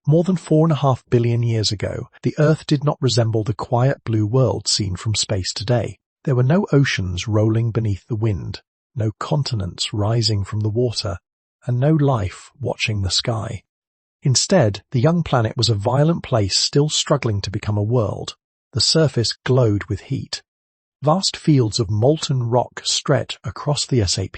More than 4.5 billion years ago, the Earth did not resemble the quiet blue world seen from space today. There were no oceans rolling beneath the wind, no continents rising from the water, and no life watching the sky. Instead, the young planet was a violent place still struggling to become a world. The surface glowed with heat. Vast fields of molten rock stretched across the SAP.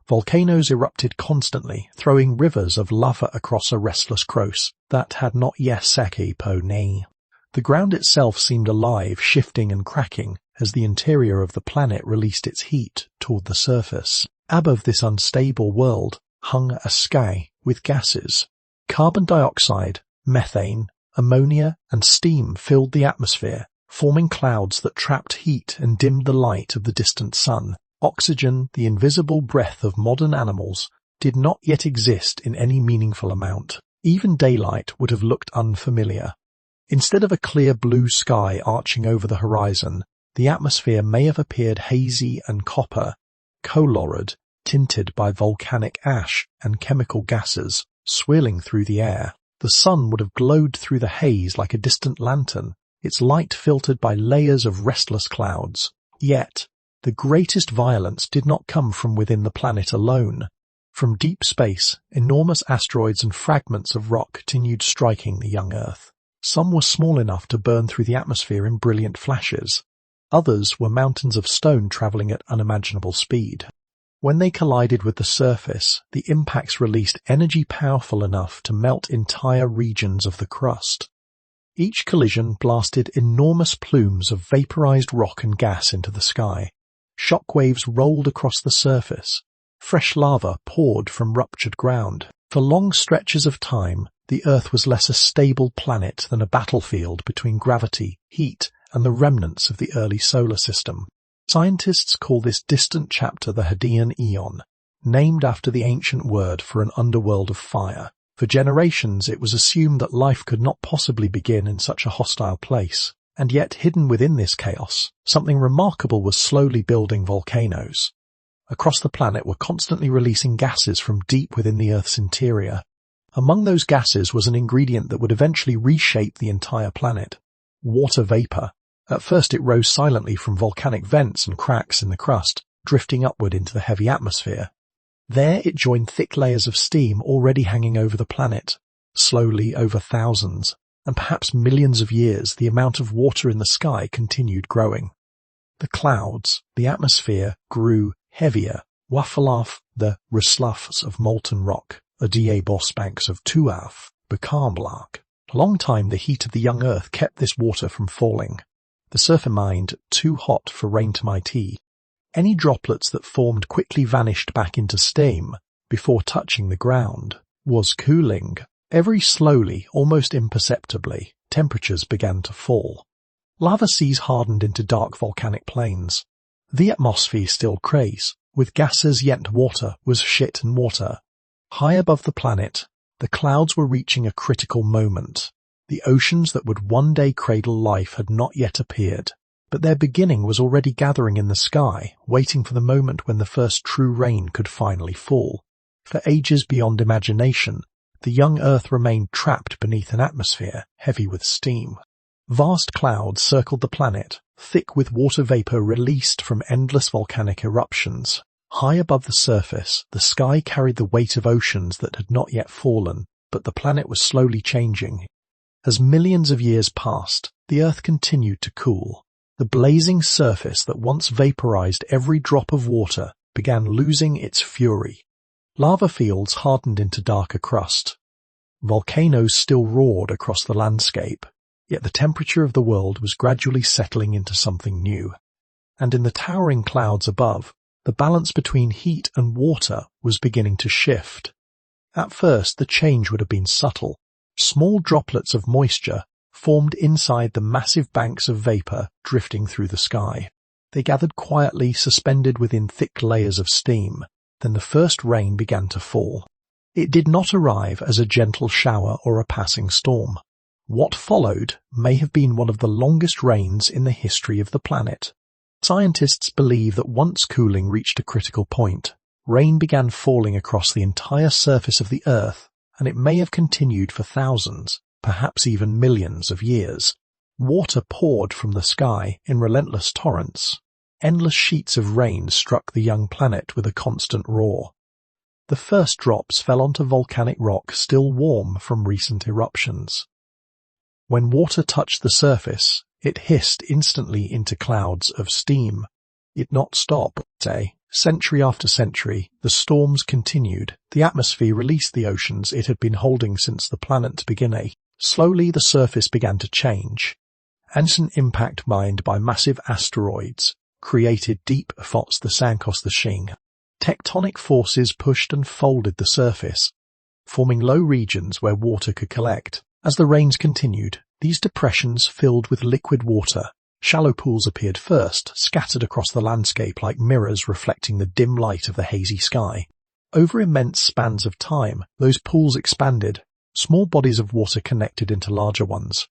Volcanoes erupted constantly, throwing rivers of lava across a restless coast that had not yet sake po nei. The ground itself seemed alive, shifting and cracking as the interior of the planet released its heat toward the surface. Above this unstable world hung a sky with gases. Carbon dioxide, methane, ammonia, and steam filled the atmosphere, forming clouds that trapped heat and dimmed the light of the distant sun. Oxygen, the invisible breath of modern animals, did not yet exist in any meaningful amount. Even daylight would have looked unfamiliar. Instead of a clear blue sky arching over the horizon, the atmosphere may have appeared hazy and copper, colored, tinted by volcanic ash and chemical gases swirling through the air. The sun would have glowed through the haze like a distant lantern, its light filtered by layers of restless clouds. Yet, the greatest violence did not come from within the planet alone. From deep space, enormous asteroids and fragments of rock continued striking the young Earth. Some were small enough to burn through the atmosphere in brilliant flashes. Others were mountains of stone traveling at unimaginable speed. When they collided with the surface, the impacts released energy powerful enough to melt entire regions of the crust. Each collision blasted enormous plumes of vaporized rock and gas into the sky. Shockwaves rolled across the surface. Fresh lava poured from ruptured ground. For long stretches of time, the Earth was less a stable planet than a battlefield between gravity, heat, and the remnants of the early solar system. Scientists call this distant chapter the Hadean Eon, named after the ancient word for an underworld of fire. For generations, it was assumed that life could not possibly begin in such a hostile place. And yet, hidden within this chaos, something remarkable was slowly building volcanoes. Across the planet were constantly releasing gases from deep within the Earth's interior. Among those gases was an ingredient that would eventually reshape the entire planet: water vapor. At first it rose silently from volcanic vents and cracks in the crust, drifting upward into the heavy atmosphere. There it joined thick layers of steam already hanging over the planet. Slowly, over thousands, and perhaps millions of years, the amount of water in the sky continued growing. The clouds, the atmosphere, grew heavier, waffalaf, the resluffs of molten rock, adiabos banks of tuaf, bekamblak. A long time the heat of the young Earth kept this water from falling. The surface mined too hot for rain to my tea. Any droplets that formed quickly vanished back into steam before touching the ground. Was cooling. Very slowly, almost imperceptibly, temperatures began to fall. Lava seas hardened into dark volcanic plains. The atmosphere still craze, with gases yet water was shit and water. High above the planet, the clouds were reaching a critical moment. The oceans that would one day cradle life had not yet appeared, but their beginning was already gathering in the sky, waiting for the moment when the first true rain could finally fall. For ages beyond imagination, the young Earth remained trapped beneath an atmosphere heavy with steam. Vast clouds circled the planet, thick with water vapor released from endless volcanic eruptions. High above the surface, the sky carried the weight of oceans that had not yet fallen, but the planet was slowly changing. As millions of years passed, the Earth continued to cool. The blazing surface that once vaporized every drop of water began losing its fury. Lava fields hardened into darker crust. Volcanoes still roared across the landscape, yet the temperature of the world was gradually settling into something new. And in the towering clouds above, the balance between heat and water was beginning to shift. At first, the change would have been subtle. Small droplets of moisture formed inside the massive banks of vapor drifting through the sky. They gathered quietly, suspended within thick layers of steam. Then the first rain began to fall. It did not arrive as a gentle shower or a passing storm. What followed may have been one of the longest rains in the history of the planet. Scientists believe that once cooling reached a critical point, rain began falling across the entire surface of the Earth and it may have continued for thousands, perhaps even millions of years. Water poured from the sky in relentless torrents. Endless sheets of rain struck the young planet with a constant roar. The first drops fell onto volcanic rock still warm from recent eruptions. When water touched the surface, it hissed instantly into clouds of steam. It did not stop. Century after century, the storms continued. The atmosphere released the oceans it had been holding since the planet's beginning. Slowly the surface began to change. Ancient impact mined by massive asteroids created deep fots the Sankos the Shing. Tectonic forces pushed and folded the surface, forming low regions where water could collect. As the rains continued, these depressions filled with liquid water. Shallow pools appeared first, scattered across the landscape like mirrors reflecting the dim light of the hazy sky. Over immense spans of time, those pools expanded. Small bodies of water connected into larger ones.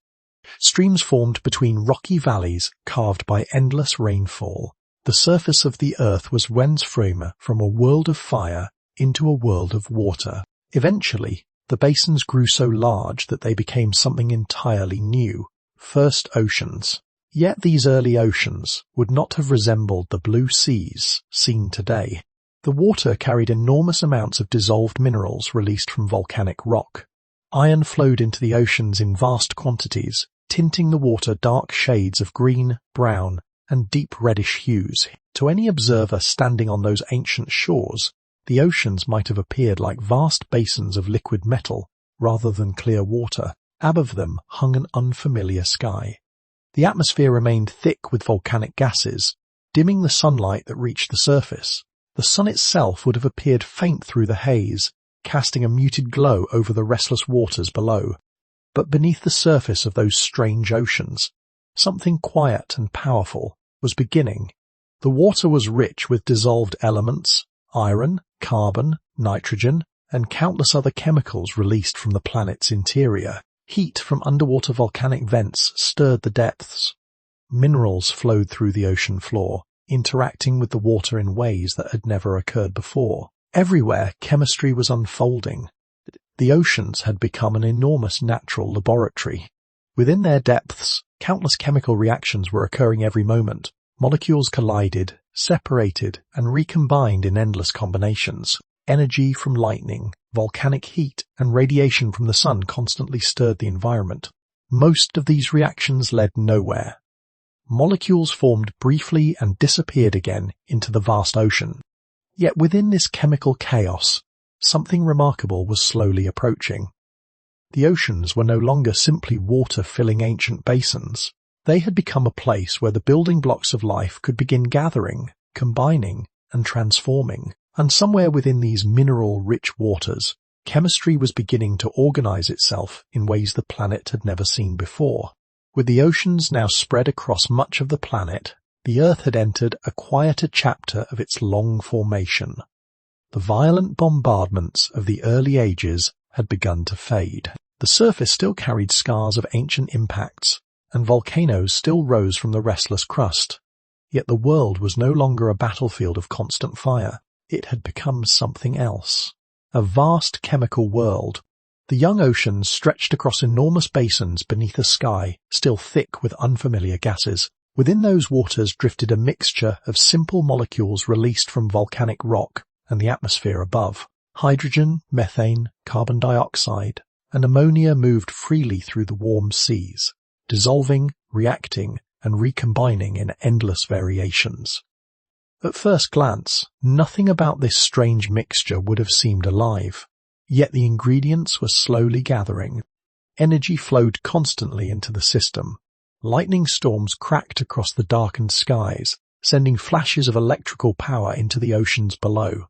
Streams formed between rocky valleys carved by endless rainfall. The surface of the earth was went from a world of fire into a world of water. Eventually, the basins grew so large that they became something entirely new, first oceans. Yet these early oceans would not have resembled the blue seas seen today. The water carried enormous amounts of dissolved minerals released from volcanic rock. Iron flowed into the oceans in vast quantities, tinting the water dark shades of green, brown, and deep reddish hues. To any observer standing on those ancient shores, the oceans might have appeared like vast basins of liquid metal rather than clear water. Above them hung an unfamiliar sky. The atmosphere remained thick with volcanic gases, dimming the sunlight that reached the surface. The sun itself would have appeared faint through the haze, casting a muted glow over the restless waters below. But beneath the surface of those strange oceans, something quiet and powerful was beginning. The water was rich with dissolved elements, iron, carbon, nitrogen, and countless other chemicals released from the planet's interior. Heat from underwater volcanic vents stirred the depths. Minerals flowed through the ocean floor, interacting with the water in ways that had never occurred before. Everywhere, chemistry was unfolding. The oceans had become an enormous natural laboratory. Within their depths, countless chemical reactions were occurring every moment. Molecules collided, separated, and recombined in endless combinations. Energy from lightning, volcanic heat, and radiation from the sun constantly stirred the environment. Most of these reactions led nowhere. Molecules formed briefly and disappeared again into the vast ocean. Yet within this chemical chaos, something remarkable was slowly approaching. The oceans were no longer simply water filling ancient basins. They had become a place where the building blocks of life could begin gathering, combining, and transforming. And somewhere within these mineral-rich waters, chemistry was beginning to organize itself in ways the planet had never seen before. With the oceans now spread across much of the planet, the Earth had entered a quieter chapter of its long formation. The violent bombardments of the early ages had begun to fade. The surface still carried scars of ancient impacts, and volcanoes still rose from the restless crust. Yet the world was no longer a battlefield of constant fire. It had become something else. A vast chemical world. The young oceans stretched across enormous basins beneath a sky still thick with unfamiliar gases. Within those waters drifted a mixture of simple molecules released from volcanic rock and the atmosphere above. Hydrogen, methane, carbon dioxide, and ammonia moved freely through the warm seas, dissolving, reacting, and recombining in endless variations. At first glance, nothing about this strange mixture would have seemed alive. Yet the ingredients were slowly gathering. Energy flowed constantly into the system. Lightning storms cracked across the darkened skies, sending flashes of electrical power into the oceans below.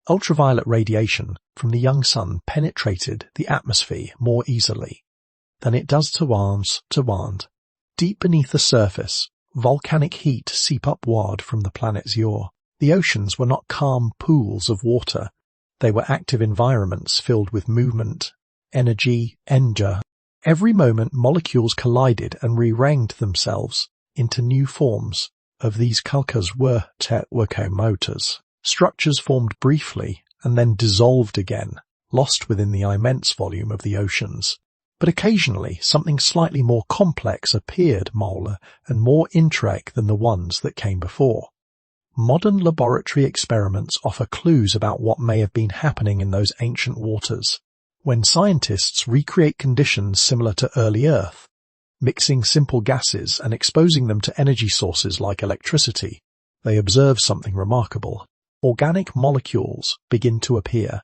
Ultraviolet radiation from the young sun penetrated the atmosphere more easily than it does to land. Deep beneath the surface, volcanic heat seep upward from the planet's yaw. The oceans were not calm pools of water. They were active environments filled with movement, energy, danger. Every moment molecules collided and rearranged themselves into new forms. Of these kalkas were motors. Structures formed briefly and then dissolved again, lost within the immense volume of the oceans. But occasionally something slightly more complex appeared, milder and more intricate than the ones that came before. Modern laboratory experiments offer clues about what may have been happening in those ancient waters. When scientists recreate conditions similar to early Earth, mixing simple gases and exposing them to energy sources like electricity, they observe something remarkable. Organic molecules begin to appear.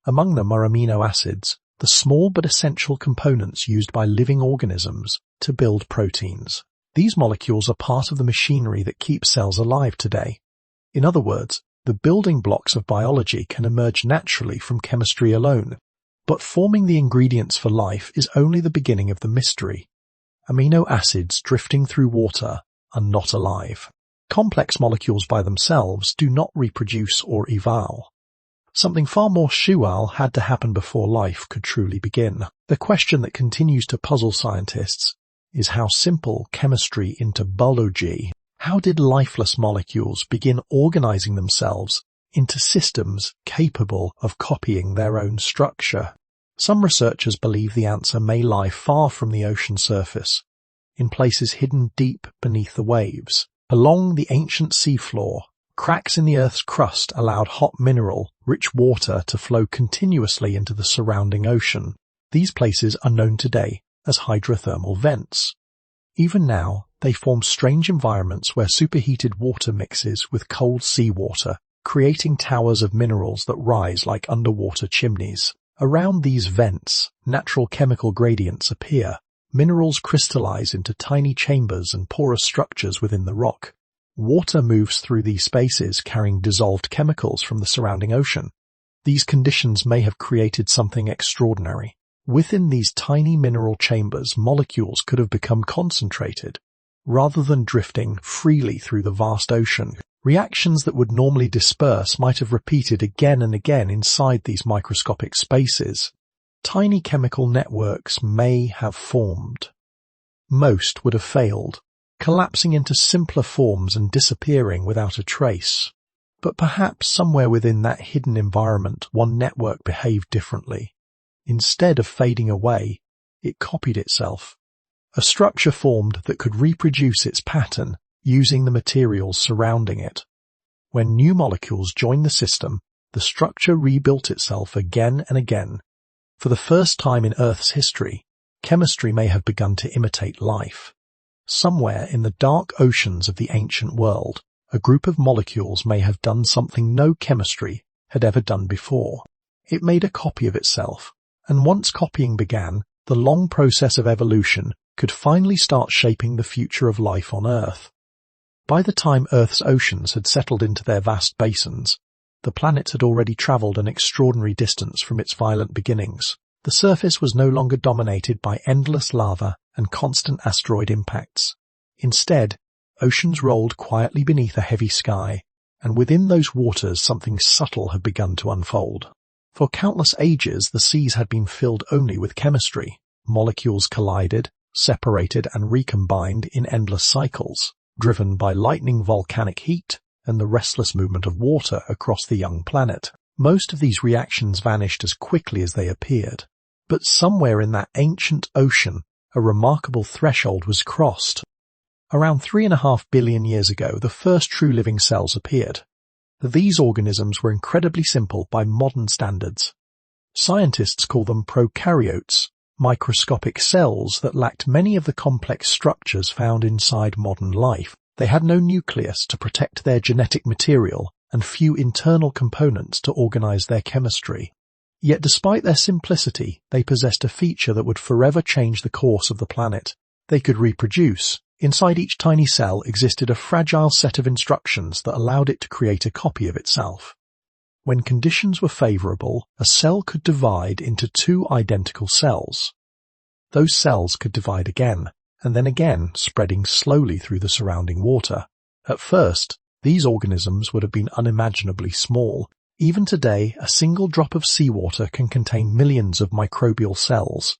Among them are amino acids, the small but essential components used by living organisms to build proteins. These molecules are part of the machinery that keeps cells alive today. In other words, the building blocks of biology can emerge naturally from chemistry alone. But forming the ingredients for life is only the beginning of the mystery. Amino acids drifting through water are not alive. Complex molecules by themselves do not reproduce or evolve. Something far more sure had to happen before life could truly begin. The question that continues to puzzle scientists is how simple chemistry into biology. How did lifeless molecules begin organizing themselves into systems capable of copying their own structure? Some researchers believe the answer may lie far from the ocean surface, in places hidden deep beneath the waves. Along the ancient seafloor, cracks in the Earth's crust allowed hot mineral-rich water to flow continuously into the surrounding ocean. These places are known today as hydrothermal vents. Even now, they form strange environments where superheated water mixes with cold seawater, creating towers of minerals that rise like underwater chimneys. Around these vents, natural chemical gradients appear. Minerals crystallize into tiny chambers and porous structures within the rock. Water moves through these spaces carrying dissolved chemicals from the surrounding ocean. These conditions may have created something extraordinary. Within these tiny mineral chambers, molecules could have become concentrated, rather than drifting freely through the vast ocean. Reactions that would normally disperse might have repeated again and again inside these microscopic spaces. Tiny chemical networks may have formed. Most would have failed, collapsing into simpler forms and disappearing without a trace. But perhaps somewhere within that hidden environment, one network behaved differently. Instead of fading away, it copied itself. A structure formed that could reproduce its pattern using the materials surrounding it. When new molecules joined the system, the structure rebuilt itself again and again. For the first time in Earth's history, chemistry may have begun to imitate life. Somewhere in the dark oceans of the ancient world, a group of molecules may have done something no chemistry had ever done before. It made a copy of itself, and once copying began, the long process of evolution could finally start shaping the future of life on Earth. By the time Earth's oceans had settled into their vast basins, the planet had already travelled an extraordinary distance from its violent beginnings. The surface was no longer dominated by endless lava and constant asteroid impacts. Instead, oceans rolled quietly beneath a heavy sky, and within those waters something subtle had begun to unfold. For countless ages the seas had been filled only with chemistry. Molecules collided, separated and recombined in endless cycles, driven by lightning volcanic heat and the restless movement of water across the young planet. Most of these reactions vanished as quickly as they appeared. But somewhere in that ancient ocean, a remarkable threshold was crossed. Around 3.5 billion years ago, the first true living cells appeared. These organisms were incredibly simple by modern standards. Scientists call them prokaryotes, microscopic cells that lacked many of the complex structures found inside modern life. They had no nucleus to protect their genetic material and few internal components to organize their chemistry. Yet despite their simplicity, they possessed a feature that would forever change the course of the planet. They could reproduce. Inside each tiny cell existed a fragile set of instructions that allowed it to create a copy of itself. When conditions were favorable, a cell could divide into two identical cells. Those cells could divide again, and then again, spreading slowly through the surrounding water. At first, these organisms would have been unimaginably small. Even today, a single drop of seawater can contain millions of microbial cells.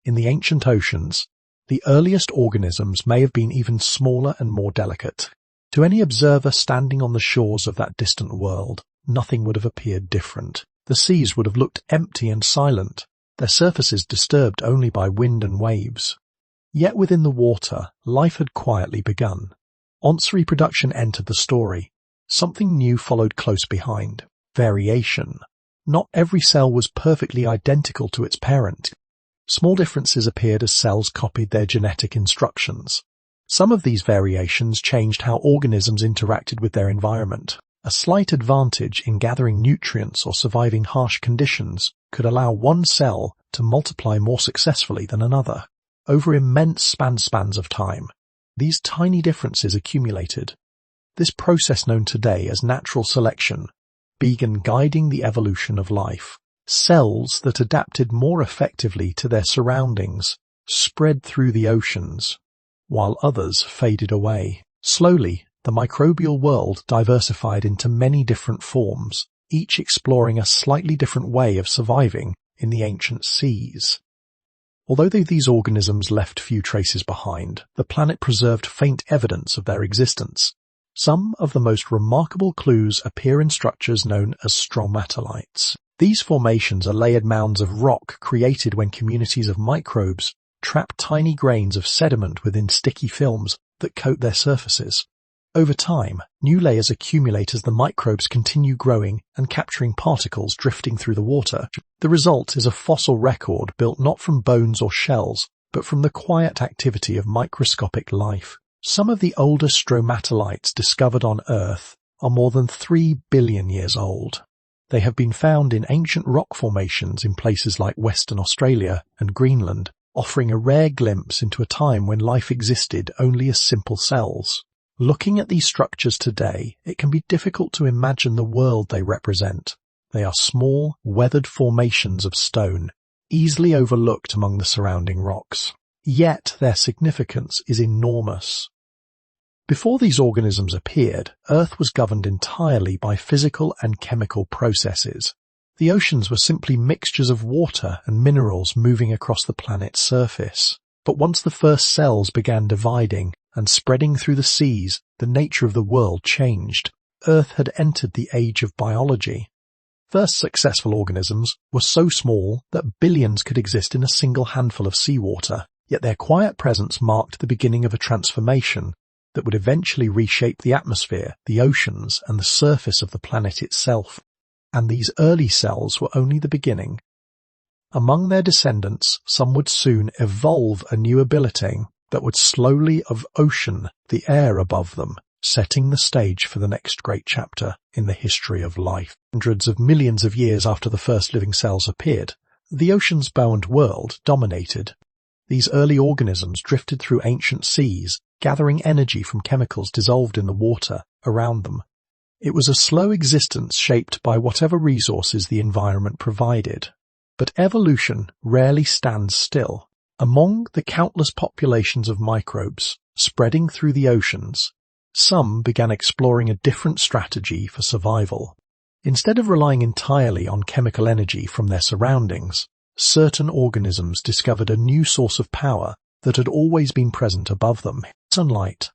In the ancient oceans, the earliest organisms may have been even smaller and more delicate. To any observer standing on the shores of that distant world, nothing would have appeared different. The seas would have looked empty and silent, their surfaces disturbed only by wind and waves. Yet within the water, life had quietly begun. Once reproduction entered the story, something new followed close behind: variation. Not every cell was perfectly identical to its parent. Small differences appeared as cells copied their genetic instructions. Some of these variations changed how organisms interacted with their environment. A slight advantage in gathering nutrients or surviving harsh conditions could allow one cell to multiply more successfully than another. Over immense spans of time, these tiny differences accumulated. This process, known today as natural selection, began guiding the evolution of life. Cells that adapted more effectively to their surroundings spread through the oceans, while others faded away. Slowly, the microbial world diversified into many different forms, each exploring a slightly different way of surviving in the ancient seas. Although these organisms left few traces behind, the planet preserved faint evidence of their existence. Some of the most remarkable clues appear in structures known as stromatolites. These formations are layered mounds of rock created when communities of microbes trap tiny grains of sediment within sticky films that coat their surfaces. Over time, new layers accumulate as the microbes continue growing and capturing particles drifting through the water. The result is a fossil record built not from bones or shells, but from the quiet activity of microscopic life. Some of the oldest stromatolites discovered on Earth are more than 3 billion years old. They have been found in ancient rock formations in places like Western Australia and Greenland, offering a rare glimpse into a time when life existed only as simple cells. Looking at these structures today, it can be difficult to imagine the world they represent. They are small, weathered formations of stone, easily overlooked among the surrounding rocks. Yet their significance is enormous. Before these organisms appeared, Earth was governed entirely by physical and chemical processes. The oceans were simply mixtures of water and minerals moving across the planet's surface. But once the first cells began dividing and spreading through the seas, the nature of the world changed. Earth had entered the age of biology. First successful organisms were so small that billions could exist in a single handful of seawater, yet their quiet presence marked the beginning of a transformation that would eventually reshape the atmosphere, the oceans, and the surface of the planet itself. And these early cells were only the beginning. Among their descendants, some would soon evolve a new ability that would slowly ocean the air above them, setting the stage for the next great chapter in the history of life. Hundreds of millions of years after the first living cells appeared, the oceans-bound world dominated. These early organisms drifted through ancient seas, gathering energy from chemicals dissolved in the water around them. It was a slow existence shaped by whatever resources the environment provided. But evolution rarely stands still. Among the countless populations of microbes spreading through the oceans, some began exploring a different strategy for survival. Instead of relying entirely on chemical energy from their surroundings, certain organisms discovered a new source of power that had always been present above them: sunlight.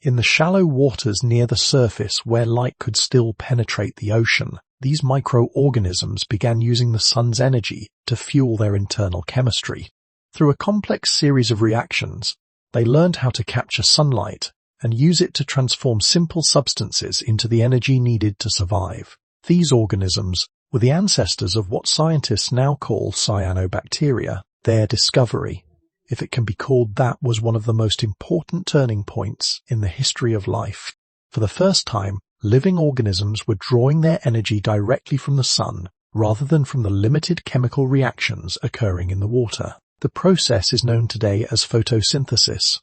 In the shallow waters near the surface where light could still penetrate the ocean, these microorganisms began using the sun's energy to fuel their internal chemistry. Through a complex series of reactions, they learned how to capture sunlight and use it to transform simple substances into the energy needed to survive. These organisms were the ancestors of what scientists now call cyanobacteria. Their discovery, if it can be called that, was one of the most important turning points in the history of life. For the first time, living organisms were drawing their energy directly from the sun rather than from the limited chemical reactions occurring in the water. The process is known today as photosynthesis.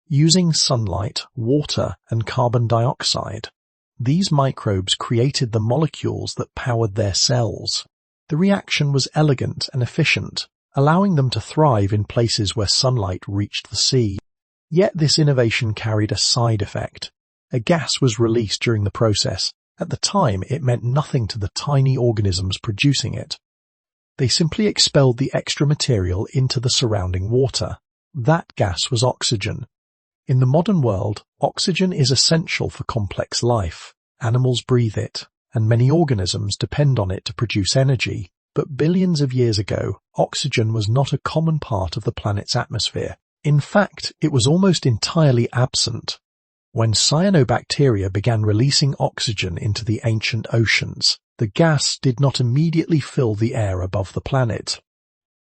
Using sunlight, water, and carbon dioxide, these microbes created the molecules that powered their cells. The reaction was elegant and efficient, allowing them to thrive in places where sunlight reached the sea. Yet this innovation carried a side effect. A gas was released during the process. At the time, it meant nothing to the tiny organisms producing it. They simply expelled the extra material into the surrounding water. That gas was oxygen. In the modern world, oxygen is essential for complex life. Animals breathe it. and many organisms depend on it to produce energy. But billions of years ago, oxygen was not a common part of the planet's atmosphere. In fact, it was almost entirely absent. When cyanobacteria began releasing oxygen into the ancient oceans, the gas did not immediately fill the air above the planet.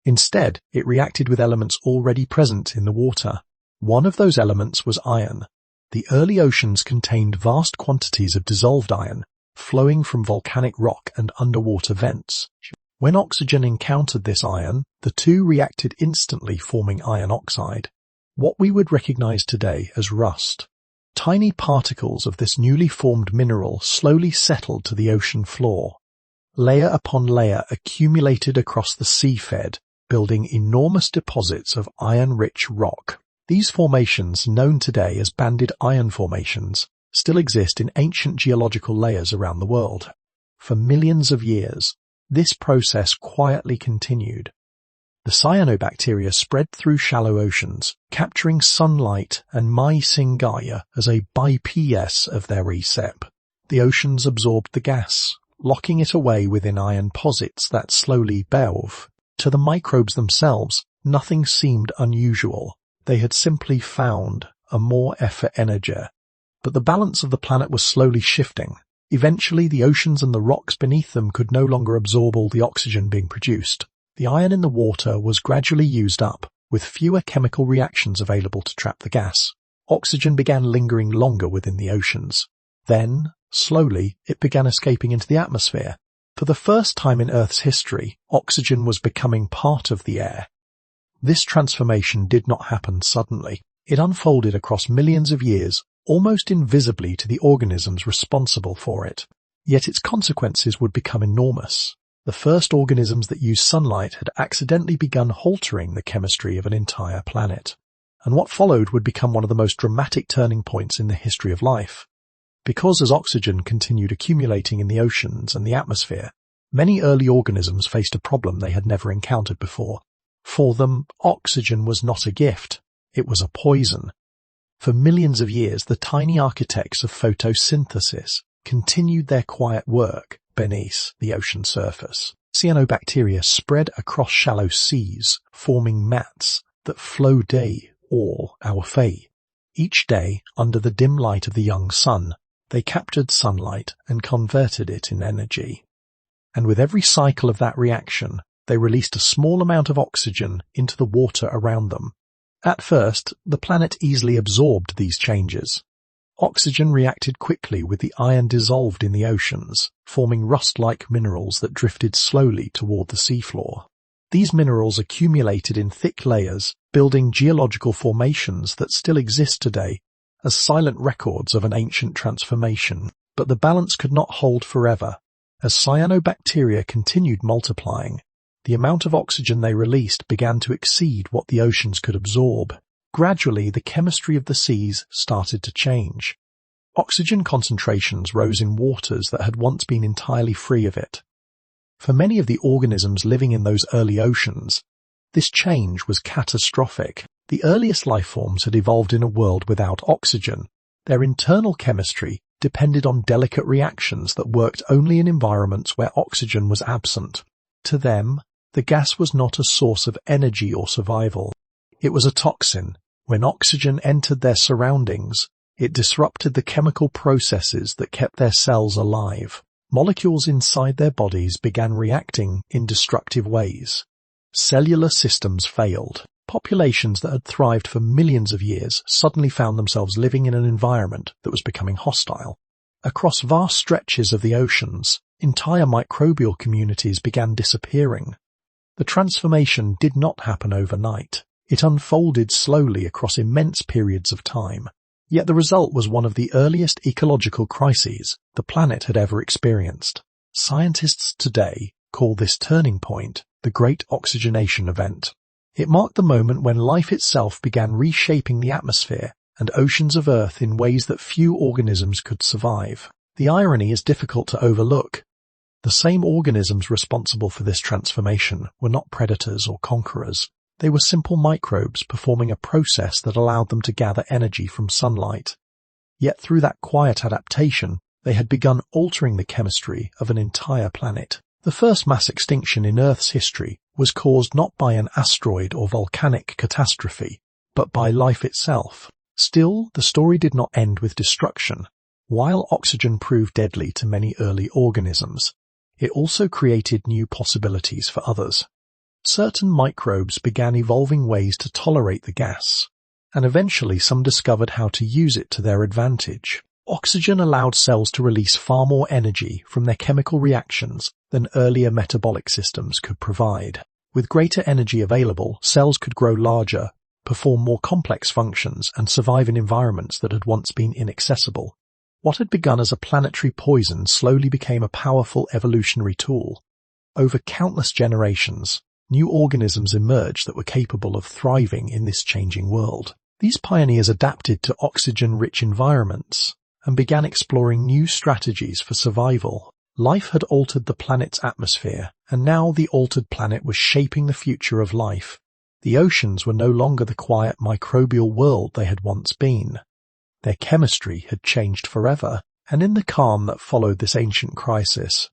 Instead, it reacted with elements already present in the water. One of those elements was iron. The early oceans contained vast quantities of dissolved iron, flowing from volcanic rock and underwater vents. When oxygen encountered this iron, the two reacted instantly, forming iron oxide, what we would recognize today as rust. Tiny particles of this newly formed mineral slowly settled to the ocean floor. Layer upon layer accumulated across the seabed, building enormous deposits of iron-rich rock. These formations, known today as banded iron formations, still exist in ancient geological layers around the world. For millions of years, this process quietly continued. The cyanobacteria spread through shallow oceans, capturing sunlight and mysing Gaia as a bypass of their recep. The oceans absorbed the gas, locking it away within iron posits that slowly belve. To the microbes themselves, nothing seemed unusual. They had simply found a more effort energy. But the balance of the planet was slowly shifting. Eventually, the oceans and the rocks beneath them could no longer absorb all the oxygen being produced. The iron in the water was gradually used up, with fewer chemical reactions available to trap the gas. Oxygen began lingering longer within the oceans. Then, slowly, it began escaping into the atmosphere. For the first time in Earth's history, oxygen was becoming part of the air. This transformation did not happen suddenly. It unfolded across millions of years, almost invisibly to the organisms responsible for it. Yet its consequences would become enormous. The first organisms that used sunlight had accidentally begun altering the chemistry of an entire planet. And what followed would become one of the most dramatic turning points in the history of life. Because as oxygen continued accumulating in the oceans and the atmosphere, many early organisms faced a problem they had never encountered before. For them, oxygen was not a gift, it was a poison. For millions of years, the tiny architects of photosynthesis continued their quiet work beneath the ocean surface. Cyanobacteria spread across shallow seas, forming mats that flow day all our fay. Each day, under the dim light of the young sun, they captured sunlight and converted it in energy. And with every cycle of that reaction, they released a small amount of oxygen into the water around them. At first, the planet easily absorbed these changes. Oxygen reacted quickly with the iron dissolved in the oceans, forming rust-like minerals that drifted slowly toward the seafloor. These minerals accumulated in thick layers, building geological formations that still exist today as silent records of an ancient transformation. But the balance could not hold forever. As cyanobacteria continued multiplying, the amount of oxygen they released began to exceed what the oceans could absorb. Gradually, the chemistry of the seas started to change. Oxygen concentrations rose in waters that had once been entirely free of it. For many of the organisms living in those early oceans, this change was catastrophic. The earliest life forms had evolved in a world without oxygen. Their internal chemistry depended on delicate reactions that worked only in environments where oxygen was absent. To them, the gas was not a source of energy or survival. It was a toxin. When oxygen entered their surroundings, it disrupted the chemical processes that kept their cells alive. Molecules inside their bodies began reacting in destructive ways. Cellular systems failed. Populations that had thrived for millions of years suddenly found themselves living in an environment that was becoming hostile. Across vast stretches of the oceans, entire microbial communities began disappearing. The transformation did not happen overnight. It unfolded slowly across immense periods of time. Yet the result was one of the earliest ecological crises the planet had ever experienced. Scientists today call this turning point the Great Oxygenation Event. It marked the moment when life itself began reshaping the atmosphere and oceans of Earth in ways that few organisms could survive. The irony is difficult to overlook. The same organisms responsible for this transformation were not predators or conquerors. They were simple microbes performing a process that allowed them to gather energy from sunlight. Yet through that quiet adaptation, They had begun altering the chemistry of an entire planet. The first mass extinction in Earth's history was caused not by an asteroid or volcanic catastrophe, but by life itself. Still, the story did not end with destruction. While oxygen proved deadly to many early organisms, it also created new possibilities for others. Certain microbes began evolving ways to tolerate the gas, and eventually some discovered how to use it to their advantage. Oxygen allowed cells to release far more energy from their chemical reactions than earlier metabolic systems could provide. With greater energy available, cells could grow larger, perform more complex functions, and survive in environments that had once been inaccessible. What had begun as a planetary poison slowly became a powerful evolutionary tool. Over countless generations, new organisms emerged that were capable of thriving in this changing world. These pioneers adapted to oxygen-rich environments and began exploring new strategies for survival. Life had altered the planet's atmosphere, and now the altered planet was shaping the future of life. The oceans were no longer the quiet microbial world they had once been. Their chemistry had changed forever, and in the calm that followed this ancient crisis,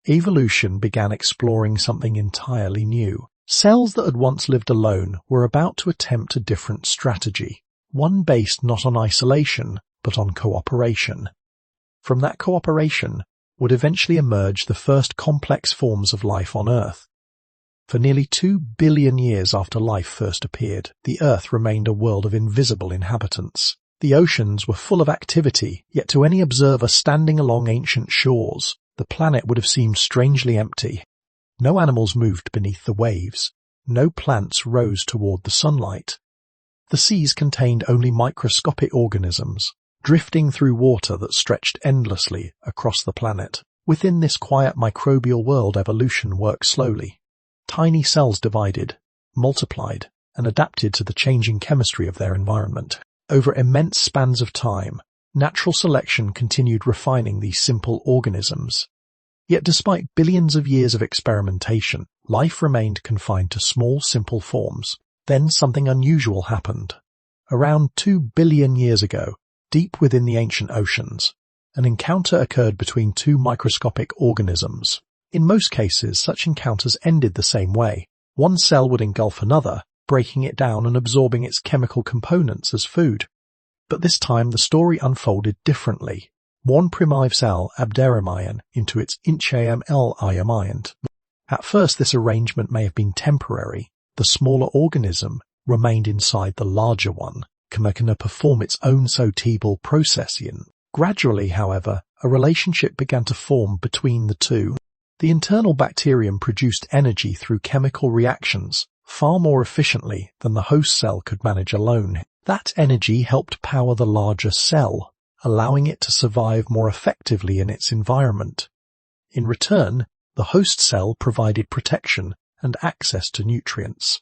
evolution began exploring something entirely new. Cells that had once lived alone were about to attempt a different strategy, one based not on isolation, but on cooperation. From that cooperation would eventually emerge the first complex forms of life on Earth. For nearly 2 billion years after life first appeared, the Earth remained a world of invisible inhabitants. The oceans were full of activity, yet to any observer standing along ancient shores, the planet would have seemed strangely empty. No animals moved beneath the waves. No plants rose toward the sunlight. The seas contained only microscopic organisms, drifting through water that stretched endlessly across the planet. Within this quiet microbial world, evolution worked slowly. Tiny cells divided, multiplied, and adapted to the changing chemistry of their environment. Over immense spans of time, natural selection continued refining these simple organisms. Yet despite billions of years of experimentation, life remained confined to small, simple forms. Then something unusual happened. Around 2 billion years ago, deep within the ancient oceans, an encounter occurred between two microscopic organisms. In most cases, such encounters ended the same way. One cell would engulf another, breaking it down and absorbing its chemical components as food. But this time the story unfolded differently. One primitive cell abderamion into its inchaeml. At first this arrangement may have been temporary. The smaller organism remained inside the larger one, can perform its own sotebal procession. Gradually, however, a relationship began to form between the two. The internal bacterium produced energy through chemical reactions far more efficiently than the host cell could manage alone. That energy helped power the larger cell, allowing it to survive more effectively in its environment. In return, the host cell provided protection and access to nutrients.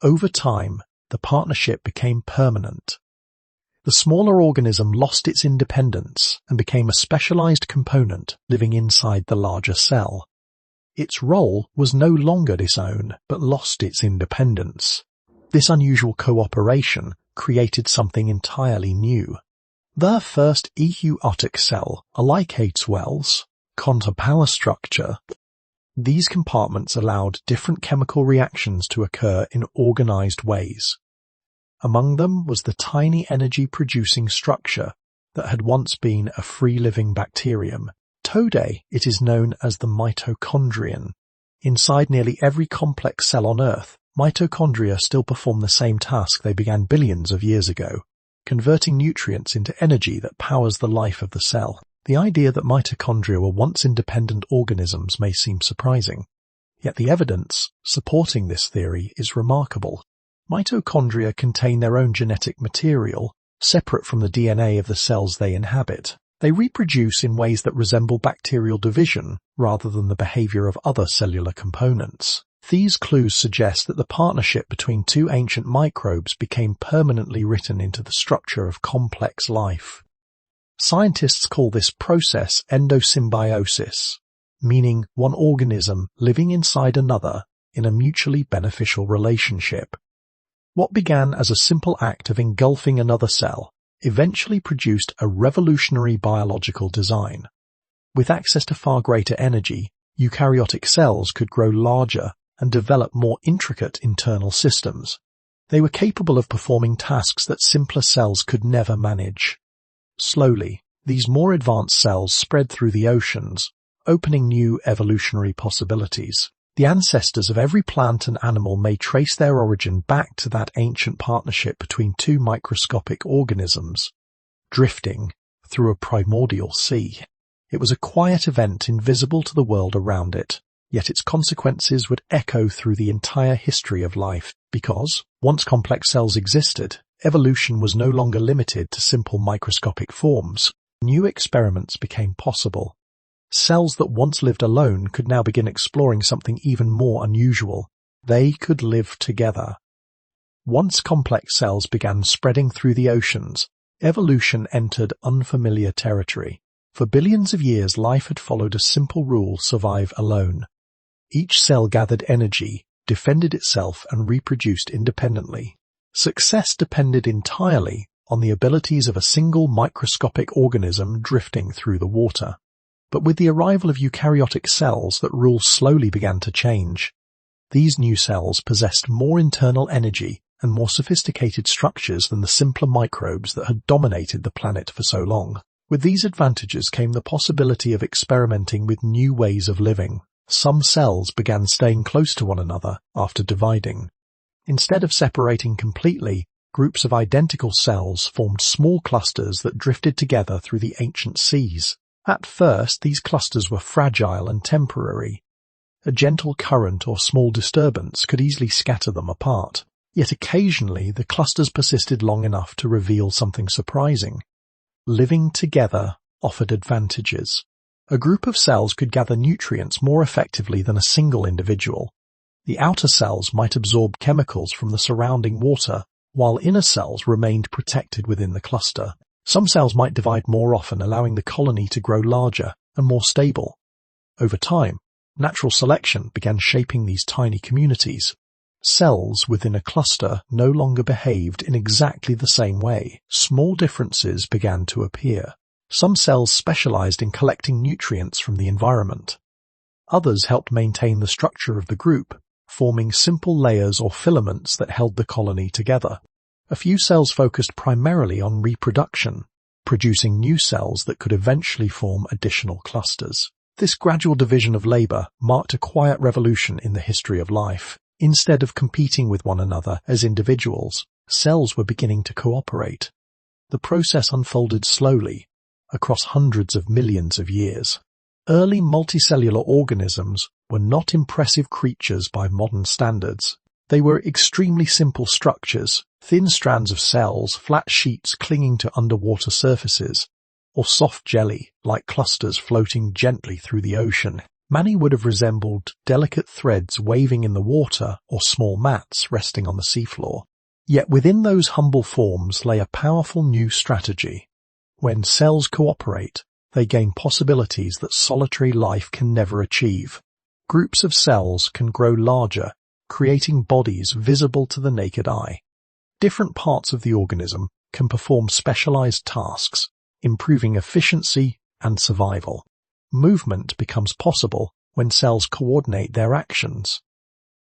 Over time, the partnership became permanent. The smaller organism lost its independence and became a specialized component living inside the larger cell. Its role was no longer its own, but lost its independence. This unusual cooperation created something entirely new. The first eukaryotic cell, like its wells, power structure. These compartments allowed different chemical reactions to occur in organized ways. Among them was the tiny energy-producing structure that had once been a free-living bacterium. Today, it is known as the mitochondrion. Inside nearly every complex cell on Earth, mitochondria still perform the same task they began billions of years ago, converting nutrients into energy that powers the life of the cell. The idea that mitochondria were once independent organisms may seem surprising, yet the evidence supporting this theory is remarkable. Mitochondria contain their own genetic material, separate from the DNA of the cells they inhabit. They reproduce in ways that resemble bacterial division rather than the behavior of other cellular components. These clues suggest that the partnership between two ancient microbes became permanently written into the structure of complex life. Scientists call this process endosymbiosis, meaning one organism living inside another in a mutually beneficial relationship. What began as a simple act of engulfing another cell eventually produced a revolutionary biological design. With access to far greater energy, eukaryotic cells could grow larger and develop more intricate internal systems. They were capable of performing tasks that simpler cells could never manage. Slowly, these more advanced cells spread through the oceans, opening new evolutionary possibilities. The ancestors of every plant and animal may trace their origin back to that ancient partnership between two microscopic organisms, drifting through a primordial sea. It was a quiet event invisible to the world around it, yet its consequences would echo through the entire history of life, because, once complex cells existed, evolution was no longer limited to simple microscopic forms. New experiments became possible. Cells that once lived alone could now begin exploring something even more unusual. They could live together. Once complex cells began spreading through the oceans, evolution entered unfamiliar territory. For billions of years, life had followed a simple rule: survive alone. Each cell gathered energy, defended itself, and reproduced independently. Success depended entirely on the abilities of a single microscopic organism drifting through the water. But with the arrival of eukaryotic cells, that rule slowly began to change. These new cells possessed more internal energy and more sophisticated structures than the simpler microbes that had dominated the planet for so long. With these advantages came the possibility of experimenting with new ways of living. Some cells began staying close to one another after dividing. Instead of separating completely, groups of identical cells formed small clusters that drifted together through the ancient seas. At first, these clusters were fragile and temporary. A gentle current or small disturbance could easily scatter them apart. Yet occasionally, the clusters persisted long enough to reveal something surprising. Living together offered advantages. A group of cells could gather nutrients more effectively than a single individual. The outer cells might absorb chemicals from the surrounding water, while inner cells remained protected within the cluster. Some cells might divide more often, allowing the colony to grow larger and more stable. Over time, natural selection began shaping these tiny communities. Cells within a cluster no longer behaved in exactly the same way. Small differences began to appear. Some cells specialized in collecting nutrients from the environment. Others helped maintain the structure of the group, forming simple layers or filaments that held the colony together. A few cells focused primarily on reproduction, producing new cells that could eventually form additional clusters. This gradual division of labor marked a quiet revolution in the history of life. Instead of competing with one another as individuals, cells were beginning to cooperate. The process unfolded slowly, across hundreds of millions of years. Early multicellular organisms were not impressive creatures by modern standards. They were extremely simple structures, thin strands of cells, flat sheets clinging to underwater surfaces, or soft jelly like clusters floating gently through the ocean. Many would have resembled delicate threads waving in the water or small mats resting on the seafloor. Yet within those humble forms lay a powerful new strategy. When cells cooperate, they gain possibilities that solitary life can never achieve. Groups of cells can grow larger, creating bodies visible to the naked eye. Different parts of the organism can perform specialized tasks, improving efficiency and survival. Movement becomes possible when cells coordinate their actions.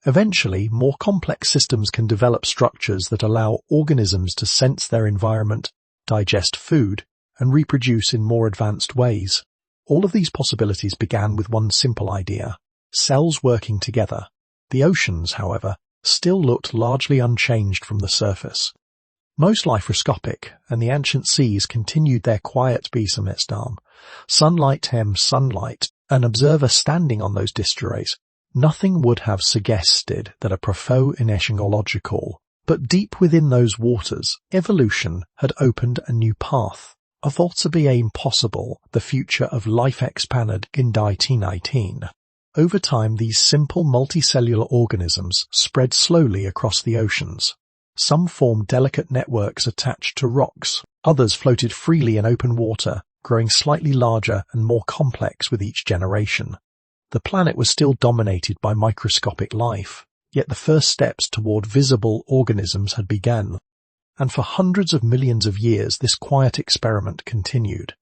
Eventually, more complex systems can develop structures that allow organisms to sense their environment, digest food, and reproduce in more advanced ways. All of these possibilities began with one simple idea: cells working together. The oceans, however, still looked largely unchanged from the surface. Most microscopic, and the ancient seas continued their quiet besamestam. Sunlight hems sunlight, an observer standing on those distrays. Nothing would have suggested that a propho-ineshingological, but deep within those waters, evolution had opened a new path. A volta-be impossible, the future of life expanded in 1918. Over time, these simple multicellular organisms spread slowly across the oceans. Some formed delicate networks attached to rocks. Others floated freely in open water, growing slightly larger and more complex with each generation. The planet was still dominated by microscopic life, yet the first steps toward visible organisms had begun. And for hundreds of millions of years, this quiet experiment continued.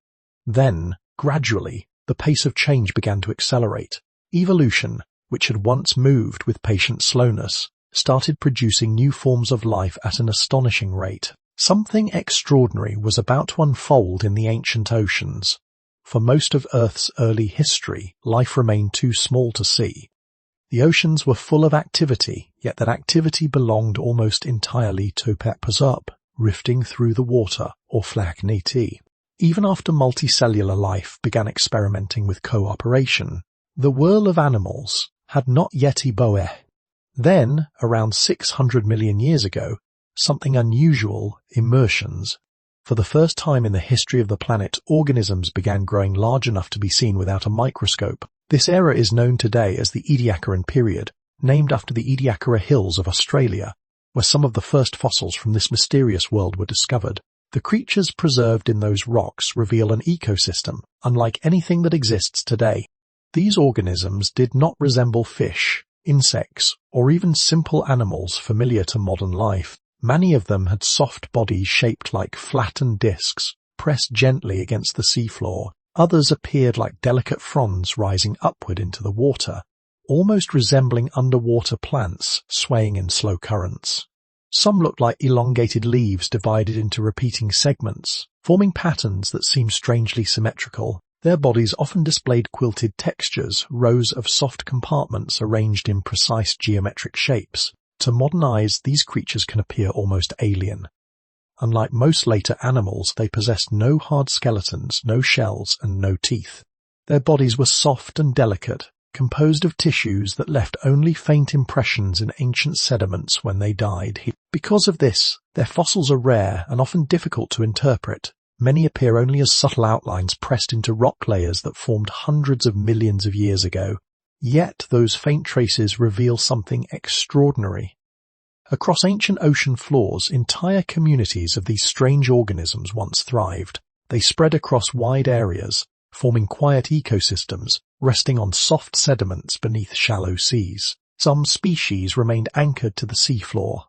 Then, gradually, the pace of change began to accelerate. Evolution, which had once moved with patient slowness, started producing new forms of life at an astonishing rate. Something extraordinary was about to unfold in the ancient oceans. For most of Earth's early history, life remained too small to see. The oceans were full of activity, yet that activity belonged almost entirely to Pepazop, rifting through the water, or Flacniti. Even after multicellular life began experimenting with cooperation, the whirl of animals had not yet evolved. Then, around 600 million years ago, something unusual, immersions. For the first time in the history of the planet, organisms began growing large enough to be seen without a microscope. This era is known today as the Ediacaran period, named after the Ediacara Hills of Australia, where some of the first fossils from this mysterious world were discovered. The creatures preserved in those rocks reveal an ecosystem unlike anything that exists today. These organisms did not resemble fish, insects, or even simple animals familiar to modern life. Many of them had soft bodies shaped like flattened discs, pressed gently against the seafloor. Others appeared like delicate fronds rising upward into the water, almost resembling underwater plants swaying in slow currents. Some looked like elongated leaves divided into repeating segments, forming patterns that seemed strangely symmetrical. Their bodies often displayed quilted textures, rows of soft compartments arranged in precise geometric shapes. To modern eyes, these creatures can appear almost alien. Unlike most later animals, they possessed no hard skeletons, no shells, and no teeth. Their bodies were soft and delicate, composed of tissues that left only faint impressions in ancient sediments when they died. Because of this, their fossils are rare and often difficult to interpret. Many appear only as subtle outlines pressed into rock layers that formed hundreds of millions of years ago. Yet those faint traces reveal something extraordinary. Across ancient ocean floors, entire communities of these strange organisms once thrived. They spread across wide areas, forming quiet ecosystems, resting on soft sediments beneath shallow seas. Some species remained anchored to the seafloor,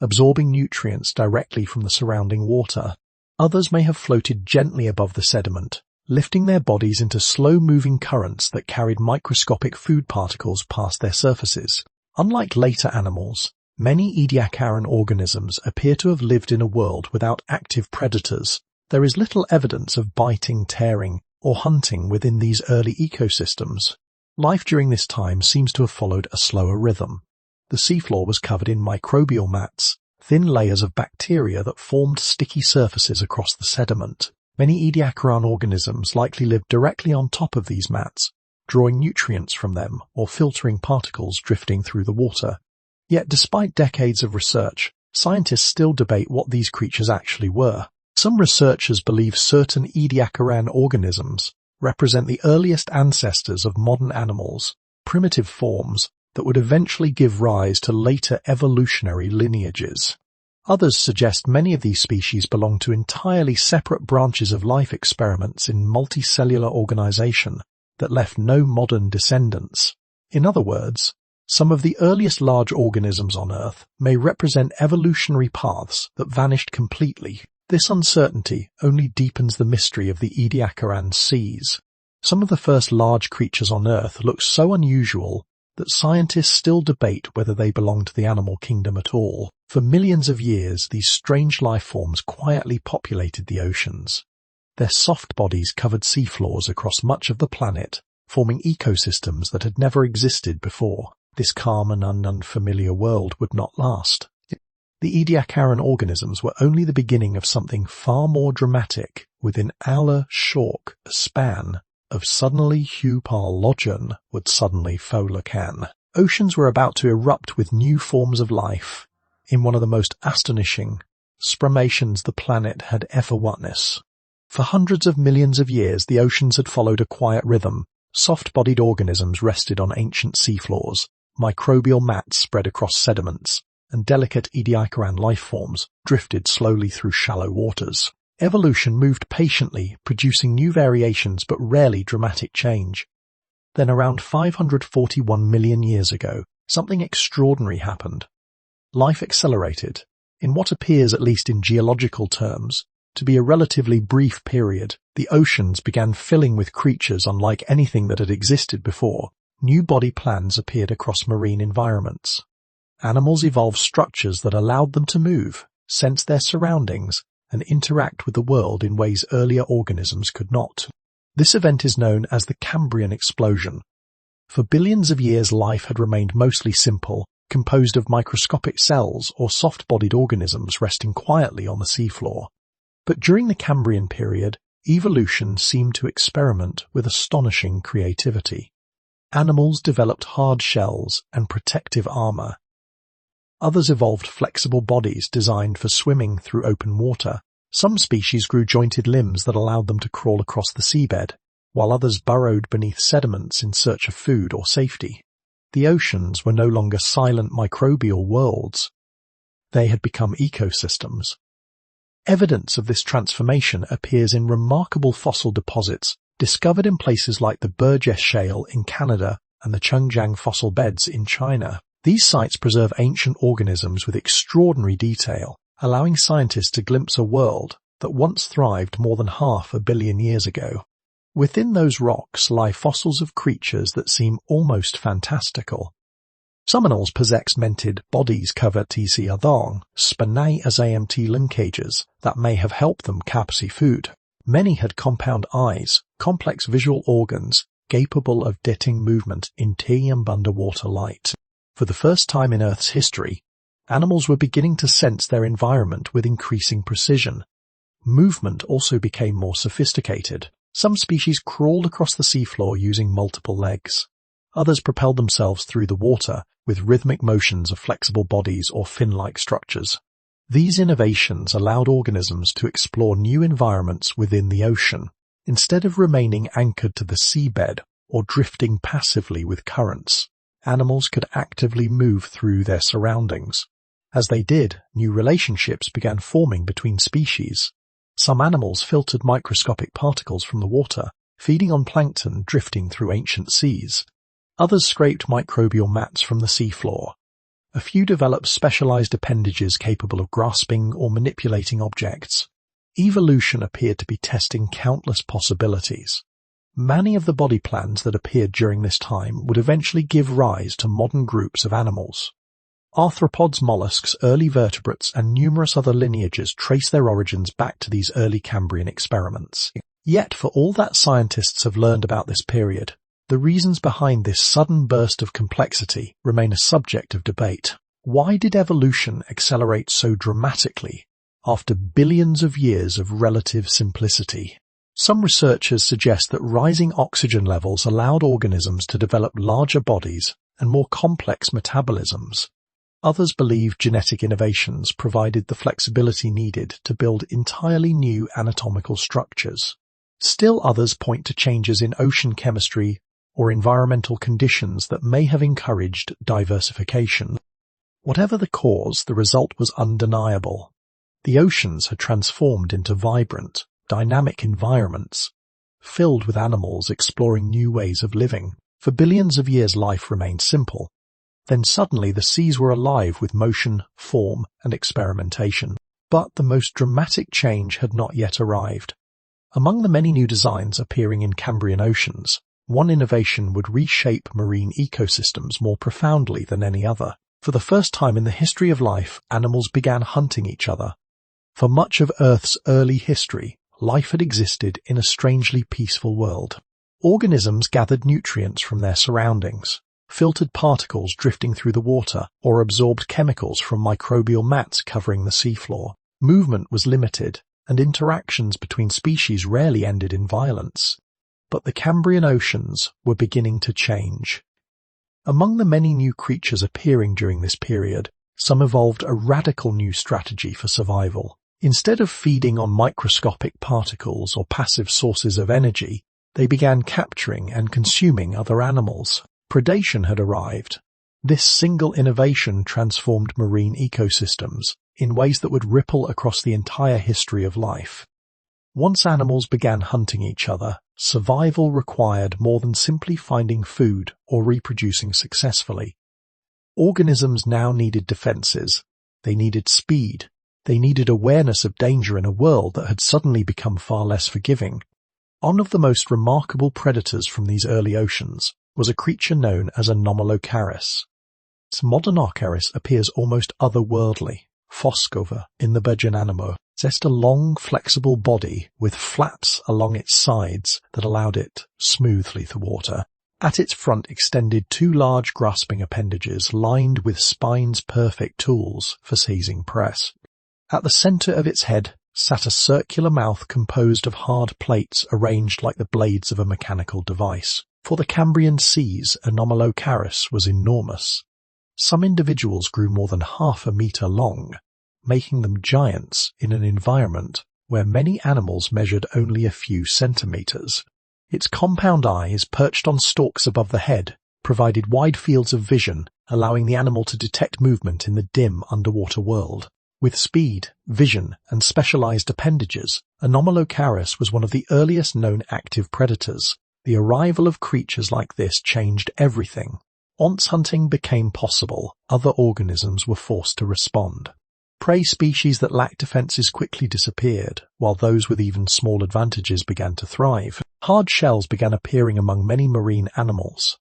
absorbing nutrients directly from the surrounding water. Others may have floated gently above the sediment, lifting their bodies into slow-moving currents that carried microscopic food particles past their surfaces. Unlike later animals, many Ediacaran organisms appear to have lived in a world without active predators. There is little evidence of biting, tearing, or hunting within these early ecosystems. Life during this time seems to have followed a slower rhythm. The seafloor was covered in microbial mats, thin layers of bacteria that formed sticky surfaces across the sediment. Many Ediacaran organisms likely lived directly on top of these mats, drawing nutrients from them or filtering particles drifting through the water. Yet despite decades of research, scientists still debate what these creatures actually were. Some researchers believe certain Ediacaran organisms represent the earliest ancestors of modern animals, primitive forms that would eventually give rise to later evolutionary lineages. Others suggest many of these species belong to entirely separate branches of life experiments in multicellular organization that left no modern descendants. In other words, some of the earliest large organisms on Earth may represent evolutionary paths that vanished completely. This uncertainty only deepens the mystery of the Ediacaran seas. Some of the first large creatures on Earth look so unusual that scientists still debate whether they belong to the animal kingdom at all. For millions of years, these strange life forms quietly populated the oceans. Their soft bodies covered seafloors across much of the planet, forming ecosystems that had never existed before. This calm and unfamiliar world would not last. The Ediacaran organisms were only the beginning of something far more dramatic. Within our short span of suddenly Hupal Logan would suddenly Folacan. Oceans were about to erupt with new forms of life in one of the most astonishing transformations the planet had ever witnessed. For hundreds of millions of years, the oceans had followed a quiet rhythm. Soft-bodied organisms rested on ancient seafloors, microbial mats spread across sediments, and delicate Ediacaran life forms drifted slowly through shallow waters. Evolution moved patiently, producing new variations but rarely dramatic change. Then around 541 million years ago, something extraordinary happened. Life accelerated. In what appears, at least in geological terms, to be a relatively brief period, the oceans began filling with creatures unlike anything that had existed before. New body plans appeared across marine environments. Animals evolved structures that allowed them to move, sense their surroundings, and interact with the world in ways earlier organisms could not. This event is known as the Cambrian Explosion. For billions of years, life had remained mostly simple, composed of microscopic cells or soft-bodied organisms resting quietly on the seafloor. But during the Cambrian period, evolution seemed to experiment with astonishing creativity. Animals developed hard shells and protective armor. Others evolved flexible bodies designed for swimming through open water. Some species grew jointed limbs that allowed them to crawl across the seabed, while others burrowed beneath sediments in search of food or safety. The oceans were no longer silent microbial worlds. They had become ecosystems. Evidence of this transformation appears in remarkable fossil deposits discovered in places like the Burgess Shale in Canada and the Chengjiang fossil beds in China. These sites preserve ancient organisms with extraordinary detail, allowing scientists to glimpse a world that once thrived more than 500 million years ago. Within those rocks lie fossils of creatures that seem almost fantastical. Some animals possess mented bodies covered tc adong, spanay as amt linkages that may have helped them capture food. Many had compound eyes, complex visual organs, capable of detecting movement in tea and underwater light. For the first time in Earth's history, animals were beginning to sense their environment with increasing precision. Movement also became more sophisticated. Some species crawled across the seafloor using multiple legs. Others propelled themselves through the water with rhythmic motions of flexible bodies or fin-like structures. These innovations allowed organisms to explore new environments within the ocean, instead of remaining anchored to the seabed or drifting passively with currents. Animals could actively move through their surroundings. As they did, new relationships began forming between species. Some animals filtered microscopic particles from the water, feeding on plankton drifting through ancient seas. Others scraped microbial mats from the seafloor. A few developed specialized appendages capable of grasping or manipulating objects. Evolution appeared to be testing countless possibilities. Many of the body plans that appeared during this time would eventually give rise to modern groups of animals. Arthropods, mollusks, early vertebrates, and numerous other lineages trace their origins back to these early Cambrian experiments. Yet, for all that scientists have learned about this period, the reasons behind this sudden burst of complexity remain a subject of debate. Why did evolution accelerate so dramatically after billions of years of relative simplicity? Some researchers suggest that rising oxygen levels allowed organisms to develop larger bodies and more complex metabolisms. Others believe genetic innovations provided the flexibility needed to build entirely new anatomical structures. Still others point to changes in ocean chemistry or environmental conditions that may have encouraged diversification. Whatever the cause, the result was undeniable. The oceans had transformed into vibrant, dynamic environments, filled with animals exploring new ways of living. For billions of years life remained simple. Then suddenly the seas were alive with motion, form, and experimentation. But the most dramatic change had not yet arrived. Among the many new designs appearing in Cambrian oceans, one innovation would reshape marine ecosystems more profoundly than any other. For the first time in the history of life, animals began hunting each other. For much of Earth's early history, life had existed in a strangely peaceful world. Organisms gathered nutrients from their surroundings, filtered particles drifting through the water, or absorbed chemicals from microbial mats covering the seafloor. Movement was limited, and interactions between species rarely ended in violence. But the Cambrian oceans were beginning to change. Among the many new creatures appearing during this period, some evolved a radical new strategy for survival. Instead of feeding on microscopic particles or passive sources of energy, they began capturing and consuming other animals. Predation had arrived. This single innovation transformed marine ecosystems in ways that would ripple across the entire history of life. Once animals began hunting each other, survival required more than simply finding food or reproducing successfully. Organisms now needed defenses. They needed speed, They needed awareness of danger in a world that had suddenly become far less forgiving. One of the most remarkable predators from these early oceans was a creature known as Anomalocaris. Its modern Archaris appears almost otherworldly. Foscova in the Bergenanimo possessed a long, flexible body with flaps along its sides that allowed it smoothly through water. At its front extended two large grasping appendages lined with spines-perfect tools for seizing press. At the center of its head sat a circular mouth composed of hard plates arranged like the blades of a mechanical device. For the Cambrian seas, Anomalocaris was enormous. Some individuals grew more than 1/2 meter long, making them giants in an environment where many animals measured only a few centimeters. Its compound eyes, perched on stalks above the head, provided wide fields of vision, allowing the animal to detect movement in the dim underwater world. With speed, vision, and specialized appendages, Anomalocaris was one of the earliest known active predators. The arrival of creatures like this changed everything. Once hunting became possible, other organisms were forced to respond. Prey species that lacked defenses quickly disappeared, while those with even small advantages began to thrive. Hard shells began appearing among many marine animals.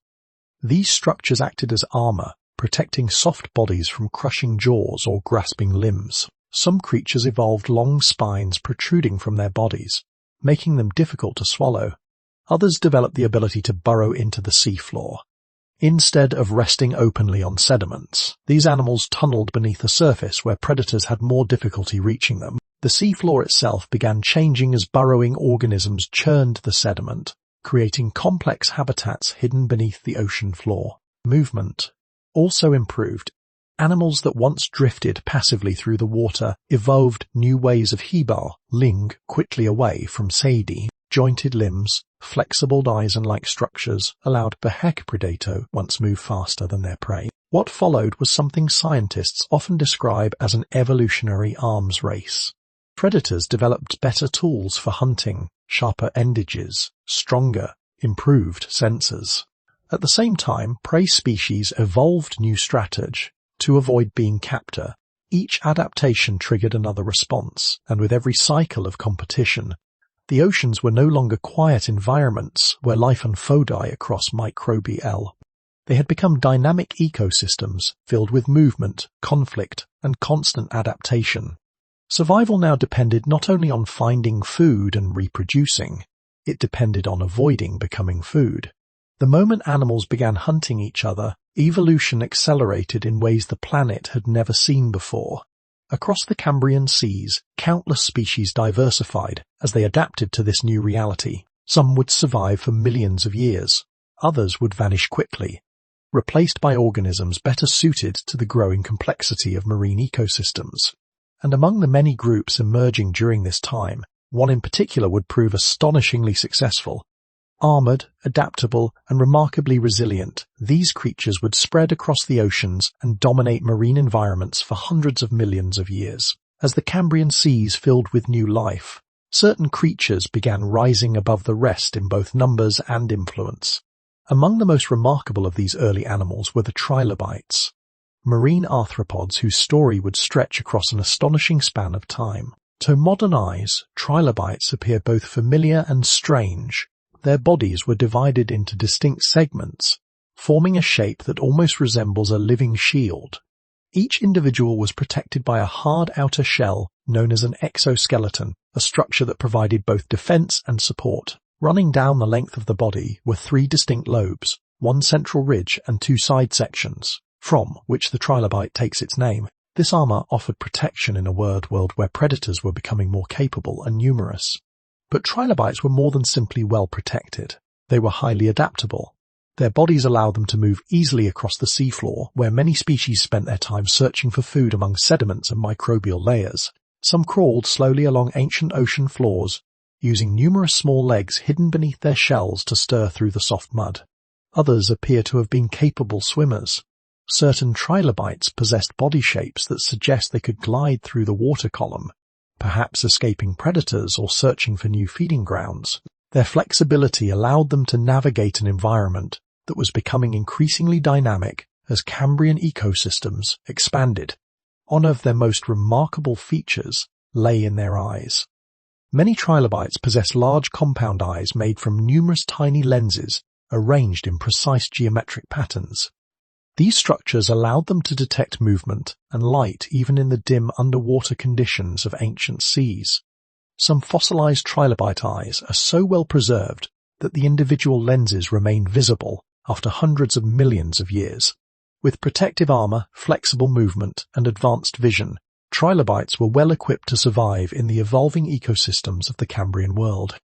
These structures acted as armor, protecting soft bodies from crushing jaws or grasping limbs. Some creatures evolved long spines protruding from their bodies, making them difficult to swallow. Others developed the ability to burrow into the seafloor. Instead of resting openly on sediments, these animals tunneled beneath the surface where predators had more difficulty reaching them. The seafloor itself began changing as burrowing organisms churned the sediment, creating complex habitats hidden beneath the ocean floor. Movement also improved. Animals that once drifted passively through the water evolved new ways of ling quickly away from seidi. Jointed limbs, flexible eyes and like structures allowed predator once move faster than their prey. What followed was something scientists often describe as an evolutionary arms race. Predators developed better tools for hunting, sharper endages, stronger, improved sensors. At the same time, prey species evolved new strategy to avoid being captured. Each adaptation triggered another response, and with every cycle of competition, the oceans were no longer quiet environments where life unfolded across Microbes. They had become dynamic ecosystems filled with movement, conflict, and constant adaptation. Survival now depended not only on finding food and reproducing, it depended on avoiding becoming food. The moment animals began hunting each other, evolution accelerated in ways the planet had never seen before. Across the Cambrian seas, countless species diversified as they adapted to this new reality. Some would survive for millions of years. Others would vanish quickly, replaced by organisms better suited to the growing complexity of marine ecosystems. And among the many groups emerging during this time, one in particular would prove astonishingly successful. Armored, adaptable, and remarkably resilient, these creatures would spread across the oceans and dominate marine environments for hundreds of millions of years. As the Cambrian seas filled with new life, certain creatures began rising above the rest in both numbers and influence. Among the most remarkable of these early animals were the trilobites, marine arthropods whose story would stretch across an astonishing span of time. To modern eyes, trilobites appear both familiar and strange. Their bodies were divided into distinct segments, forming a shape that almost resembles a living shield. Each individual was protected by a hard outer shell known as an exoskeleton, a structure that provided both defense and support. Running down the length of the body were 3 distinct lobes, one central ridge and 2 side sections, from which the trilobite takes its name. This armor offered protection in a world where predators were becoming more capable and numerous. But trilobites were more than simply well protected. They were highly adaptable. Their bodies allowed them to move easily across the seafloor, where many species spent their time searching for food among sediments and microbial layers. Some crawled slowly along ancient ocean floors, using numerous small legs hidden beneath their shells to stir through the soft mud. Others appear to have been capable swimmers. Certain trilobites possessed body shapes that suggest they could glide through the water column, perhaps escaping predators or searching for new feeding grounds. Their flexibility allowed them to navigate an environment that was becoming increasingly dynamic as Cambrian ecosystems expanded. One of their most remarkable features lay in their eyes. Many trilobites possess large compound eyes made from numerous tiny lenses arranged in precise geometric patterns. These structures allowed them to detect movement and light even in the dim underwater conditions of ancient seas. Some fossilized trilobite eyes are so well preserved that the individual lenses remain visible after hundreds of millions of years. With protective armor, flexible movement, and advanced vision, trilobites were well equipped to survive in the evolving ecosystems of the Cambrian world.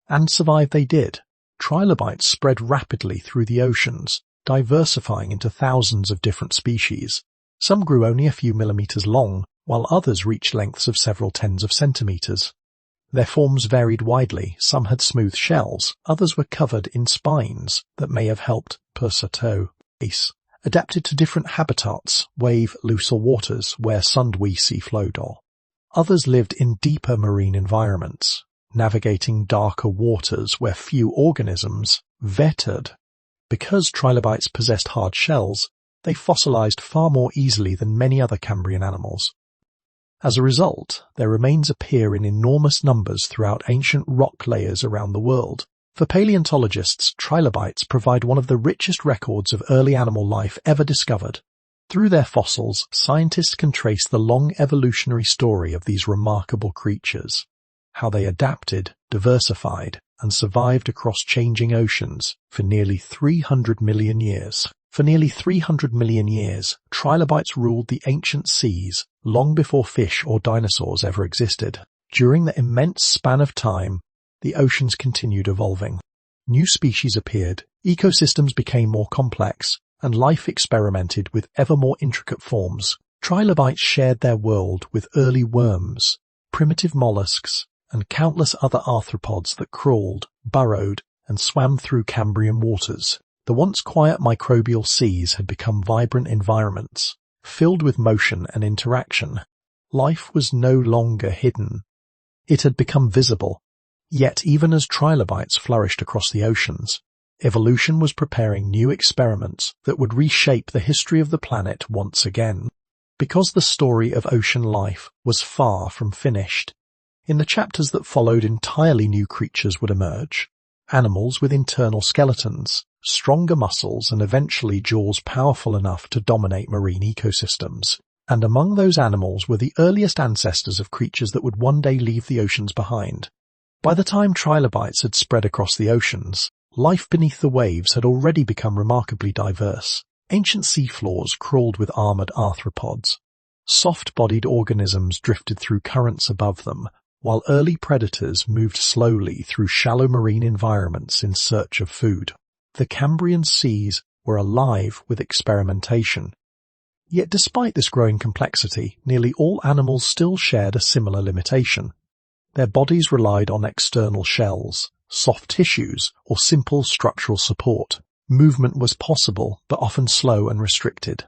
And survive they did. Trilobites spread rapidly through the oceans, diversifying into thousands of different species. Some grew only a few millimeters long, while others reached lengths of several tens of centimeters. Their forms varied widely. Some had smooth shells, others were covered in spines that may have helped persato base. Adapted to different habitats, wave looser waters where sundwe sea flowed. Others lived in deeper marine environments, navigating darker waters where few organisms vetted. Because trilobites possessed hard shells, they fossilized far more easily than many other Cambrian animals. As a result, their remains appear in enormous numbers throughout ancient rock layers around the world. For paleontologists, trilobites provide one of the richest records of early animal life ever discovered. Through their fossils, scientists can trace the long evolutionary story of these remarkable creatures, how they adapted, diversified, and survived across changing oceans for nearly 300 million years. For nearly 300 million years, trilobites ruled the ancient seas long before fish or dinosaurs ever existed. During the immense span of time, the oceans continued evolving. New species appeared, ecosystems became more complex, and life experimented with ever more intricate forms. Trilobites shared their world with early worms, primitive mollusks, and countless other arthropods that crawled, burrowed, and swam through Cambrian waters. The once quiet microbial seas had become vibrant environments, filled with motion and interaction. Life was no longer hidden. It had become visible. Yet even as trilobites flourished across the oceans, evolution was preparing new experiments that would reshape the history of the planet once again. Because the story of ocean life was far from finished, in the chapters that followed entirely new creatures would emerge. Animals with internal skeletons, stronger muscles, and eventually jaws powerful enough to dominate marine ecosystems. And among those animals were the earliest ancestors of creatures that would one day leave the oceans behind. By the time trilobites had spread across the oceans, life beneath the waves had already become remarkably diverse. Ancient seafloors crawled with armored arthropods. Soft-bodied organisms drifted through currents above them, while early predators moved slowly through shallow marine environments in search of food. The Cambrian seas were alive with experimentation. Yet despite this growing complexity, nearly all animals still shared a similar limitation. Their bodies relied on external shells, soft tissues, or simple structural support. Movement was possible, but often slow and restricted.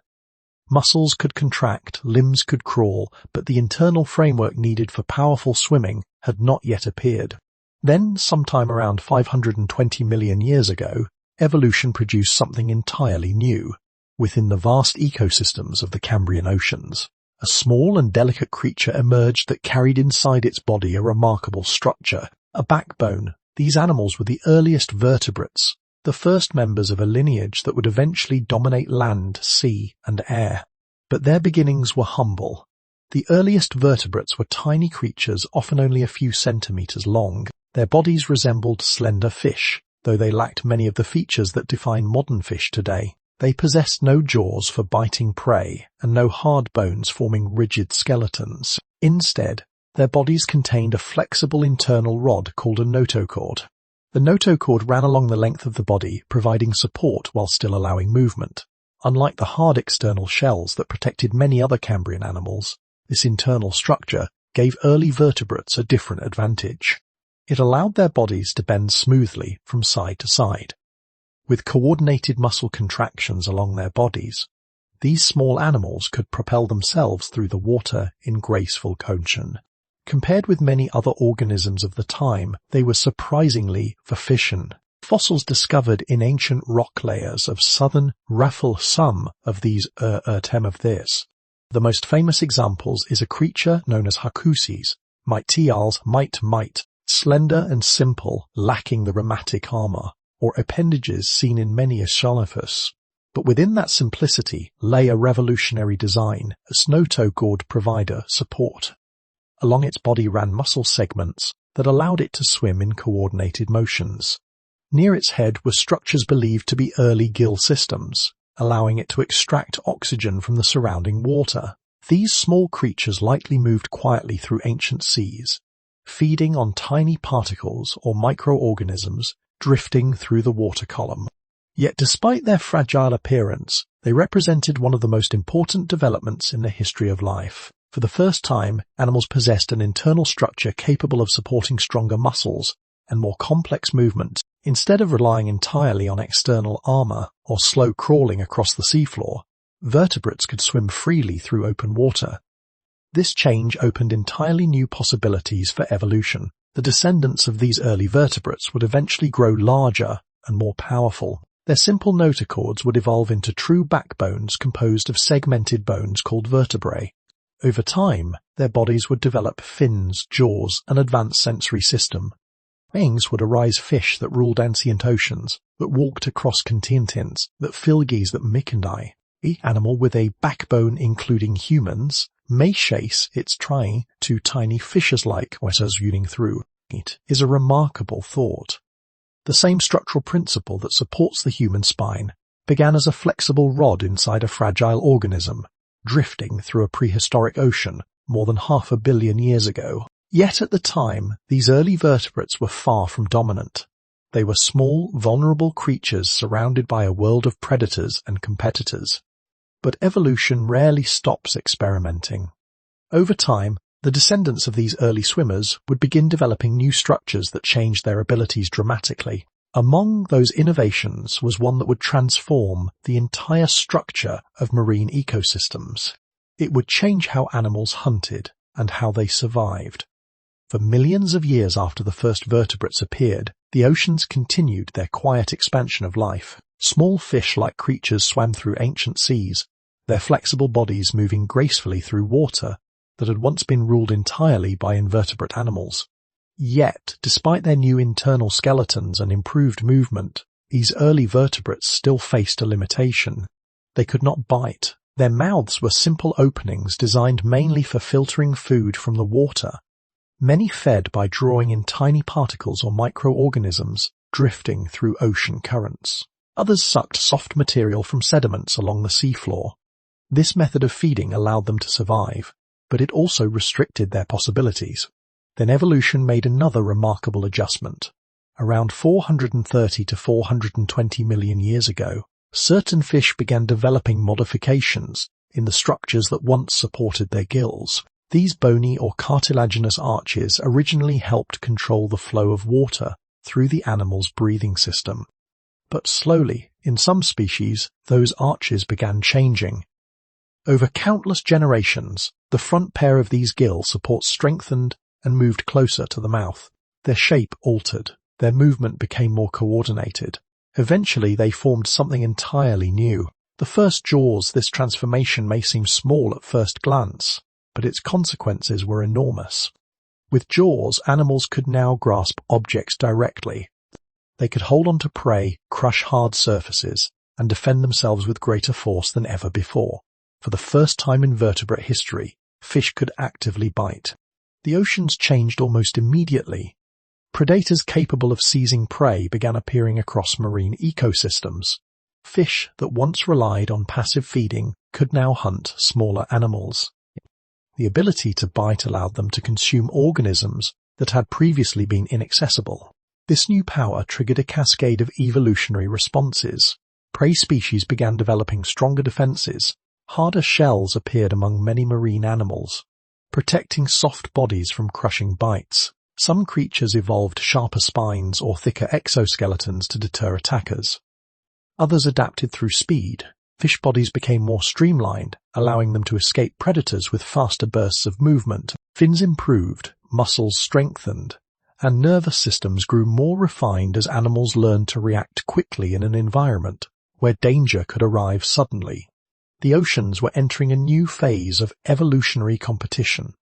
Muscles could contract, limbs could crawl, but the internal framework needed for powerful swimming had not yet appeared. Then, sometime around 520 million years ago, evolution produced something entirely new. Within the vast ecosystems of the Cambrian oceans, a small and delicate creature emerged that carried inside its body a remarkable structure, a backbone. These animals were the earliest vertebrates, the first members of a lineage that would eventually dominate land, sea, and air. But their beginnings were humble. The earliest vertebrates were tiny creatures, often only a few centimeters long. Their bodies resembled slender fish, though they lacked many of the features that define modern fish today. They possessed no jaws for biting prey and no hard bones forming rigid skeletons. Instead, their bodies contained a flexible internal rod called a notochord. The notochord ran along the length of the body, providing support while still allowing movement. Unlike the hard external shells that protected many other Cambrian animals, this internal structure gave early vertebrates a different advantage. It allowed their bodies to bend smoothly from side to side. With coordinated muscle contractions along their bodies, these small animals could propel themselves through the water in graceful motion. Compared with many other organisms of the time, they were surprisingly efficient. Fossils discovered in ancient rock layers of southern raffle some of these The most famous examples is a creature known as Hakusis, Reptiles, might, slender and simple, lacking the rheumatic armor, or appendages seen in many Ascholopus. But within that simplicity lay a revolutionary design, a snow-toe gourd provider support. Along its body ran muscle segments that allowed it to swim in coordinated motions. Near its head were structures believed to be early gill systems, allowing it to extract oxygen from the surrounding water. These small creatures likely moved quietly through ancient seas, feeding on tiny particles or microorganisms drifting through the water column. Yet despite their fragile appearance, they represented one of the most important developments in the history of life. For the first time, animals possessed an internal structure capable of supporting stronger muscles and more complex movement. Instead of relying entirely on external armor or slow crawling across the seafloor, vertebrates could swim freely through open water. This change opened entirely new possibilities for evolution. The descendants of these early vertebrates would eventually grow larger and more powerful. Their simple notochords would evolve into true backbones composed of segmented bones called vertebrae. Over time, their bodies would develop fins, jaws, an advanced sensory system. Wings would arise fish that ruled ancient oceans, that walked across continents, that filgies that mikandai. Each animal with a backbone including humans may chase its trying to tiny fishes-like running through. It is a remarkable thought. The same structural principle that supports the human spine began as a flexible rod inside a fragile organism, drifting through a prehistoric ocean more than 500 million years ago. Yet at the time, these early vertebrates were far from dominant. They were small, vulnerable creatures surrounded by a world of predators and competitors. But evolution rarely stops experimenting. Over time, the descendants of these early swimmers would begin developing new structures that changed their abilities dramatically. Among those innovations was one that would transform the entire structure of marine ecosystems. It would change how animals hunted and how they survived. For millions of years after the first vertebrates appeared, the oceans continued their quiet expansion of life. Small fish-like creatures swam through ancient seas, their flexible bodies moving gracefully through water that had once been ruled entirely by invertebrate animals. Yet, despite their new internal skeletons and improved movement, these early vertebrates still faced a limitation. They could not bite. Their mouths were simple openings designed mainly for filtering food from the water. Many fed by drawing in tiny particles or microorganisms drifting through ocean currents. Others sucked soft material from sediments along the seafloor. This method of feeding allowed them to survive, but it also restricted their possibilities. Then evolution made another remarkable adjustment. Around 430 to 420 million years ago, certain fish began developing modifications in the structures that once supported their gills. These bony or cartilaginous arches originally helped control the flow of water through the animal's breathing system. But slowly, in some species, those arches began changing. Over countless generations, the front pair of these gill supports strengthened and moved closer to the mouth. Their shape altered. Their movement became more coordinated. Eventually, they formed something entirely new. The first jaws, this transformation may seem small at first glance, but its consequences were enormous. With jaws, animals could now grasp objects directly. They could hold on to prey, crush hard surfaces, and defend themselves with greater force than ever before. For the first time in vertebrate history, fish could actively bite. The oceans changed almost immediately. Predators capable of seizing prey began appearing across marine ecosystems. Fish that once relied on passive feeding could now hunt smaller animals. The ability to bite allowed them to consume organisms that had previously been inaccessible. This new power triggered a cascade of evolutionary responses. Prey species began developing stronger defenses. Harder shells appeared among many marine animals, protecting soft bodies from crushing bites. Some creatures evolved sharper spines or thicker exoskeletons to deter attackers. Others adapted through speed. Fish bodies became more streamlined, allowing them to escape predators with faster bursts of movement. Fins improved, muscles strengthened, and nervous systems grew more refined as animals learned to react quickly in an environment where danger could arrive suddenly. The oceans were entering a new phase of evolutionary competition.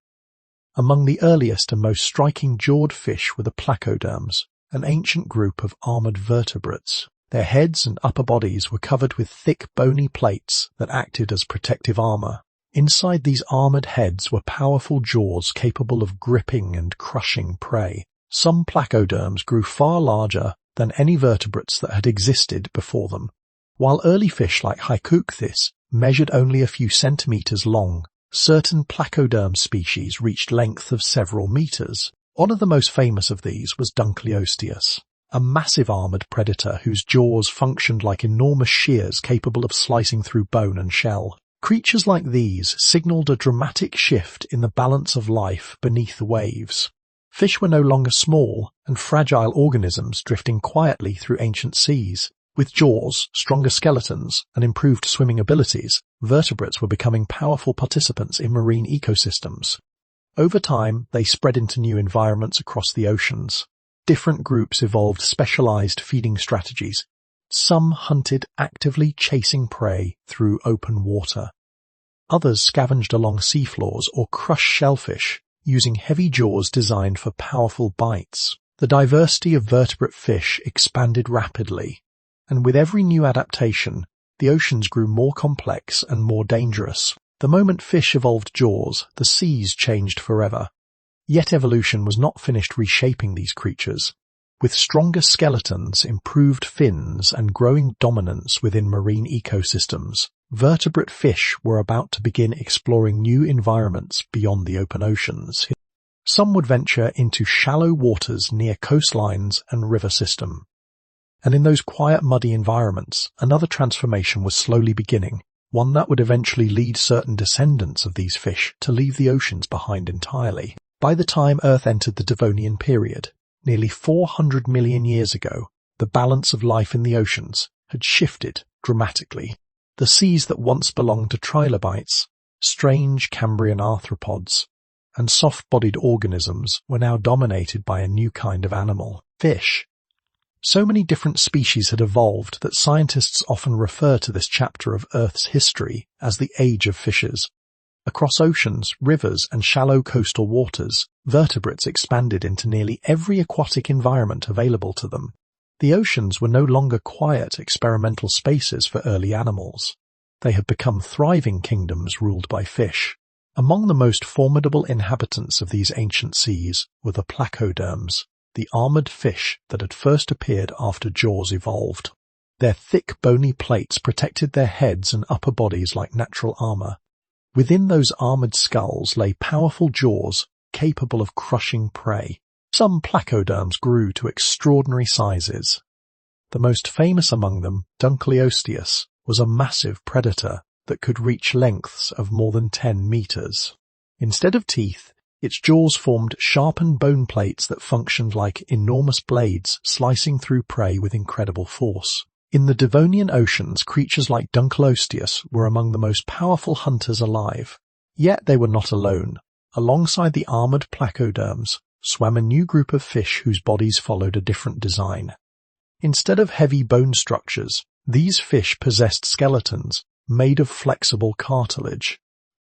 Among the earliest and most striking jawed fish were the placoderms, an ancient group of armored vertebrates. Their heads and upper bodies were covered with thick bony plates that acted as protective armor. Inside these armored heads were powerful jaws capable of gripping and crushing prey. Some placoderms grew far larger than any vertebrates that had existed before them. While early fish like Hycucthis measured only a few centimeters long, certain placoderm species reached length of several meters. One of the most famous of these was Dunkleosteus, a massive armored predator whose jaws functioned like enormous shears capable of slicing through bone and shell. Creatures like these signaled a dramatic shift in the balance of life beneath the waves. Fish were no longer small and fragile organisms drifting quietly through ancient seas. With jaws, stronger skeletons, and improved swimming abilities, vertebrates were becoming powerful participants in marine ecosystems. Over time, they spread into new environments across the oceans. Different groups evolved specialized feeding strategies. Some hunted actively chasing prey through open water. Others scavenged along seafloors or crushed shellfish, using heavy jaws designed for powerful bites. The diversity of vertebrate fish expanded rapidly, and with every new adaptation, the oceans grew more complex and more dangerous. The moment fish evolved jaws, the seas changed forever. Yet evolution was not finished reshaping these creatures. With stronger skeletons, improved fins, and growing dominance within marine ecosystems, vertebrate fish were about to begin exploring new environments beyond the open oceans. Some would venture into shallow waters near coastlines and river systems. And in those quiet, muddy environments, another transformation was slowly beginning, one that would eventually lead certain descendants of these fish to leave the oceans behind entirely. By the time Earth entered the Devonian period, nearly 400 million years ago, the balance of life in the oceans had shifted dramatically. The seas that once belonged to trilobites, strange Cambrian arthropods, and soft-bodied organisms were now dominated by a new kind of animal, fish. So many different species had evolved that scientists often refer to this chapter of Earth's history as the Age of Fishes. Across oceans, rivers, and shallow coastal waters, vertebrates expanded into nearly every aquatic environment available to them. The oceans were no longer quiet experimental spaces for early animals. They had become thriving kingdoms ruled by fish. Among the most formidable inhabitants of these ancient seas were the placoderms, the armored fish that had first appeared after jaws evolved. Their thick bony plates protected their heads and upper bodies like natural armor. Within those armored skulls lay powerful jaws capable of crushing prey. Some placoderms grew to extraordinary sizes. The most famous among them, Dunkleosteus, was a massive predator that could reach lengths of more than 10 meters. Instead of teeth, its jaws formed sharpened bone plates that functioned like enormous blades slicing through prey with incredible force. In the Devonian oceans, creatures like Dunkleosteus were among the most powerful hunters alive. Yet they were not alone. Alongside the armored placoderms swam a new group of fish whose bodies followed a different design. Instead of heavy bone structures, these fish possessed skeletons made of flexible cartilage.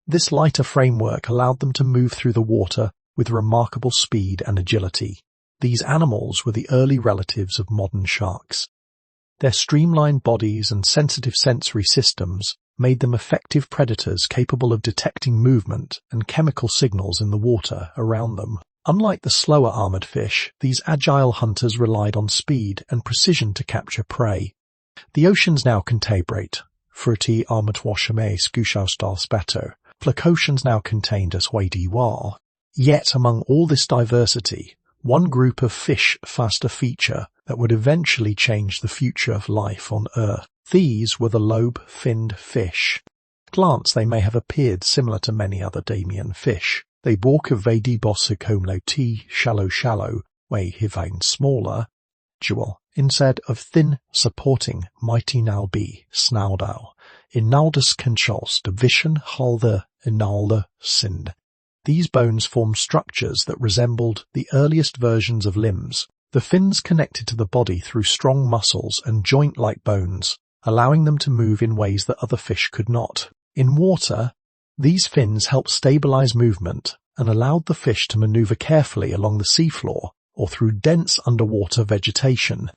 This lighter framework allowed them to move through the water with remarkable speed and agility. These animals were the early relatives of modern sharks. Their streamlined bodies and sensitive sensory systems made them effective predators capable of detecting movement and chemical signals in the water around them. Unlike the slower armored fish, these agile hunters relied on speed and precision to capture prey. The oceans now contabrate. Fruity armatwashame skushaustal spato. Placoceans now contained as Wadi War. Yet among all this diversity, one group of fish faced a feature that would eventually change the future of life on Earth. These were the lobe-finned fish. At a glance they may have appeared similar to many other Damian fish. They bore Vedi bossicomlo t shallow, way hivain smaller, dual, instead of thin, supporting, mighty nalbi, snaudau, in naldus conchols, division halde inalde sind. These bones formed structures that resembled the earliest versions of limbs. The fins connected to the body through strong muscles and joint-like bones, allowing them to move in ways that other fish could not. In water, these fins helped stabilize movement and allowed the fish to maneuver carefully along the seafloor or through dense underwater vegetation.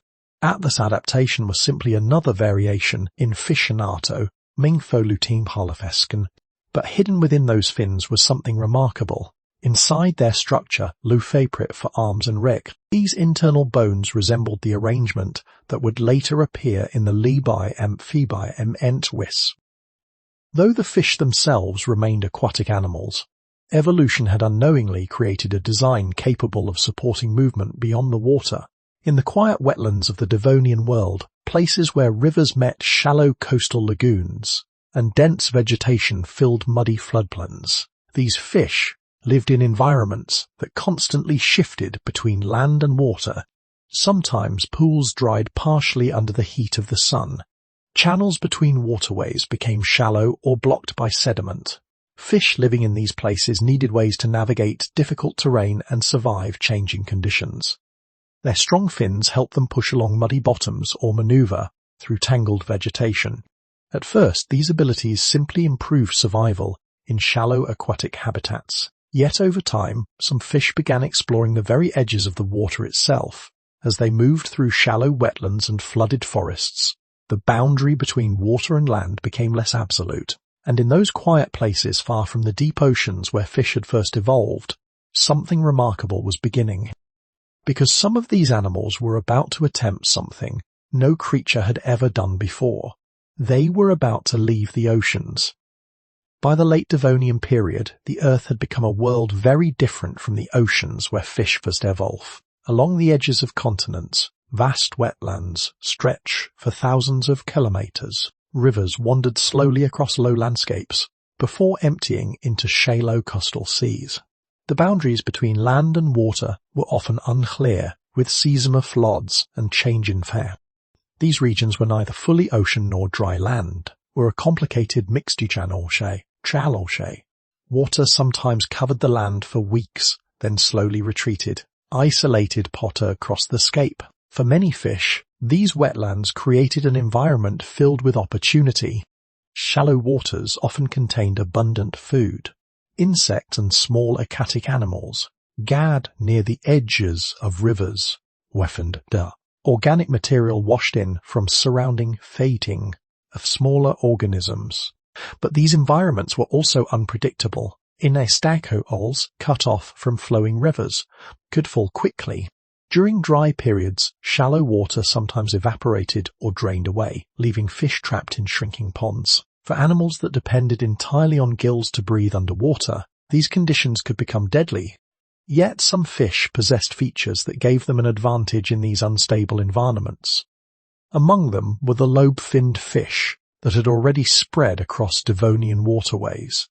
This adaptation was simply another variation in fish anatomy, Mingfolutime, but hidden within those fins was something remarkable. Inside their structure, lufaprit for arms and rec, these internal bones resembled the arrangement that would later appear in the Libai amphibi entwis. Though the fish themselves remained aquatic animals, evolution had unknowingly created a design capable of supporting movement beyond the water. In the quiet wetlands of the Devonian world, places where rivers met shallow coastal lagoons and dense vegetation filled muddy floodplains, these fish lived in environments that constantly shifted between land and water. Sometimes pools dried partially under the heat of the sun. Channels between waterways became shallow or blocked by sediment. Fish living in these places needed ways to navigate difficult terrain and survive changing conditions. Their strong fins helped them push along muddy bottoms or maneuver through tangled vegetation. At first, these abilities simply improved survival in shallow aquatic habitats. Yet over time, some fish began exploring the very edges of the water itself. As they moved through shallow wetlands and flooded forests, the boundary between water and land became less absolute. And in those quiet places far from the deep oceans where fish had first evolved, something remarkable was beginning. Because some of these animals were about to attempt something no creature had ever done before. They were about to leave the oceans. By the late Devonian period, the Earth had become a world very different from the oceans where fish first evolved. Along the edges of continents, vast wetlands stretch for thousands of kilometers. Rivers wandered slowly across low landscapes before emptying into shallow coastal seas. The boundaries between land and water were often unclear, with seasonal floods and change in fair. These regions were neither fully ocean nor dry land, were a complicated mixture. Water sometimes covered the land for weeks, then slowly retreated, isolated potter across the scape. For many fish, these wetlands created an environment filled with opportunity. Shallow waters often contained abundant food. Insects and small aquatic animals gathered near the edges of rivers. Organic material washed in from surrounding fating of smaller organisms. But these environments were also unpredictable. Holes cut off from flowing rivers could fall quickly. During dry periods, shallow water sometimes evaporated or drained away, leaving fish trapped in shrinking ponds. For animals that depended entirely on gills to breathe underwater, these conditions could become deadly. Yet some fish possessed features that gave them an advantage in these unstable environments. Among them were the lobe-finned fish that had already spread across Devonian waterways.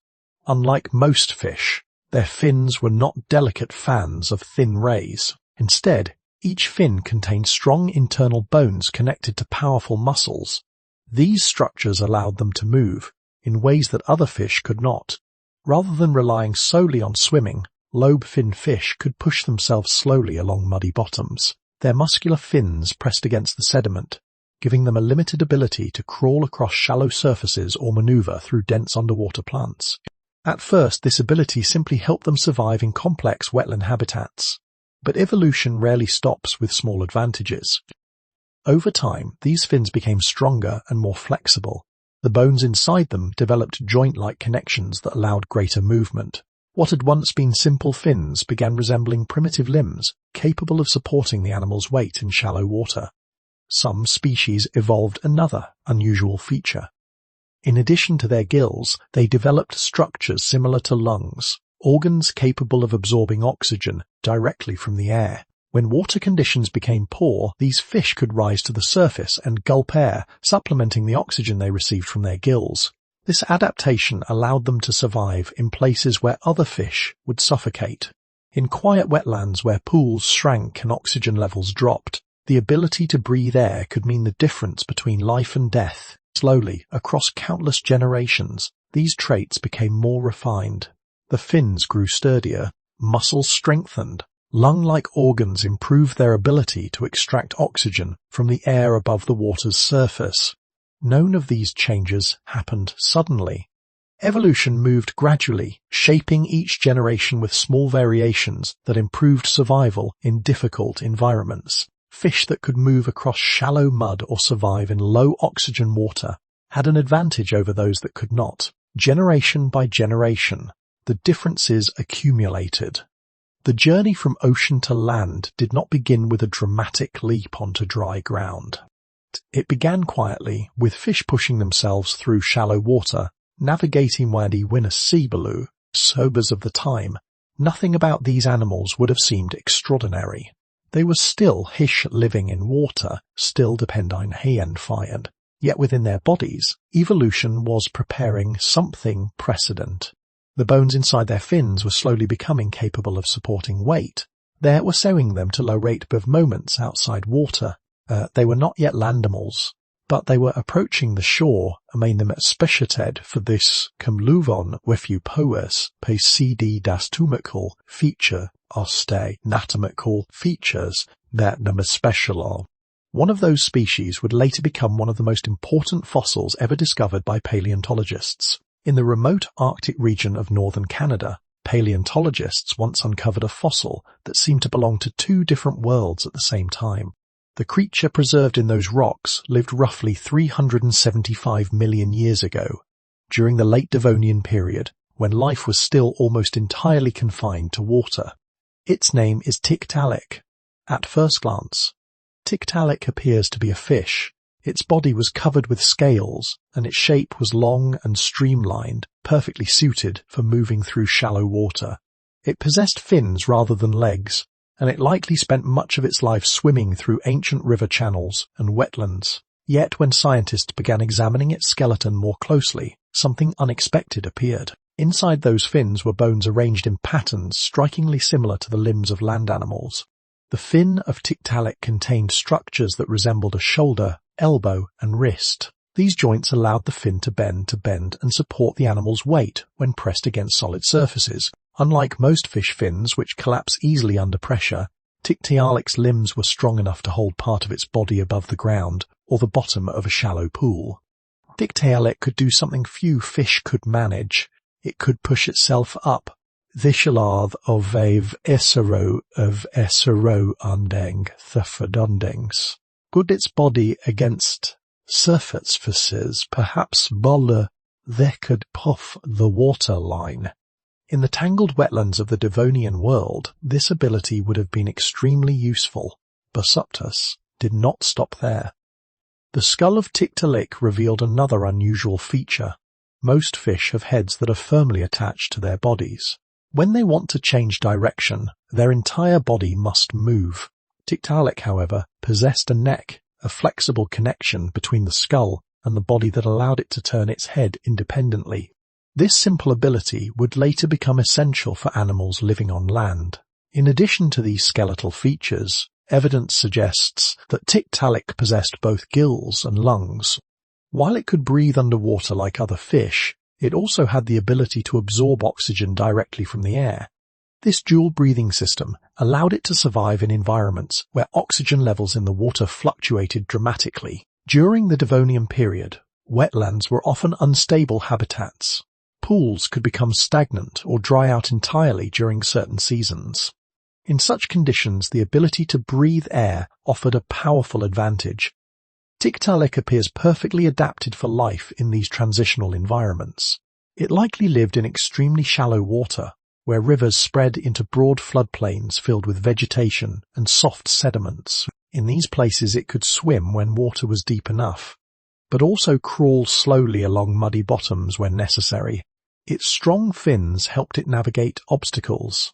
Unlike most fish, their fins were not delicate fans of thin rays. Instead, each fin contained strong internal bones connected to powerful muscles. These structures allowed them to move in ways that other fish could not. Rather than relying solely on swimming, lobe-finned fish could push themselves slowly along muddy bottoms. Their muscular fins pressed against the sediment, giving them a limited ability to crawl across shallow surfaces or maneuver through dense underwater plants. At first, this ability simply helped them survive in complex wetland habitats. But evolution rarely stops with small advantages. Over time, these fins became stronger and more flexible. The bones inside them developed joint-like connections that allowed greater movement. What had once been simple fins began resembling primitive limbs, capable of supporting the animal's weight in shallow water. Some species evolved another unusual feature. In addition to their gills, they developed structures similar to lungs, organs capable of absorbing oxygen directly from the air. When water conditions became poor, these fish could rise to the surface and gulp air, supplementing the oxygen they received from their gills. This adaptation allowed them to survive in places where other fish would suffocate. In quiet wetlands where pools shrank and oxygen levels dropped, the ability to breathe air could mean the difference between life and death. Slowly, across countless generations, these traits became more refined. The fins grew sturdier, muscles strengthened, lung-like organs improved their ability to extract oxygen from the air above the water's surface. None of these changes happened suddenly. Evolution moved gradually, shaping each generation with small variations that improved survival in difficult environments. Fish that could move across shallow mud or survive in low oxygen water had an advantage over those that could not. Generation by generation, the differences accumulated. The journey from ocean to land did not begin with a dramatic leap onto dry ground. It began quietly, with fish pushing themselves through shallow water, navigating Wadi Winasibalu, sobers of the time. Nothing about these animals would have seemed extraordinary. They were still fish living in water, still depend on fire. Yet within their bodies, evolution was preparing something precedent. The bones inside their fins were slowly becoming capable of supporting weight. They were sewing them to low rate of moments outside water. They were not yet landimals, but they were approaching the shore, made them speciated for this Camluvon wefu poes pe cd dastumical feature oste anatomical features that them special. One of those species would later become one of the most important fossils ever discovered by paleontologists. In the remote Arctic region of northern Canada, paleontologists once uncovered a fossil that seemed to belong to two different worlds at the same time. The creature preserved in those rocks lived roughly 375 million years ago, during the late Devonian period, when life was still almost entirely confined to water. Its name is Tiktaalik. At first glance, Tiktaalik appears to be a fish. Its body was covered with scales, and its shape was long and streamlined, perfectly suited for moving through shallow water. It possessed fins rather than legs, and it likely spent much of its life swimming through ancient river channels and wetlands. Yet when scientists began examining its skeleton more closely, something unexpected appeared. Inside those fins were bones arranged in patterns strikingly similar to the limbs of land animals. The fin of Tiktaalik contained structures that resembled a shoulder, elbow, and wrist. These joints allowed the fin to bend and support the animal's weight when pressed against solid surfaces. Unlike most fish fins, which collapse easily under pressure, Tiktaalik's limbs were strong enough to hold part of its body above the ground or the bottom of a shallow pool. Tiktaalik could do something few fish could manage. It could push itself up. Vishalath of Esero undeng theferdundings. Could its body against surfaces, perhaps bolle, they could puff the water line. In the tangled wetlands of the Devonian world, this ability would have been extremely useful. Basuptus did not stop there. The skull of Tiktaalik revealed another unusual feature. Most fish have heads that are firmly attached to their bodies. When they want to change direction, their entire body must move. Tiktaalik, however, possessed a neck, a flexible connection between the skull and the body that allowed it to turn its head independently. This simple ability would later become essential for animals living on land. In addition to these skeletal features, evidence suggests that Tiktaalik possessed both gills and lungs. While it could breathe underwater like other fish, it also had the ability to absorb oxygen directly from the air. This dual breathing system allowed it to survive in environments where oxygen levels in the water fluctuated dramatically. During the Devonian period, wetlands were often unstable habitats. Pools could become stagnant or dry out entirely during certain seasons. In such conditions, the ability to breathe air offered a powerful advantage. Tiktaalik appears perfectly adapted for life in these transitional environments. It likely lived in extremely shallow water, where rivers spread into broad floodplains filled with vegetation and soft sediments. In these places it could swim when water was deep enough, but also crawl slowly along muddy bottoms when necessary. Its strong fins helped it navigate obstacles.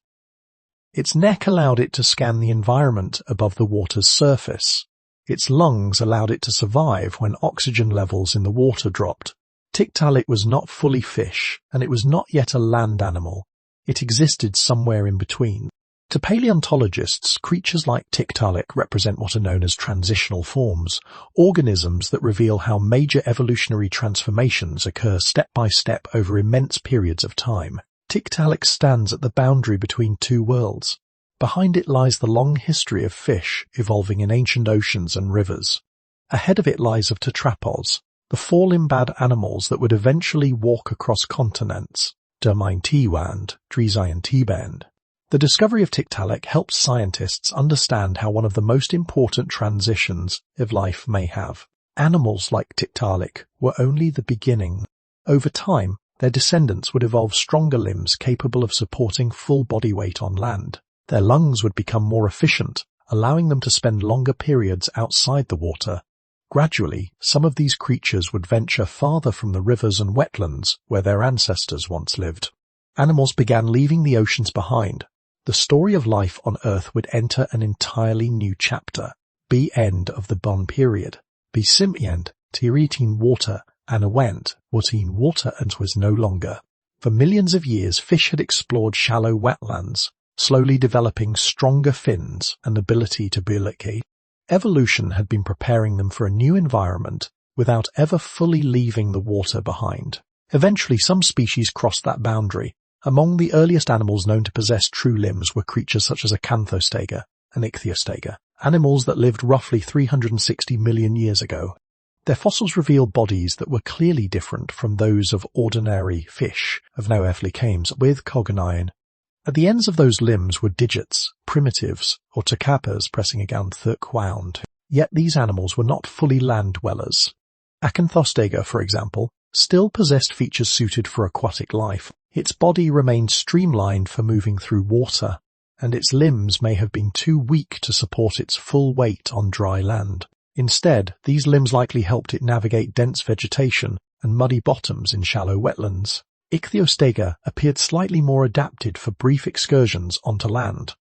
Its neck allowed it to scan the environment above the water's surface. Its lungs allowed it to survive when oxygen levels in the water dropped. Tiktaalik was not fully fish, and it was not yet a land animal. It existed somewhere in between. To paleontologists, creatures like Tiktaalik represent what are known as transitional forms, organisms that reveal how major evolutionary transformations occur step by step over immense periods of time. Tiktaalik stands at the boundary between two worlds. Behind it lies the long history of fish evolving in ancient oceans and rivers. Ahead of it lies of tetrapods, the four-limbed animals that would eventually walk across continents, and Band. The discovery of Tiktaalik helped scientists understand how one of the most important transitions of life may have. Animals like Tiktaalik were only the beginning. Over time, their descendants would evolve stronger limbs capable of supporting full body weight on land. Their lungs would become more efficient, allowing them to spend longer periods outside the water. Gradually, some of these creatures would venture farther from the rivers and wetlands where their ancestors once lived. Animals began leaving the oceans behind. The story of life on Earth would enter an entirely new chapter. End of the Bon period. Simient, Tiritin water, Anawent, Watin water and was no longer. For millions of years, fish had explored shallow wetlands, slowly developing stronger fins and ability to biolocate. Evolution had been preparing them for a new environment without ever fully leaving the water behind. Eventually, some species crossed that boundary. Among the earliest animals known to possess true limbs were creatures such as Acanthostega and Ichthyostega, animals that lived roughly 360 million years ago. Their fossils reveal bodies that were clearly different from those of ordinary fish of Noephlicames with cognition. At the ends of those limbs were digits, primitives, or tocapas pressing against the ground. Yet these animals were not fully land dwellers. Acanthostega, for example, still possessed features suited for aquatic life. Its body remained streamlined for moving through water, and its limbs may have been too weak to support its full weight on dry land. Instead, these limbs likely helped it navigate dense vegetation and muddy bottoms in shallow wetlands. Ichthyostega appeared slightly more adapted for brief excursions onto land.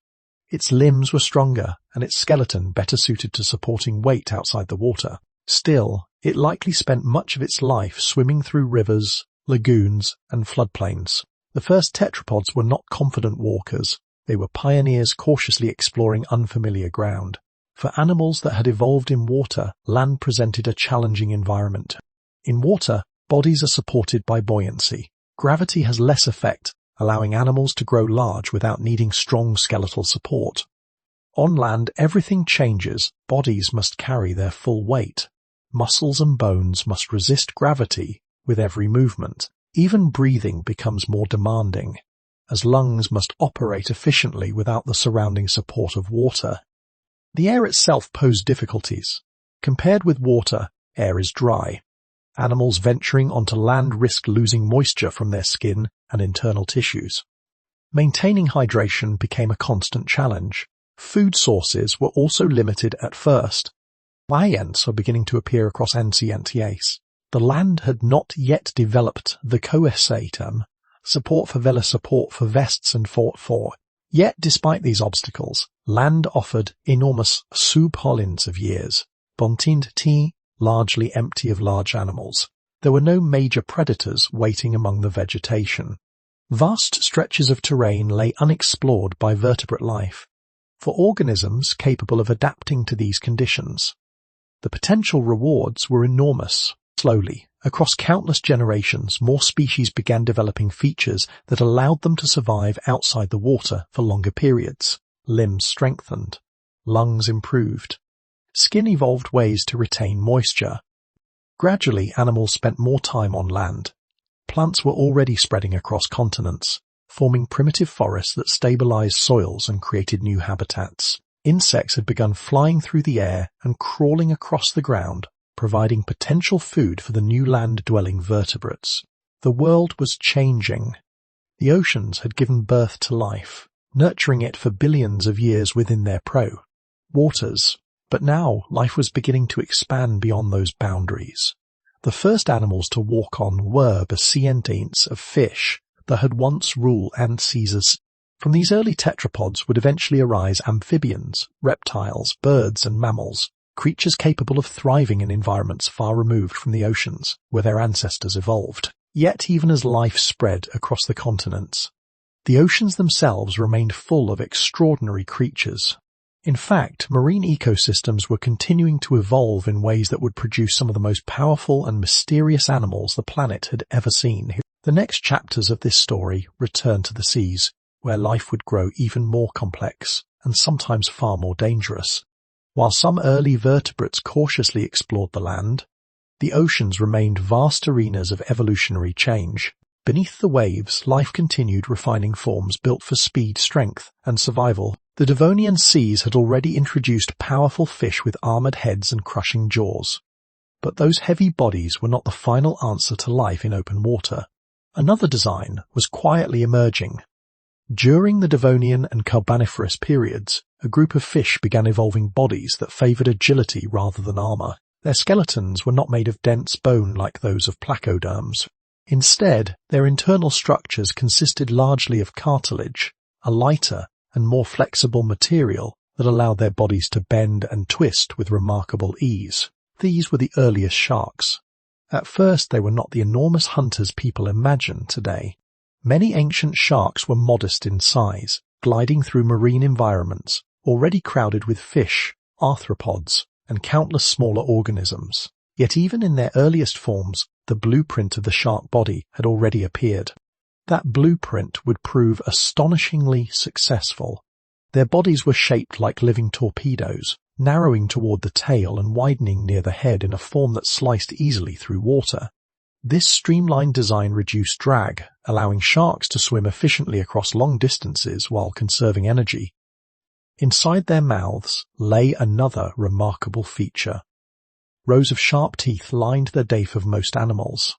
Its limbs were stronger and its skeleton better suited to supporting weight outside the water. Still, it likely spent much of its life swimming through rivers, lagoons, and floodplains. The first tetrapods were not confident walkers. They were pioneers cautiously exploring unfamiliar ground. For animals that had evolved in water, land presented a challenging environment. In water, bodies are supported by buoyancy. Gravity has less effect, allowing animals to grow large without needing strong skeletal support. On land, everything changes. Bodies must carry their full weight. Muscles and bones must resist gravity with every movement. Even breathing becomes more demanding, as lungs must operate efficiently without the surrounding support of water. The air itself posed difficulties. Compared with water, air is dry. Animals venturing onto land risk losing moisture from their skin and internal tissues. Maintaining hydration became a constant challenge. Food sources were also limited at first. Lions are beginning to appear across Ancientiace. The land had not yet developed the coesatum, support for vests and for. Yet, despite these obstacles, land offered enormous subholins of years, Bontint T, largely empty of large animals. There were no major predators waiting among the vegetation. Vast stretches of terrain lay unexplored by vertebrate life, for organisms capable of adapting to these conditions. The potential rewards were enormous. Slowly, across countless generations, more species began developing features that allowed them to survive outside the water for longer periods. Limbs strengthened. Lungs improved. Skin evolved ways to retain moisture. Gradually, animals spent more time on land. Plants were already spreading across continents, forming primitive forests that stabilized soils and created new habitats. Insects had begun flying through the air and crawling across the ground, providing potential food for the new land-dwelling vertebrates. The world was changing. The oceans had given birth to life, nurturing it for billions of years within their waters. But now life was beginning to expand beyond those boundaries. The first animals to walk on were descendants of fish that had once ruled Caesars. From these early tetrapods would eventually arise amphibians, reptiles, birds and mammals, creatures capable of thriving in environments far removed from the oceans where their ancestors evolved. Yet even as life spread across the continents, the oceans themselves remained full of extraordinary creatures. In fact, marine ecosystems were continuing to evolve in ways that would produce some of the most powerful and mysterious animals the planet had ever seen. The next chapters of this story return to the seas, where life would grow even more complex and sometimes far more dangerous. While some early vertebrates cautiously explored the land, the oceans remained vast arenas of evolutionary change. Beneath the waves, life continued refining forms built for speed, strength, and survival. The Devonian seas had already introduced powerful fish with armored heads and crushing jaws. But those heavy bodies were not the final answer to life in open water. Another design was quietly emerging. During the Devonian and Carboniferous periods, a group of fish began evolving bodies that favored agility rather than armor. Their skeletons were not made of dense bone like those of placoderms. Instead, their internal structures consisted largely of cartilage, a lighter and more flexible material that allowed their bodies to bend and twist with remarkable ease. These were the earliest sharks. At first, they were not the enormous hunters people imagine today. Many ancient sharks were modest in size, gliding through marine environments, already crowded with fish, arthropods, and countless smaller organisms. Yet even in their earliest forms, the blueprint of the shark body had already appeared. That blueprint would prove astonishingly successful. Their bodies were shaped like living torpedoes, narrowing toward the tail and widening near the head in a form that sliced easily through water. This streamlined design reduced drag, allowing sharks to swim efficiently across long distances while conserving energy. Inside their mouths lay another remarkable feature. Rows of sharp teeth lined the nape of most animals.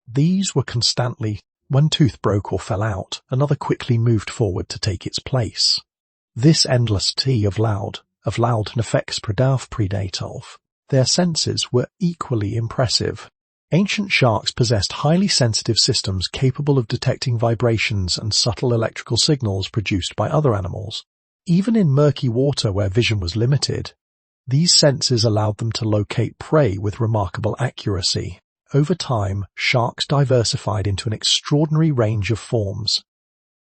These were constantly, when tooth broke or fell out, another quickly moved forward to take its place. This endless T of loud effects predator. Their senses were equally impressive. Ancient sharks possessed highly sensitive systems capable of detecting vibrations and subtle electrical signals produced by other animals. Even in murky water where vision was limited, these senses allowed them to locate prey with remarkable accuracy. Over time, sharks diversified into an extraordinary range of forms.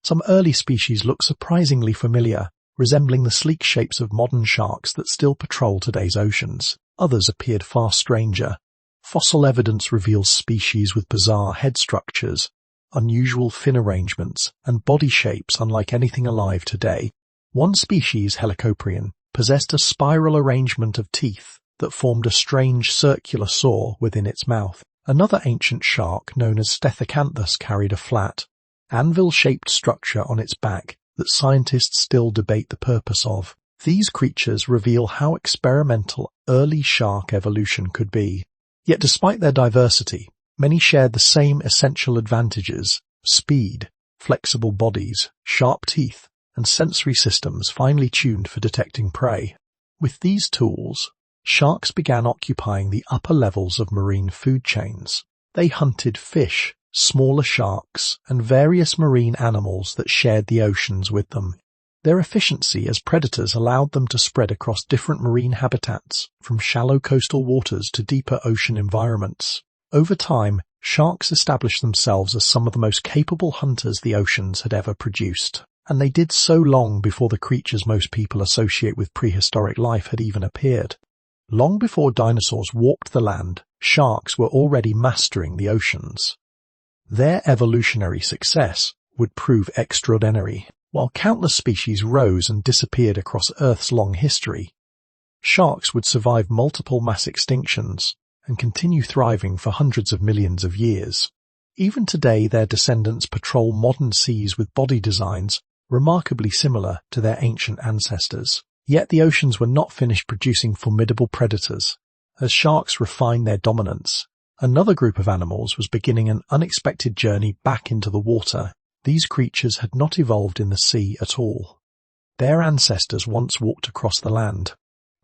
Some early species look surprisingly familiar, resembling the sleek shapes of modern sharks that still patrol today's oceans. Others appeared far stranger. Fossil evidence reveals species with bizarre head structures, unusual fin arrangements, and body shapes unlike anything alive today. One species, Helicoprion, possessed a spiral arrangement of teeth that formed a strange circular saw within its mouth. Another ancient shark, known as Stethecanthus, carried a flat, anvil-shaped structure on its back that scientists still debate the purpose of. These creatures reveal how experimental early shark evolution could be. Yet despite their diversity, many shared the same essential advantages: speed, flexible bodies, sharp teeth, and sensory systems finely tuned for detecting prey. With these tools, sharks began occupying the upper levels of marine food chains. They hunted fish, smaller sharks, and various marine animals that shared the oceans with them. Their efficiency as predators allowed them to spread across different marine habitats, from shallow coastal waters to deeper ocean environments. Over time, sharks established themselves as some of the most capable hunters the oceans had ever produced. And they did so long before the creatures most people associate with prehistoric life had even appeared. Long before dinosaurs walked the land, sharks were already mastering the oceans. Their evolutionary success would prove extraordinary. While countless species rose and disappeared across Earth's long history, sharks would survive multiple mass extinctions and continue thriving for hundreds of millions of years. Even today, their descendants patrol modern seas with body designs remarkably similar to their ancient ancestors. Yet the oceans were not finished producing formidable predators. As sharks refined their dominance, another group of animals was beginning an unexpected journey back into the water. These creatures had not evolved in the sea at all. Their ancestors once walked across the land.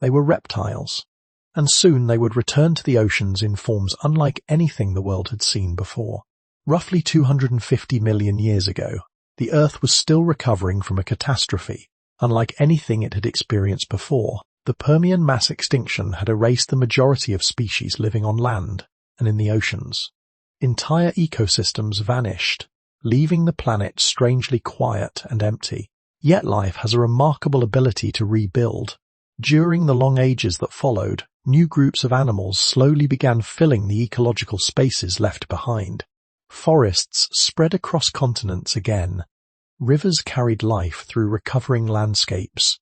They were reptiles, and soon they would return to the oceans in forms unlike anything the world had seen before. Roughly 250 million years ago, the Earth was still recovering from a catastrophe. Unlike anything it had experienced before, the Permian mass extinction had erased the majority of species living on land and in the oceans. Entire ecosystems vanished, leaving the planet strangely quiet and empty. Yet life has a remarkable ability to rebuild. During the long ages that followed, new groups of animals slowly began filling the ecological spaces left behind. Forests spread across continents again. Rivers carried life through recovering landscapes.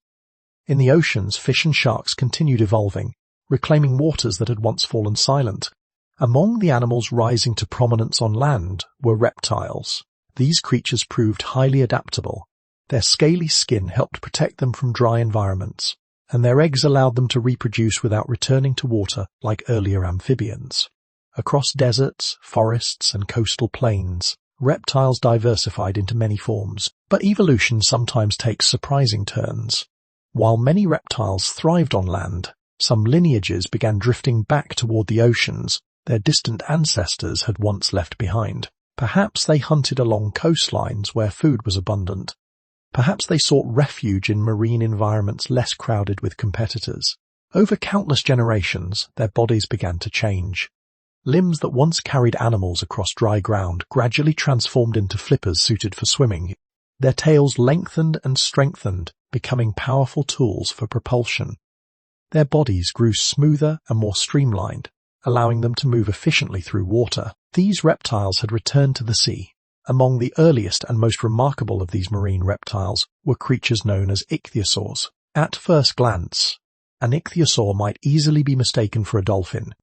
In the oceans, fish and sharks continued evolving, reclaiming waters that had once fallen silent. Among the animals rising to prominence on land were reptiles. These creatures proved highly adaptable. Their scaly skin helped protect them from dry environments, and their eggs allowed them to reproduce without returning to water like earlier amphibians. Across deserts, forests, and coastal plains, reptiles diversified into many forms, but evolution sometimes takes surprising turns. While many reptiles thrived on land, some lineages began drifting back toward the oceans their distant ancestors had once left behind. Perhaps they hunted along coastlines where food was abundant. Perhaps they sought refuge in marine environments less crowded with competitors. Over countless generations, their bodies began to change. Limbs that once carried animals across dry ground gradually transformed into flippers suited for swimming. Their tails lengthened and strengthened, becoming powerful tools for propulsion. Their bodies grew smoother and more streamlined, allowing them to move efficiently through water. These reptiles had returned to the sea. Among the earliest and most remarkable of these marine reptiles were creatures known as ichthyosaurs. At first glance, an ichthyosaur might easily be mistaken for a dolphin.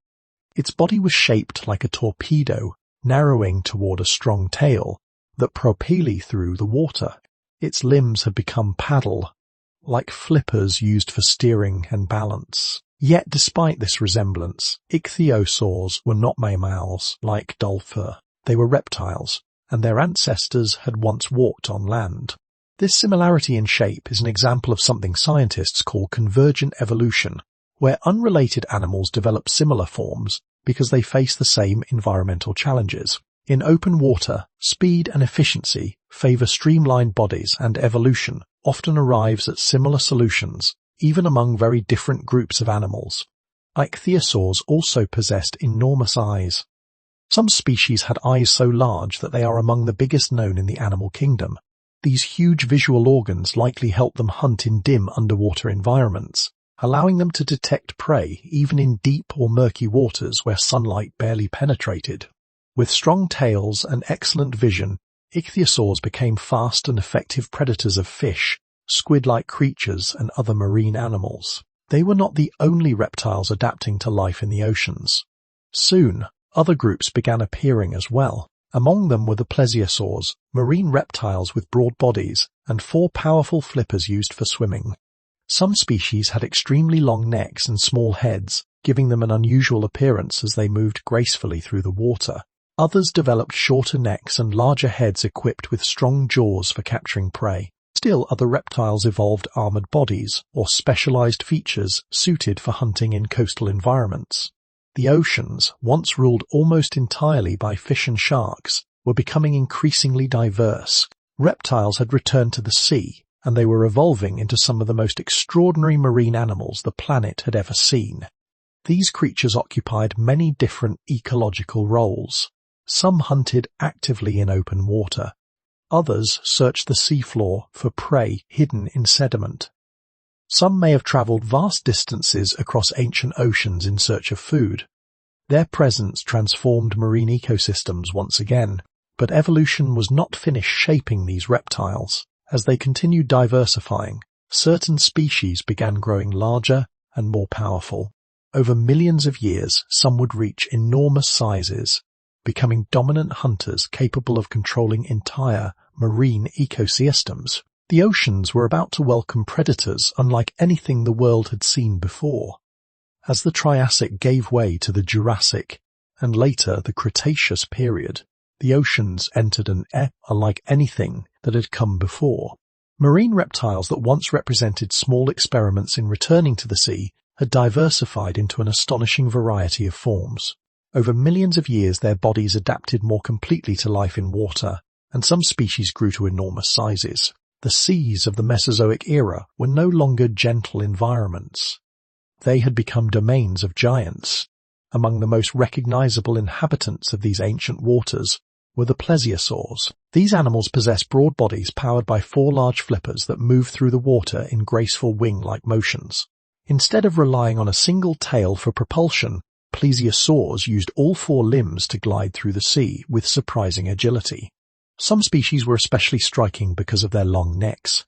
Its body was shaped like a torpedo, narrowing toward a strong tail that propelled through the water. Its limbs had become paddle-like flippers used for steering and balance. Yet despite this resemblance, ichthyosaurs were not mammals like dolphins. They were reptiles, and their ancestors had once walked on land. This similarity in shape is an example of something scientists call convergent evolution, where unrelated animals develop similar forms because they face the same environmental challenges. In open water, speed and efficiency favor streamlined bodies, and evolution often arrives at similar solutions, even among very different groups of animals. Ichthyosaurs also possessed enormous eyes. Some species had eyes so large that they are among the biggest known in the animal kingdom. These huge visual organs likely help them hunt in dim underwater environments, allowing them to detect prey even in deep or murky waters where sunlight barely penetrated. With strong tails and excellent vision, ichthyosaurs became fast and effective predators of fish, squid-like creatures, and other marine animals. They were not the only reptiles adapting to life in the oceans. Soon, other groups began appearing as well. Among them were the plesiosaurs, marine reptiles with broad bodies and 4 powerful flippers used for swimming. Some species had extremely long necks and small heads, giving them an unusual appearance as they moved gracefully through the water. Others developed shorter necks and larger heads equipped with strong jaws for capturing prey. Still, other reptiles evolved armored bodies or specialized features suited for hunting in coastal environments. The oceans, once ruled almost entirely by fish and sharks, were becoming increasingly diverse. Reptiles had returned to the sea, and they were evolving into some of the most extraordinary marine animals the planet had ever seen. These creatures occupied many different ecological roles. Some hunted actively in open water. Others searched the seafloor for prey hidden in sediment. Some may have traveled vast distances across ancient oceans in search of food. Their presence transformed marine ecosystems once again, but evolution was not finished shaping these reptiles. As they continued diversifying, certain species began growing larger and more powerful. Over millions of years, some would reach enormous sizes, becoming dominant hunters capable of controlling entire marine ecosystems. The oceans were about to welcome predators unlike anything the world had seen before. As the Triassic gave way to the Jurassic and later the Cretaceous period, the oceans entered an era unlike anything that had come before. Marine reptiles that once represented small experiments in returning to the sea had diversified into an astonishing variety of forms. Over millions of years, their bodies adapted more completely to life in water, and some species grew to enormous sizes. The seas of the Mesozoic era were no longer gentle environments. They had become domains of giants. Among the most recognizable inhabitants of these ancient waters were the plesiosaurs. These animals possess broad bodies powered by 4 large flippers that move through the water in graceful wing-like motions. Instead of relying on a single tail for propulsion, plesiosaurs used all 4 limbs to glide through the sea with surprising agility. Some species were especially striking because of their long necks.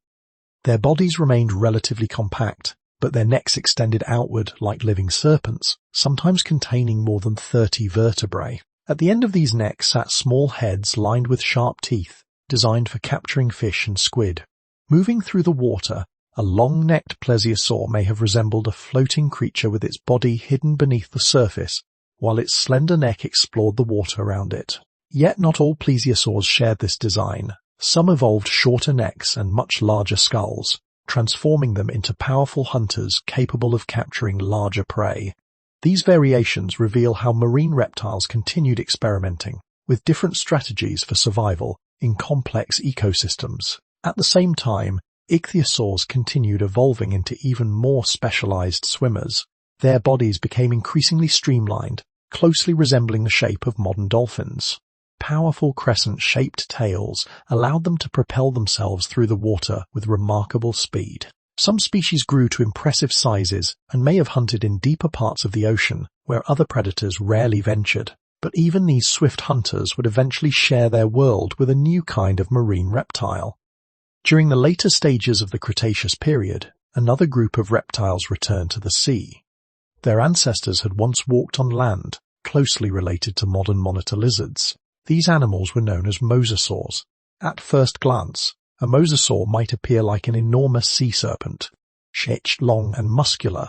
Their bodies remained relatively compact, but their necks extended outward like living serpents, sometimes containing more than 30 vertebrae. At the end of these necks sat small heads lined with sharp teeth, designed for capturing fish and squid. Moving through the water, a long-necked plesiosaur may have resembled a floating creature with its body hidden beneath the surface, while its slender neck explored the water around it. Yet not all plesiosaurs shared this design. Some evolved shorter necks and much larger skulls, transforming them into powerful hunters capable of capturing larger prey. These variations reveal how marine reptiles continued experimenting with different strategies for survival in complex ecosystems. At the same time, ichthyosaurs continued evolving into even more specialized swimmers. Their bodies became increasingly streamlined, closely resembling the shape of modern dolphins. Powerful crescent-shaped tails allowed them to propel themselves through the water with remarkable speed. Some species grew to impressive sizes and may have hunted in deeper parts of the ocean where other predators rarely ventured. But even these swift hunters would eventually share their world with a new kind of marine reptile. During the later stages of the Cretaceous period, another group of reptiles returned to the sea. Their ancestors had once walked on land, closely related to modern monitor lizards. These animals were known as mosasaurs. At first glance, a mosasaur might appear like an enormous sea serpent, shaped long and muscular,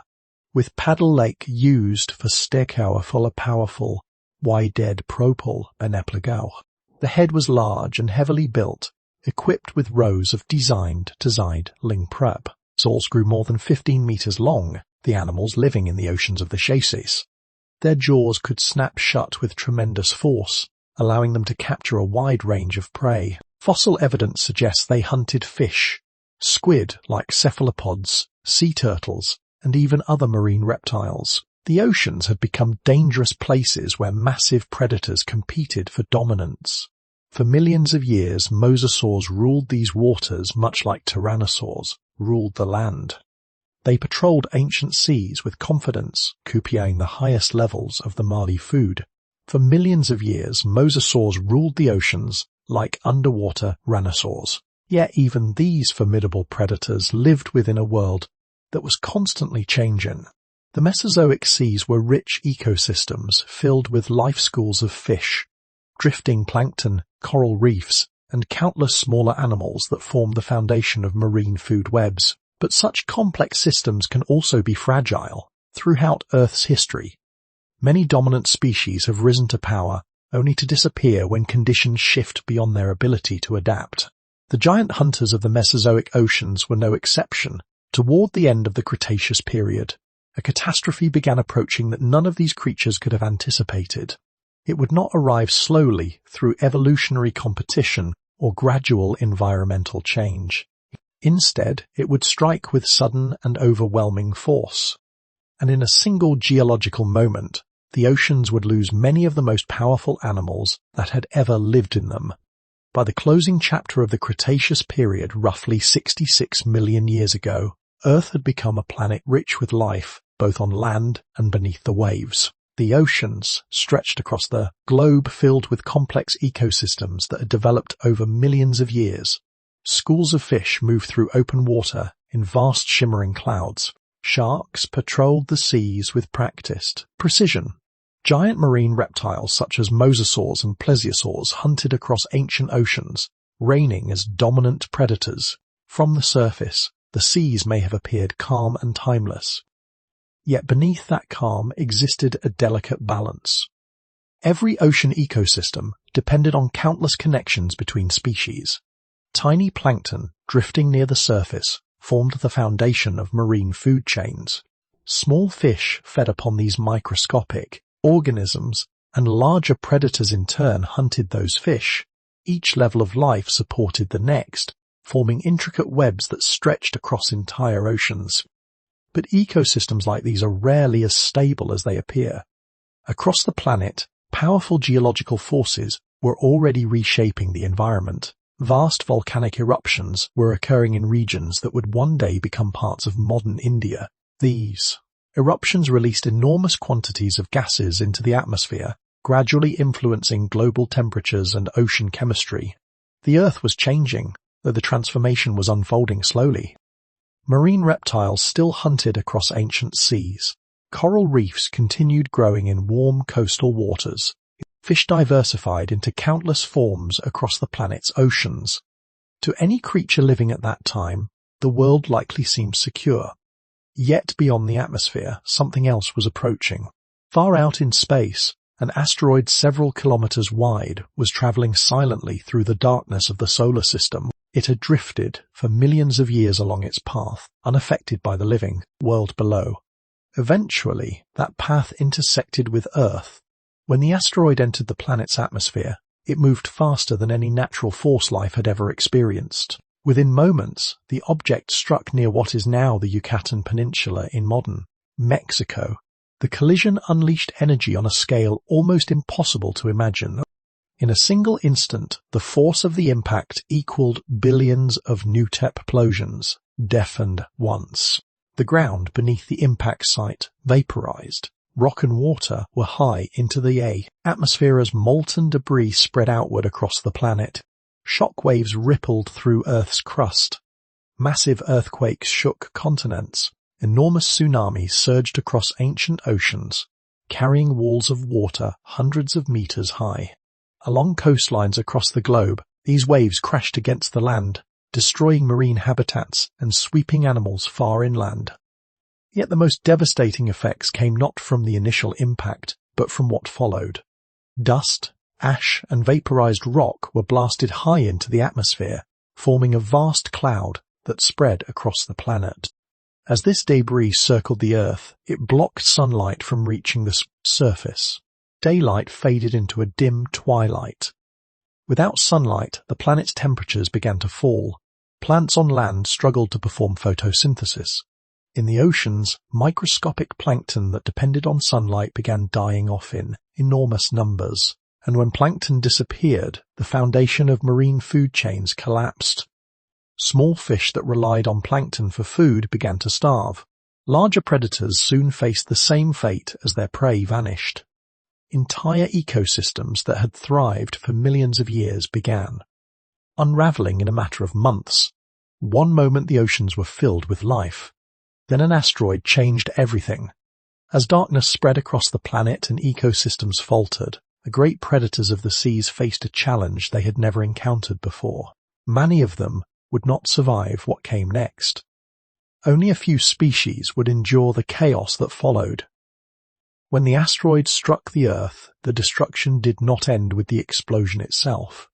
with paddle lake used for stekauer full of powerful, wide-dead propul beneplegau. The head was large and heavily built, equipped with rows of designed to side ling prep. Saurs grew more than 15 meters long, the animals living in the oceans of the Chassis. Their jaws could snap shut with tremendous force, allowing them to capture a wide range of prey. Fossil evidence suggests they hunted fish, squid like cephalopods, sea turtles, and even other marine reptiles. The oceans had become dangerous places where massive predators competed for dominance. For millions of years, mosasaurs ruled these waters much like tyrannosaurs ruled the land. They patrolled ancient seas with confidence, copying the highest levels of the Mali food. For millions of years, mosasaurs ruled the oceans like underwater rhinosaurs. Yet even these formidable predators lived within a world that was constantly changing. The Mesozoic seas were rich ecosystems filled with life schools of fish, drifting plankton, coral reefs, and countless smaller animals that formed the foundation of marine food webs. But such complex systems can also be fragile. Throughout Earth's history, many dominant species have risen to power only to disappear when conditions shift beyond their ability to adapt. The giant hunters of the Mesozoic oceans were no exception. Toward the end of the Cretaceous period, a catastrophe began approaching that none of these creatures could have anticipated. It would not arrive slowly through evolutionary competition or gradual environmental change. Instead, it would strike with sudden and overwhelming force. And in a single geological moment, the oceans would lose many of the most powerful animals that had ever lived in them. By the closing chapter of the Cretaceous period, roughly 66 million years ago, Earth had become a planet rich with life, both on land and beneath the waves. The oceans stretched across the globe filled with complex ecosystems that had developed over millions of years. Schools of fish moved through open water in vast shimmering clouds. Sharks patrolled the seas with practiced precision. Giant marine reptiles such as mosasaurs and plesiosaurs hunted across ancient oceans, reigning as dominant predators. From the surface, the seas may have appeared calm and timeless. Yet beneath that calm existed a delicate balance. Every ocean ecosystem depended on countless connections between species. Tiny plankton drifting near the surface formed the foundation of marine food chains. Small fish fed upon these microscopic organisms, and larger predators in turn hunted those fish. Each level of life supported the next, forming intricate webs that stretched across entire oceans. But ecosystems like these are rarely as stable as they appear. Across the planet, powerful geological forces were already reshaping the environment. Vast volcanic eruptions were occurring in regions that would one day become parts of modern India. These eruptions released enormous quantities of gases into the atmosphere, gradually influencing global temperatures and ocean chemistry. The Earth was changing, though the transformation was unfolding slowly. Marine reptiles still hunted across ancient seas. Coral reefs continued growing in warm coastal waters. Fish diversified into countless forms across the planet's oceans. To any creature living at that time, the world likely seemed secure. Yet beyond the atmosphere, something else was approaching. Far out in space, an asteroid several kilometers wide was traveling silently through the darkness of the solar system. It had drifted for millions of years along its path, unaffected by the living world below. Eventually, that path intersected with Earth. When the asteroid entered the planet's atmosphere, it moved faster than any natural force life had ever experienced. Within moments, the object struck near what is now the Yucatan Peninsula in modern Mexico. The collision unleashed energy on a scale almost impossible to imagine. In a single instant, the force of the impact equaled billions of Multicellular, deafened once. The ground beneath the impact site vaporized. Rock and water were high into the atmosphere as molten debris spread outward across the planet. Shock waves rippled through Earth's crust. Massive earthquakes shook continents. Enormous tsunamis surged across ancient oceans, carrying walls of water hundreds of meters high. Along coastlines across the globe, these waves crashed against the land, destroying marine habitats and sweeping animals far inland. Yet the most devastating effects came not from the initial impact, but from what followed. Dust, ash, and vaporized rock were blasted high into the atmosphere, forming a vast cloud that spread across the planet. As this debris circled the Earth, it blocked sunlight from reaching the surface. Daylight faded into a dim twilight. Without sunlight, the planet's temperatures began to fall. Plants on land struggled to perform photosynthesis. In the oceans, microscopic plankton that depended on sunlight began dying off in enormous numbers. And when plankton disappeared, the foundation of marine food chains collapsed. Small fish that relied on plankton for food began to starve. Larger predators soon faced the same fate as their prey vanished. Entire ecosystems that had thrived for millions of years began unraveling in a matter of months. One moment the oceans were filled with life. Then an asteroid changed everything. As darkness spread across the planet and ecosystems faltered, the great predators of the seas faced a challenge they had never encountered before. Many of them would not survive what came next. Only a few species would endure the chaos that followed. When the asteroid struck the Earth, the destruction did not end with the explosion itself.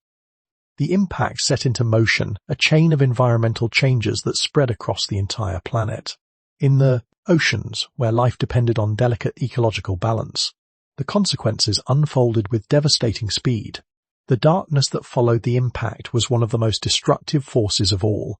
The impact set into motion a chain of environmental changes that spread across the entire planet. In the oceans, where life depended on delicate ecological balance, the consequences unfolded with devastating speed. The darkness that followed the impact was one of the most destructive forces of all.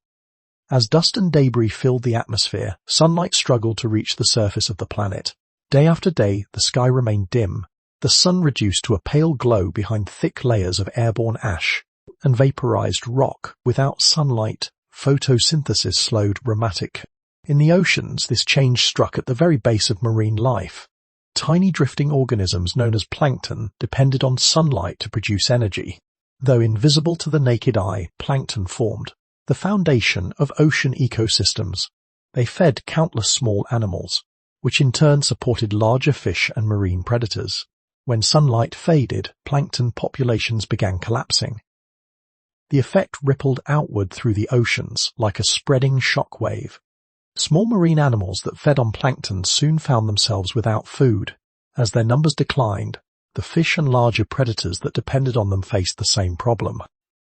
As dust and debris filled the atmosphere, sunlight struggled to reach the surface of the planet. Day after day, the sky remained dim, the sun reduced to a pale glow behind thick layers of airborne ash and vaporized rock. Without sunlight, photosynthesis slowed dramatically. In the oceans, this change struck at the very base of marine life. Tiny drifting organisms known as plankton depended on sunlight to produce energy. Though invisible to the naked eye, plankton formed the foundation of ocean ecosystems. They fed countless small animals, which in turn supported larger fish and marine predators. When sunlight faded, plankton populations began collapsing. The effect rippled outward through the oceans like a spreading shock wave. Small marine animals that fed on plankton soon found themselves without food. As their numbers declined, the fish and larger predators that depended on them faced the same problem.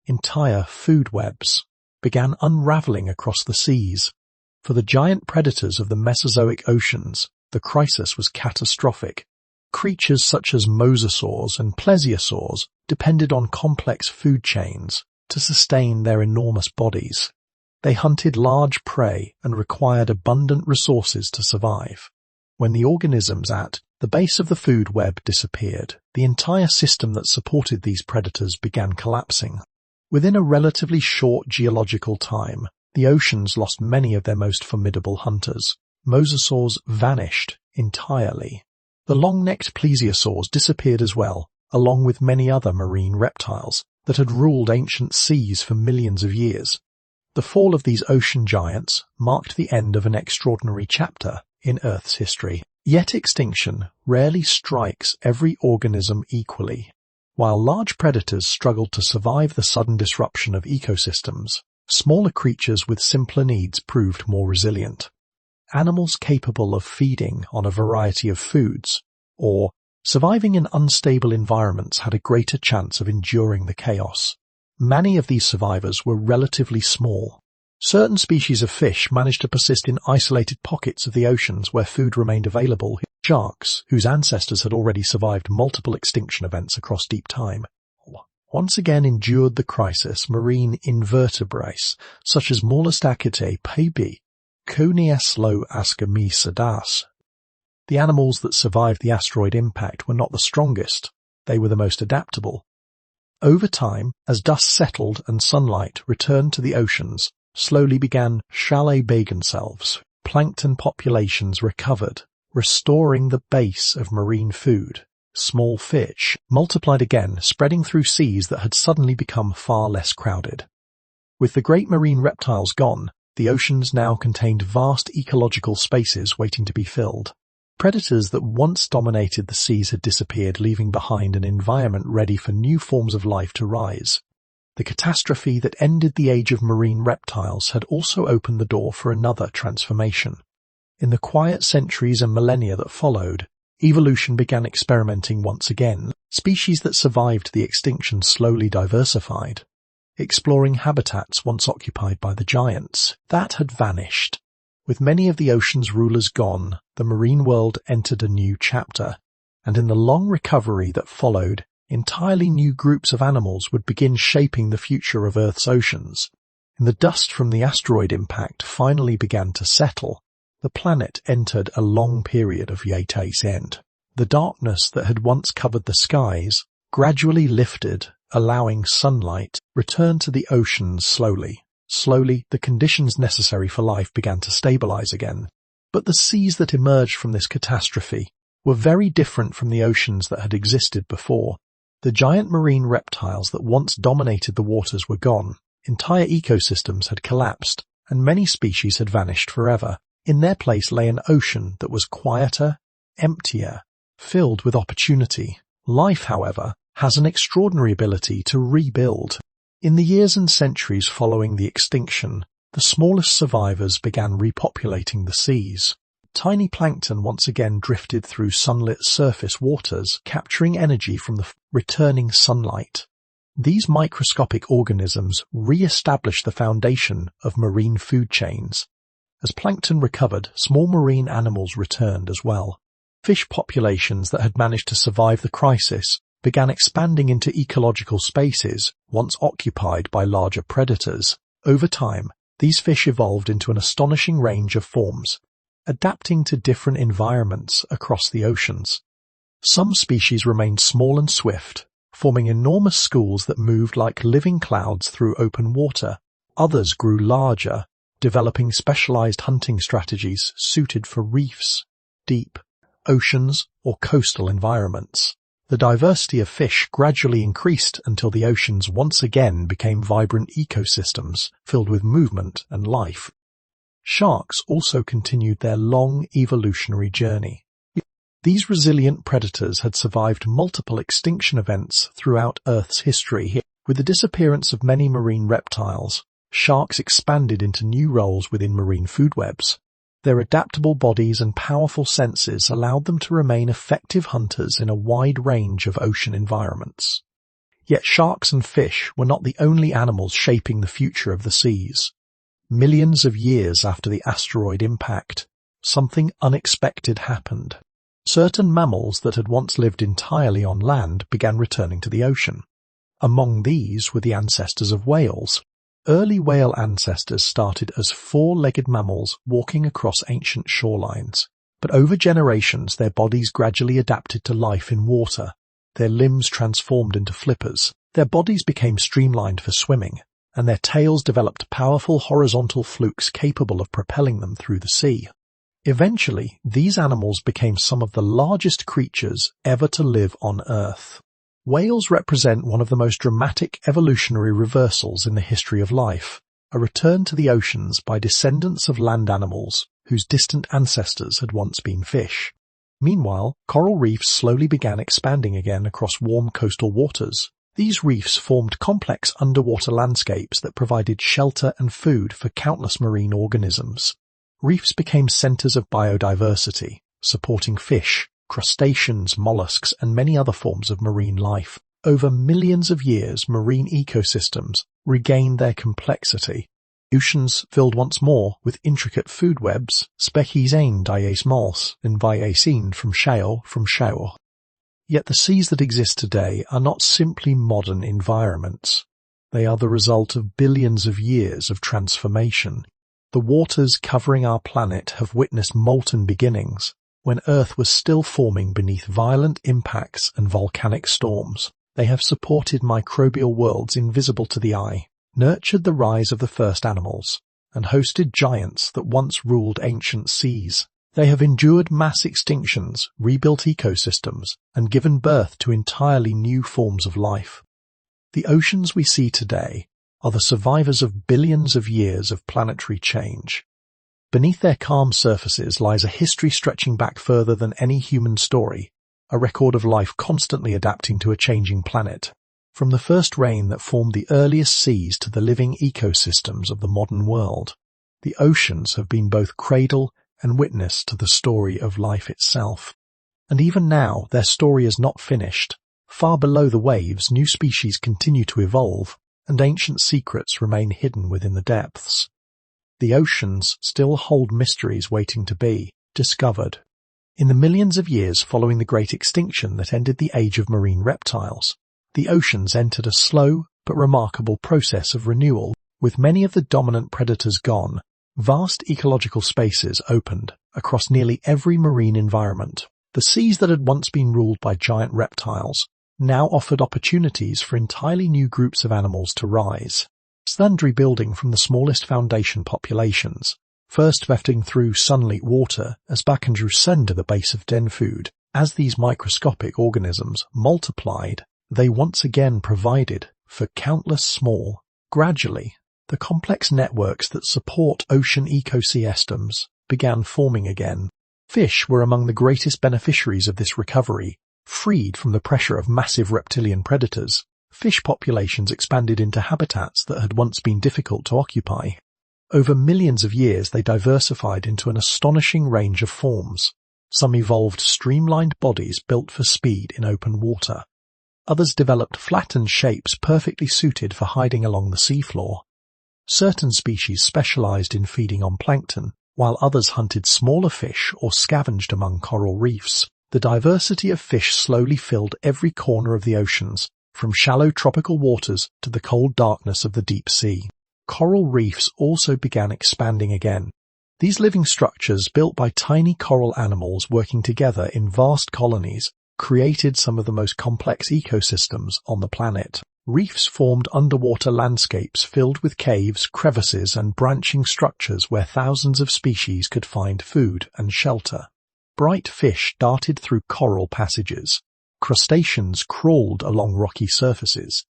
Entire food webs began unraveling across the seas. For the giant predators of the Mesozoic oceans, the crisis was catastrophic. Creatures such as mosasaurs and plesiosaurs depended on complex food chains to sustain their enormous bodies. They hunted large prey and required abundant resources to survive. When the organisms at the base of the food web disappeared, the entire system that supported these predators began collapsing. Within a relatively short geological time, the oceans lost many of their most formidable hunters. Mosasaurs vanished entirely. The long-necked plesiosaurs disappeared as well, along with many other marine reptiles that had ruled ancient seas for millions of years. The fall of these ocean giants marked the end of an extraordinary chapter in Earth's history. Yet extinction rarely strikes every organism equally. While large predators struggled to survive the sudden disruption of ecosystems, smaller creatures with simpler needs proved more resilient. Animals capable of feeding on a variety of foods, or surviving in unstable environments, had a greater chance of enduring the chaos. Many of these survivors were relatively small. Certain species of fish managed to persist in isolated pockets of the oceans where food remained available. Sharks, whose ancestors had already survived multiple extinction events across deep time, once again endured the crisis. Marine invertebrates, such as Molluscacete pabi, Conieslo ascamisadas. The animals that survived the asteroid impact were not the strongest, they were the most adaptable. Over time, as dust settled and sunlight returned to the oceans, slowly began chalet selves. Plankton populations recovered, restoring the base of marine food. Small fish multiplied again, spreading through seas that had suddenly become far less crowded. With the great marine reptiles gone, the oceans now contained vast ecological spaces waiting to be filled. Predators that once dominated the seas had disappeared, leaving behind an environment ready for new forms of life to rise. The catastrophe that ended the age of marine reptiles had also opened the door for another transformation. In the quiet centuries and millennia that followed, evolution began experimenting once again. Species that survived the extinction slowly diversified, exploring habitats once occupied by the giants that had vanished. With many of the ocean's rulers gone, the marine world entered a new chapter, and in the long recovery that followed, entirely new groups of animals would begin shaping the future of Earth's oceans. And the dust from the asteroid impact finally began to settle. The planet entered a long period of hiatus end. The darkness that had once covered the skies gradually lifted, allowing sunlight return to the oceans slowly. Slowly, the conditions necessary for life began to stabilize again. But the seas that emerged from this catastrophe were very different from the oceans that had existed before. The giant marine reptiles that once dominated the waters were gone. Entire ecosystems had collapsed, and many species had vanished forever. In their place lay an ocean that was quieter, emptier, filled with opportunity. Life, however, has an extraordinary ability to rebuild. In the years and centuries following the extinction, the smallest survivors began repopulating the seas. Tiny plankton once again drifted through sunlit surface waters, capturing energy from the returning sunlight. These microscopic organisms re-established the foundation of marine food chains. As plankton recovered, small marine animals returned as well. Fish populations that had managed to survive the crisis began expanding into ecological spaces once occupied by larger predators. Over time, these fish evolved into an astonishing range of forms, adapting to different environments across the oceans. Some species remained small and swift, forming enormous schools that moved like living clouds through open water. Others grew larger, developing specialized hunting strategies suited for reefs, deep oceans, or coastal environments. The diversity of fish gradually increased until the oceans once again became vibrant ecosystems filled with movement and life. Sharks also continued their long evolutionary journey. These resilient predators had survived multiple extinction events throughout Earth's history. With the disappearance of many marine reptiles, sharks expanded into new roles within marine food webs. Their adaptable bodies and powerful senses allowed them to remain effective hunters in a wide range of ocean environments. Yet sharks and fish were not the only animals shaping the future of the seas. Millions of years after the asteroid impact, something unexpected happened. Certain mammals that had once lived entirely on land began returning to the ocean. Among these were the ancestors of whales. Early whale ancestors started as four-legged mammals walking across ancient shorelines, but over generations their bodies gradually adapted to life in water. Their limbs transformed into flippers, their bodies became streamlined for swimming, and their tails developed powerful horizontal flukes capable of propelling them through the sea. Eventually, these animals became some of the largest creatures ever to live on Earth. Whales represent one of the most dramatic evolutionary reversals in the history of life. a return to the oceans by descendants of land animals whose distant ancestors had once been fish. Meanwhile, coral reefs slowly began expanding again across warm coastal waters. These reefs formed complex underwater landscapes that provided shelter and food for countless marine organisms. Reefs became centers of biodiversity, supporting fish, crustaceans, mollusks, and many other forms of marine life. Over millions of years, marine ecosystems regained their complexity. Oceans filled once more with intricate food webs, species ein dies mals, and viacine from shale. Yet the seas that exist today are not simply modern environments. They are the result of billions of years of transformation. The waters covering our planet have witnessed molten beginnings, when Earth was still forming beneath violent impacts and volcanic storms. They have supported microbial worlds invisible to the eye, nurtured the rise of the first animals, and hosted giants that once ruled ancient seas. They have endured mass extinctions, rebuilt ecosystems, and given birth to entirely new forms of life. The oceans we see today are the survivors of billions of years of planetary change. Beneath their calm surfaces lies a history stretching back further than any human story, a record of life constantly adapting to a changing planet. From the first rain that formed the earliest seas to the living ecosystems of the modern world, the oceans have been both cradle and witness to the story of life itself. And even now, their story is not finished. Far below the waves, new species continue to evolve, and ancient secrets remain hidden within the depths. The oceans still hold mysteries waiting to be discovered. In the millions of years following the great extinction that ended the age of marine reptiles, the oceans entered a slow but remarkable process of renewal. With many of the dominant predators gone, vast ecological spaces opened across nearly every marine environment. The seas that had once been ruled by giant reptiles now offered opportunities for entirely new groups of animals to rise, slowly building from the smallest foundation populations, first wefting through sunlit water as back and drew send to the base of den food. As these microscopic organisms multiplied, they once again provided for countless small. Gradually, the complex networks that support ocean ecosystems began forming again. Fish were among the greatest beneficiaries of this recovery. Freed from the pressure of massive reptilian predators, fish populations expanded into habitats that had once been difficult to occupy. Over millions of years, they diversified into an astonishing range of forms. Some evolved streamlined bodies built for speed in open water. Others developed flattened shapes perfectly suited for hiding along the seafloor. Certain species specialized in feeding on plankton, while others hunted smaller fish or scavenged among coral reefs. The diversity of fish slowly filled every corner of the oceans, from shallow tropical waters to the cold darkness of the deep sea. Coral reefs also began expanding again. These living structures, built by tiny coral animals working together in vast colonies, created some of the most complex ecosystems on the planet. Reefs formed underwater landscapes filled with caves, crevices, and branching structures where thousands of species could find food and shelter. Bright fish darted through coral passages. Crustaceans crawled along rocky surfaces.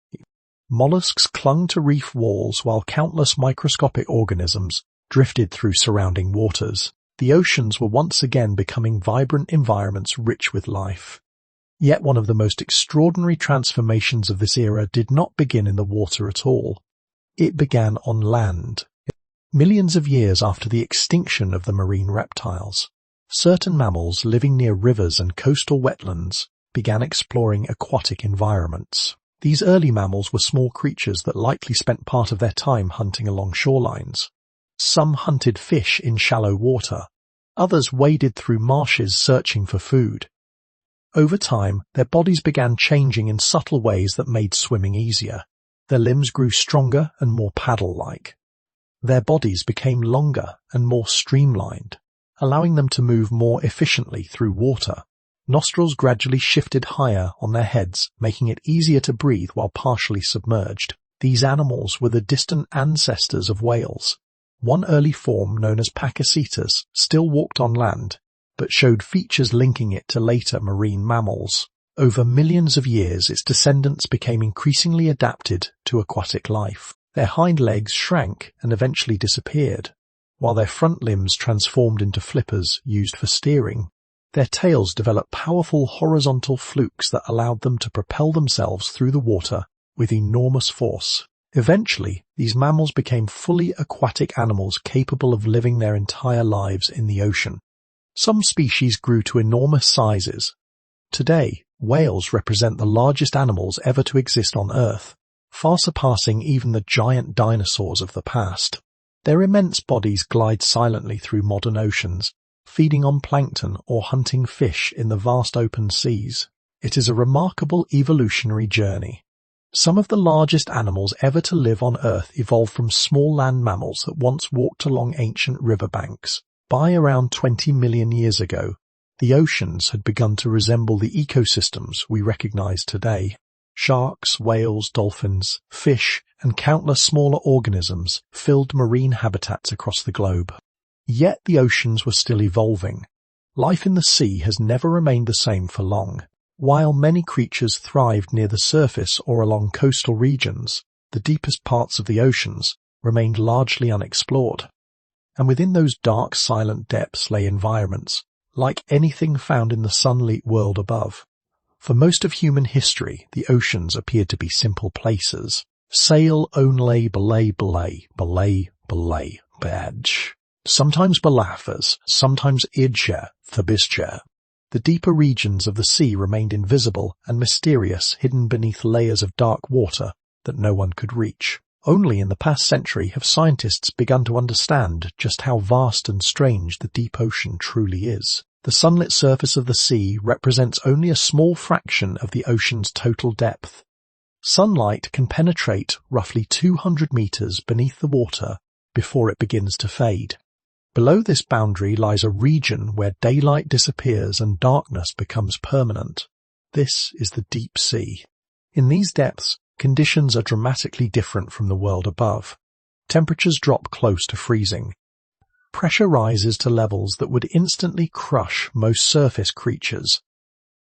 Mollusks clung to reef walls while countless microscopic organisms drifted through surrounding waters. The oceans were once again becoming vibrant environments rich with life. Yet one of the most extraordinary transformations of this era did not begin in the water at all. It began on land. Millions of years after the extinction of the marine reptiles, certain mammals living near rivers and coastal wetlands began exploring aquatic environments. These early mammals were small creatures that likely spent part of their time hunting along shorelines. Some hunted fish in shallow water. Others waded through marshes searching for food. Over time, their bodies began changing in subtle ways that made swimming easier. Their limbs grew stronger and more paddle-like. Their bodies became longer and more streamlined, allowing them to move more efficiently through water. Nostrils gradually shifted higher on their heads, making it easier to breathe while partially submerged. These animals were the distant ancestors of whales. One early form, known as Pakicetus, still walked on land, but showed features linking it to later marine mammals. Over millions of years, its descendants became increasingly adapted to aquatic life. Their hind legs shrank and eventually disappeared, while their front limbs transformed into flippers used for steering. Their tails developed powerful horizontal flukes that allowed them to propel themselves through the water with enormous force. Eventually, these mammals became fully aquatic animals capable of living their entire lives in the ocean. Some species grew to enormous sizes. Today, whales represent the largest animals ever to exist on Earth, far surpassing even the giant dinosaurs of the past. Their immense bodies glide silently through modern oceans, feeding on plankton or hunting fish in the vast open seas. It is a remarkable evolutionary journey. Some of the largest animals ever to live on Earth evolved from small land mammals that once walked along ancient riverbanks. By around 20 million years ago, the oceans had begun to resemble the ecosystems we recognize today. Sharks, whales, dolphins, fish, and countless smaller organisms filled marine habitats across the globe. Yet the oceans were still evolving. Life in the sea has never remained the same for long. While many creatures thrived near the surface or along coastal regions, the deepest parts of the oceans remained largely unexplored. And within those dark, silent depths lay environments, like anything found in the sunlit world above. For most of human history, the oceans appeared to be simple places. Sail only belay, badge. Sometimes balafas, sometimes idja, thabisja. The deeper regions of the sea remained invisible and mysterious, hidden beneath layers of dark water that no one could reach. Only in the past century have scientists begun to understand just how vast and strange the deep ocean truly is. The sunlit surface of the sea represents only a small fraction of the ocean's total depth. Sunlight can penetrate roughly 200 meters beneath the water before it begins to fade. Below this boundary lies a region where daylight disappears and darkness becomes permanent. This is the deep sea. In these depths, conditions are dramatically different from the world above. Temperatures drop close to freezing. Pressure rises to levels that would instantly crush most surface creatures.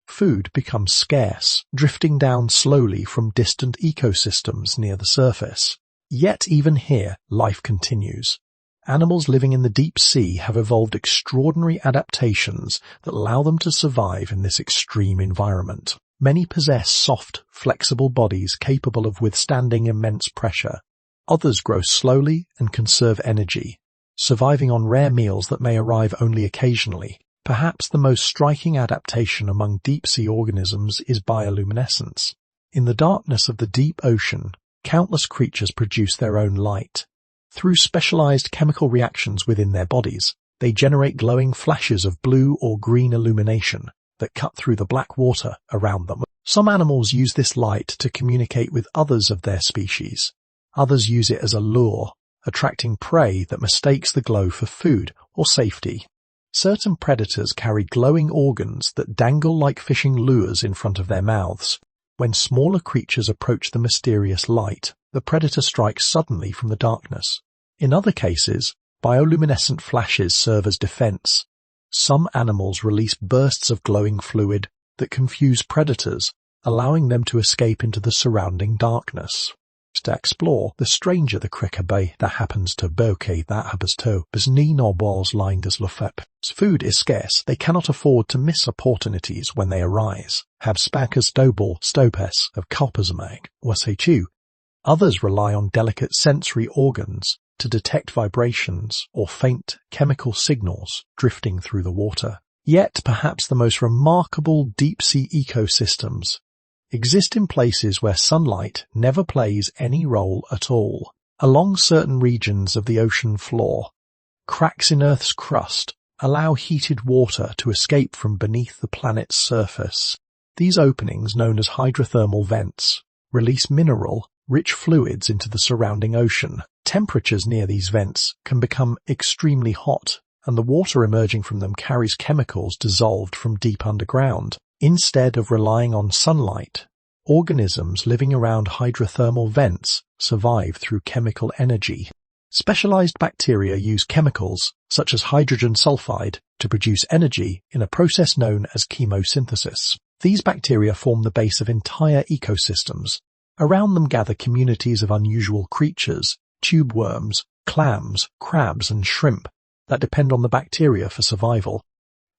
Food becomes scarce, drifting down slowly from distant ecosystems near the surface. Yet even here, life continues. Animals living in the deep sea have evolved extraordinary adaptations that allow them to survive in this extreme environment. Many possess soft, flexible bodies capable of withstanding immense pressure. Others grow slowly and conserve energy, surviving on rare meals that may arrive only occasionally. Perhaps the most striking adaptation among deep-sea organisms is bioluminescence. In the darkness of the deep ocean, countless creatures produce their own light. Through specialized chemical reactions within their bodies, they generate glowing flashes of blue or green illumination that cut through the black water around them. Some animals use this light to communicate with others of their species. Others use it as a lure, attracting prey that mistakes the glow for food or safety. Certain predators carry glowing organs that dangle like fishing lures in front of their mouths. When smaller creatures approach the mysterious light, the predator strikes suddenly from the darkness. In other cases, bioluminescent flashes serve as defense. Some animals release bursts of glowing fluid that confuse predators, allowing them to escape into the surrounding darkness. To explore, the stranger the cricker bay that happens to bokeh that happens to, bis ni no balls lined as lufep. Food is scarce, they cannot afford to miss opportunities when they arise. Have spakas dobal stopes of coppersmag, wasechu. Others rely on delicate sensory organs to detect vibrations or faint chemical signals drifting through the water. Yet perhaps the most remarkable deep-sea ecosystems exist in places where sunlight never plays any role at all. Along certain regions of the ocean floor, cracks in Earth's crust allow heated water to escape from beneath the planet's surface. These openings, known as hydrothermal vents, release mineral, rich fluids into the surrounding ocean. Temperatures near these vents can become extremely hot, and the water emerging from them carries chemicals dissolved from deep underground. Instead of relying on sunlight, organisms living around hydrothermal vents survive through chemical energy. Specialized bacteria use chemicals, such as hydrogen sulfide, to produce energy in a process known as chemosynthesis. These bacteria form the base of entire ecosystems, Around them gather communities of unusual creatures, tube worms, clams, crabs and shrimp that depend on the bacteria for survival.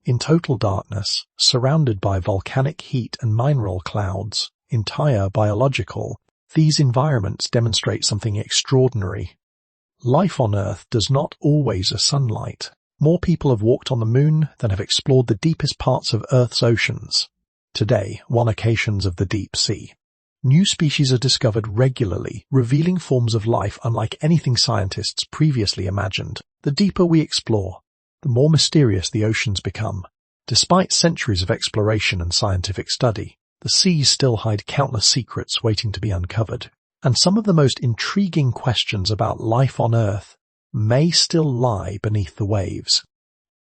In total darkness, surrounded by volcanic heat and mineral clouds, entire biological, these environments demonstrate something extraordinary. Life on Earth does not always a sunlight. More people have walked on the moon than have explored the deepest parts of Earth's oceans. Today, one occasions of the deep sea. New species are discovered regularly, revealing forms of life unlike anything scientists previously imagined. The deeper we explore, the more mysterious the oceans become. Despite centuries of exploration and scientific study, the seas still hide countless secrets waiting to be uncovered. And some of the most intriguing questions about life on Earth may still lie beneath the waves.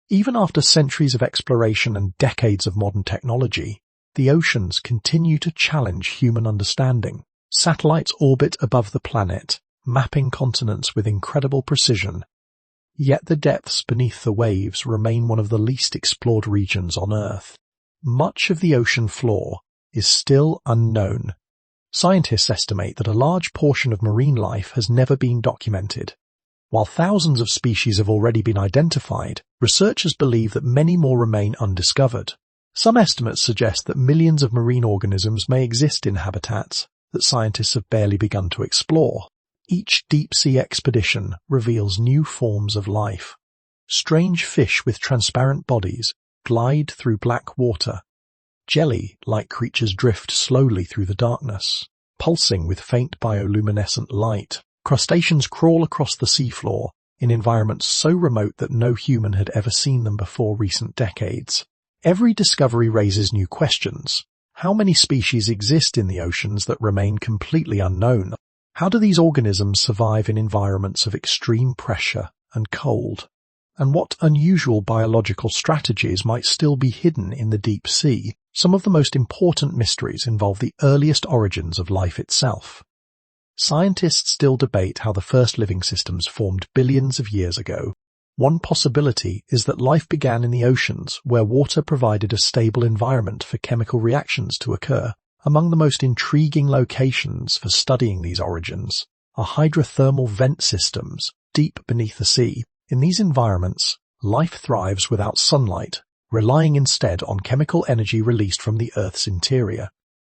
Even after centuries of exploration and decades of modern technology, the oceans continue to challenge human understanding. Satellites orbit above the planet, mapping continents with incredible precision. Yet the depths beneath the waves remain one of the least explored regions on Earth. Much of the ocean floor is still unknown. Scientists estimate that a large portion of marine life has never been documented. While thousands of species have already been identified, researchers believe that many more remain undiscovered. Some estimates suggest that millions of marine organisms may exist in habitats that scientists have barely begun to explore. Each deep-sea expedition reveals new forms of life. Strange fish with transparent bodies glide through black water. Jelly-like creatures drift slowly through the darkness, pulsing with faint bioluminescent light. Crustaceans crawl across the seafloor in environments so remote that no human had ever seen them before recent decades. Every discovery raises new questions. How many species exist in the oceans that remain completely unknown? How do these organisms survive in environments of extreme pressure and cold? And what unusual biological strategies might still be hidden in the deep sea? Some of the most important mysteries involve the earliest origins of life itself. Scientists still debate how the first living systems formed billions of years ago. One possibility is that life began in the oceans, where water provided a stable environment for chemical reactions to occur. Among the most intriguing locations for studying these origins are hydrothermal vent systems deep beneath the sea. In these environments, life thrives without sunlight, relying instead on chemical energy released from the Earth's interior.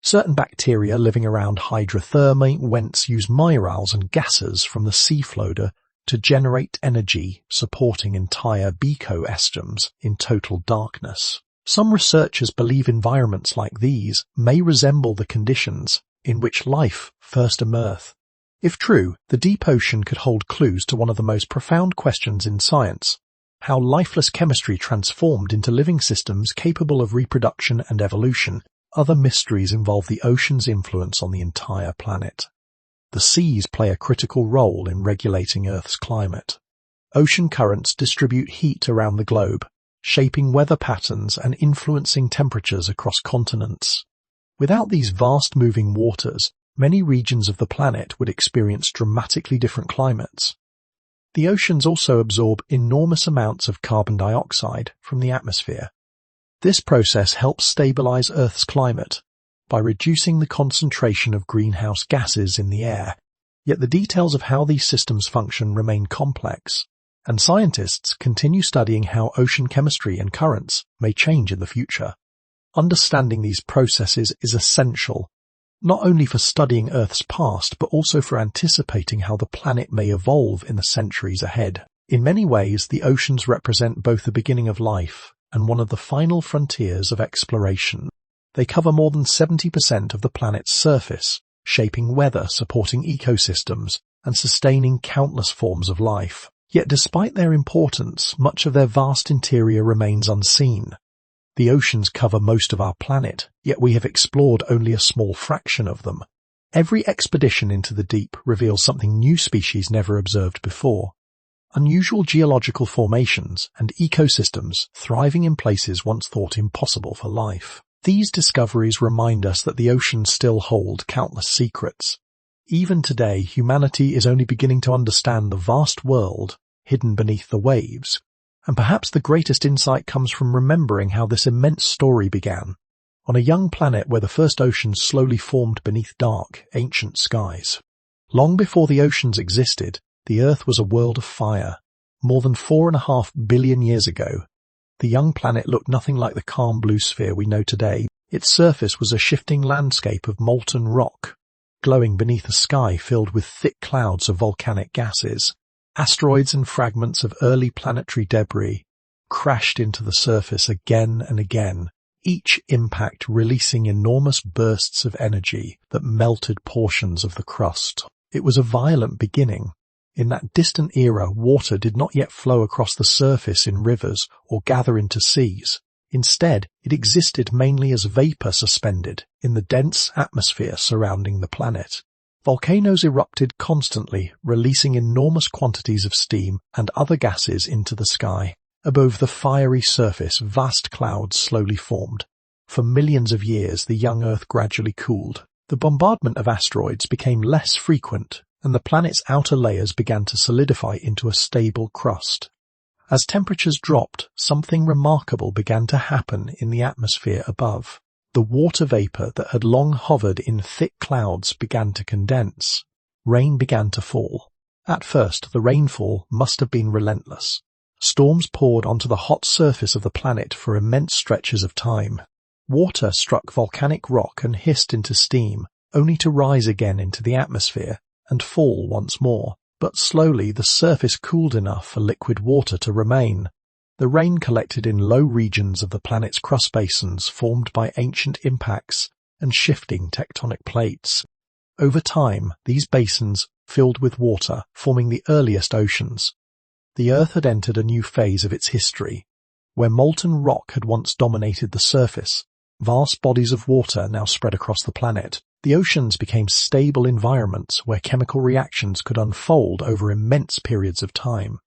Certain bacteria living around hydrothermal vents use minerals and gases from the seafloor to generate energy, supporting entire ecosystems in total darkness. Some researchers believe environments like these may resemble the conditions in which life first emerged. If true, the deep ocean could hold clues to one of the most profound questions in science: how lifeless chemistry transformed into living systems capable of reproduction and evolution. Other mysteries involve the ocean's influence on the entire planet. The seas play a critical role in regulating Earth's climate. Ocean currents distribute heat around the globe, shaping weather patterns and influencing temperatures across continents. Without these vast moving waters, many regions of the planet would experience dramatically different climates. The oceans also absorb enormous amounts of carbon dioxide from the atmosphere. This process helps stabilize Earth's climate by reducing the concentration of greenhouse gases in the air. Yet the details of how these systems function remain complex, and scientists continue studying how ocean chemistry and currents may change in the future. Understanding these processes is essential, not only for studying Earth's past, but also for anticipating how the planet may evolve in the centuries ahead. In many ways, the oceans represent both the beginning of life and one of the final frontiers of exploration. They cover more than 70% of the planet's surface, shaping weather, supporting ecosystems, and sustaining countless forms of life. Yet despite their importance, much of their vast interior remains unseen. The oceans cover most of our planet, yet we have explored only a small fraction of them. Every expedition into the deep reveals something new species never observed before. Unusual geological formations and ecosystems thriving in places once thought impossible for life. These discoveries remind us that the oceans still hold countless secrets. Even today, humanity is only beginning to understand the vast world hidden beneath the waves. And perhaps the greatest insight comes from remembering how this immense story began. on a young planet where the first oceans slowly formed beneath dark, ancient skies. Long before the oceans existed, the Earth was a world of fire. More than 4.5 billion years ago, the young planet looked nothing like the calm blue sphere we know today. Its surface was a shifting landscape of molten rock, glowing beneath a sky filled with thick clouds of volcanic gases. Asteroids and fragments of early planetary debris crashed into the surface again and again, each impact releasing enormous bursts of energy that melted portions of the crust. It was a violent beginning. In that distant era, water did not yet flow across the surface in rivers or gather into seas. Instead, it existed mainly as vapor suspended in the dense atmosphere surrounding the planet. Volcanoes erupted constantly, releasing enormous quantities of steam and other gases into the sky. Above the fiery surface, vast clouds slowly formed. For millions of years, the young Earth gradually cooled. The bombardment of asteroids became less frequent, and the planet's outer layers began to solidify into a stable crust. As temperatures dropped, something remarkable began to happen in the atmosphere above. The water vapor that had long hovered in thick clouds began to condense. Rain began to fall. At first, the rainfall must have been relentless. Storms poured onto the hot surface of the planet for immense stretches of time. Water struck volcanic rock and hissed into steam, only to rise again into the atmosphere and fall once more. But slowly the surface cooled enough for liquid water to remain. The rain collected in low regions of the planet's crust basins formed by ancient impacts and shifting tectonic plates. Over time, these basins filled with water, forming the earliest oceans. The Earth had entered a new phase of its history. Where molten rock had once dominated the surface, vast bodies of water now spread across the planet. The oceans became stable environments where chemical reactions could unfold over immense periods of time.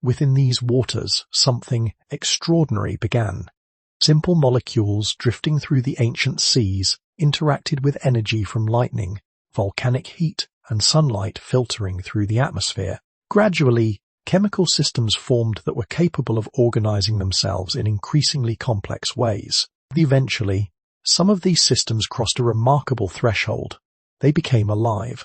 Within these waters, something extraordinary began. Simple molecules drifting through the ancient seas interacted with energy from lightning, volcanic heat, and sunlight filtering through the atmosphere. Gradually, chemical systems formed that were capable of organizing themselves in increasingly complex ways. Eventually, some of these systems crossed a remarkable threshold. They became alive.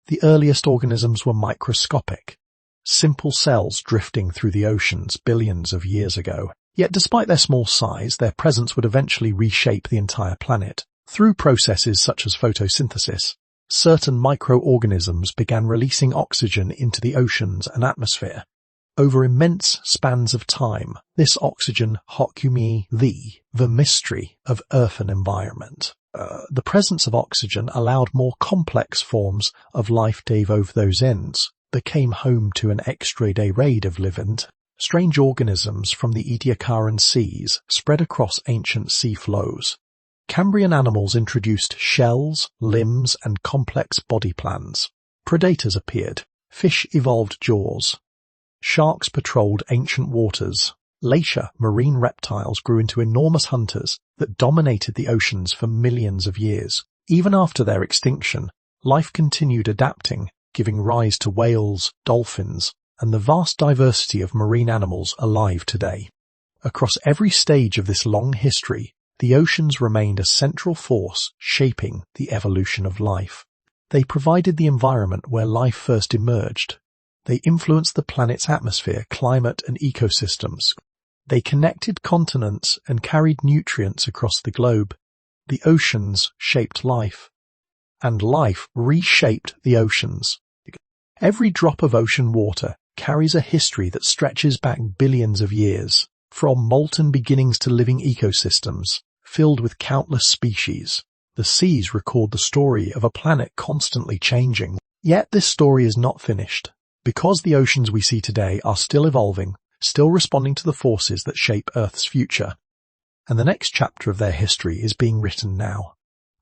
The earliest organisms were microscopic, simple cells drifting through the oceans billions of years ago. Yet despite their small size, their presence would eventually reshape the entire planet. Through processes such as photosynthesis, certain microorganisms began releasing oxygen into the oceans and atmosphere. Over immense spans of time, this oxygen hokumi the mystery of earthen environment. The presence of oxygen allowed more complex forms of life to live over those ends, that came home to an extra-day raid of living. Strange organisms from the Ediacaran seas spread across ancient sea flows. Cambrian animals introduced shells, limbs, and complex body plans. Predators appeared. Fish evolved jaws. Sharks patrolled ancient waters. Later, marine reptiles grew into enormous hunters that dominated the oceans for millions of years. Even after their extinction, life continued adapting, giving rise to whales, dolphins, and the vast diversity of marine animals alive today. Across every stage of this long history, the oceans remained a central force shaping the evolution of life. They provided the environment where life first emerged. They influenced the planet's atmosphere, climate, and ecosystems. They connected continents and carried nutrients across the globe. The oceans shaped life, and life reshaped the oceans. Every drop of ocean water carries a history that stretches back billions of years, from molten beginnings to living ecosystems, filled with countless species. The seas record the story of a planet constantly changing. Yet this story is not finished, because the oceans we see today are still evolving, still responding to the forces that shape Earth's future. And the next chapter of their history is being written now.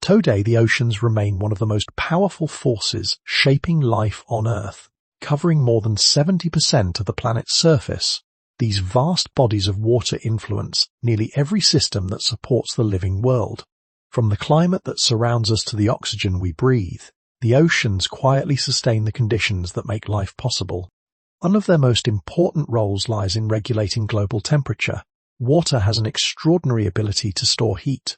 Today, the oceans remain one of the most powerful forces shaping life on Earth, covering more than 70% of the planet's surface. These vast bodies of water influence nearly every system that supports the living world. From the climate that surrounds us to the oxygen we breathe, the oceans quietly sustain the conditions that make life possible. One of their most important roles lies in regulating global temperature. Water has an extraordinary ability to store heat.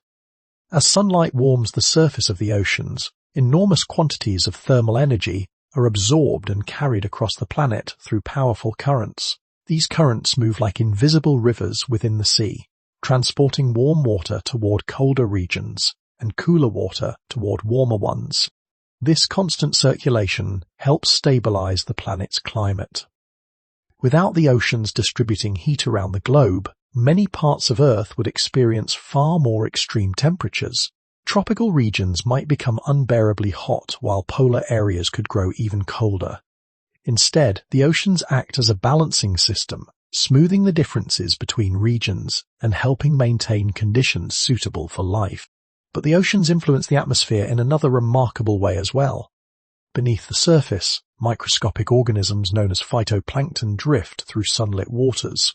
As sunlight warms the surface of the oceans, enormous quantities of thermal energy are absorbed and carried across the planet through powerful currents. These currents move like invisible rivers within the sea, transporting warm water toward colder regions and cooler water toward warmer ones. This constant circulation helps stabilize the planet's climate. Without the oceans distributing heat around the globe, many parts of Earth would experience far more extreme temperatures. Tropical regions might become unbearably hot, while polar areas could grow even colder. Instead, the oceans act as a balancing system, smoothing the differences between regions and helping maintain conditions suitable for life. But the oceans influence the atmosphere in another remarkable way as well. Beneath the surface, microscopic organisms known as phytoplankton drift through sunlit waters.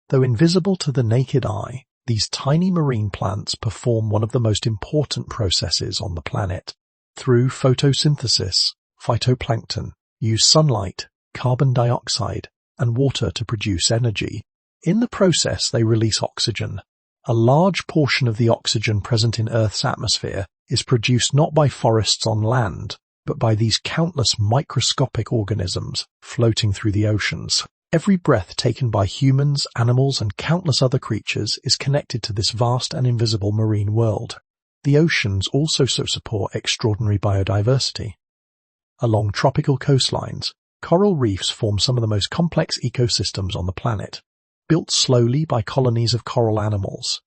Though invisible to the naked eye, these tiny marine plants perform one of the most important processes on the planet. Through photosynthesis, phytoplankton use sunlight, carbon dioxide, and water to produce energy. In the process, they release oxygen. A large portion of the oxygen present in Earth's atmosphere is produced not by forests on land, but by these countless microscopic organisms floating through the oceans. Every breath taken by humans, animals, and countless other creatures is connected to this vast and invisible marine world. The oceans also support extraordinary biodiversity. Along tropical coastlines, coral reefs form some of the most complex ecosystems on the planet. Built slowly by colonies of coral animals,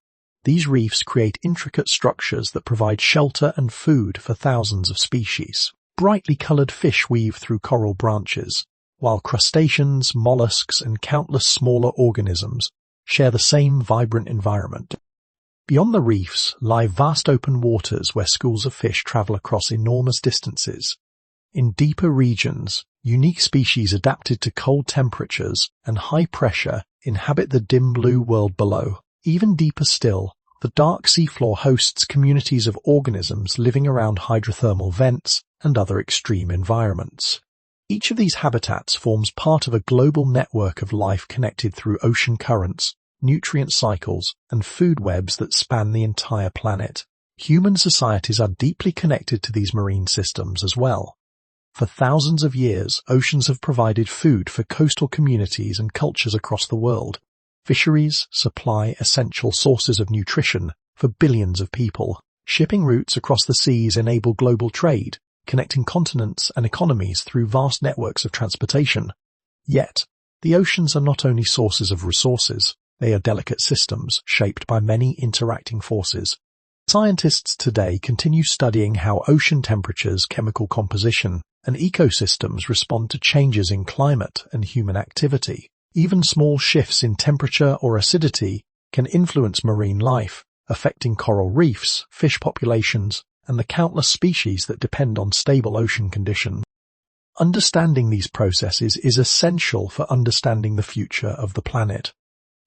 these reefs create intricate structures that provide shelter and food for thousands of species. Brightly colored fish weave through coral branches, while crustaceans, mollusks, and countless smaller organisms share the same vibrant environment. Beyond the reefs lie vast open waters where schools of fish travel across enormous distances. In deeper regions, unique species adapted to cold temperatures and high pressure inhabit the dim blue world below. Even deeper still, the dark seafloor hosts communities of organisms living around hydrothermal vents and other extreme environments. Each of these habitats forms part of a global network of life connected through ocean currents, nutrient cycles, and food webs that span the entire planet. Human societies are deeply connected to these marine systems as well. For thousands of years, oceans have provided food for coastal communities and cultures across the world. Fisheries supply essential sources of nutrition for billions of people. Shipping routes across the seas enable global trade, connecting continents and economies through vast networks of transportation. Yet, the oceans are not only sources of resources, they are delicate systems shaped by many interacting forces. Scientists today continue studying how ocean temperatures, chemical composition, and ecosystems respond to changes in climate and human activity. Even small shifts in temperature or acidity can influence marine life, affecting coral reefs, fish populations, and the countless species that depend on stable ocean conditions. Understanding these processes is essential for understanding the future of the planet.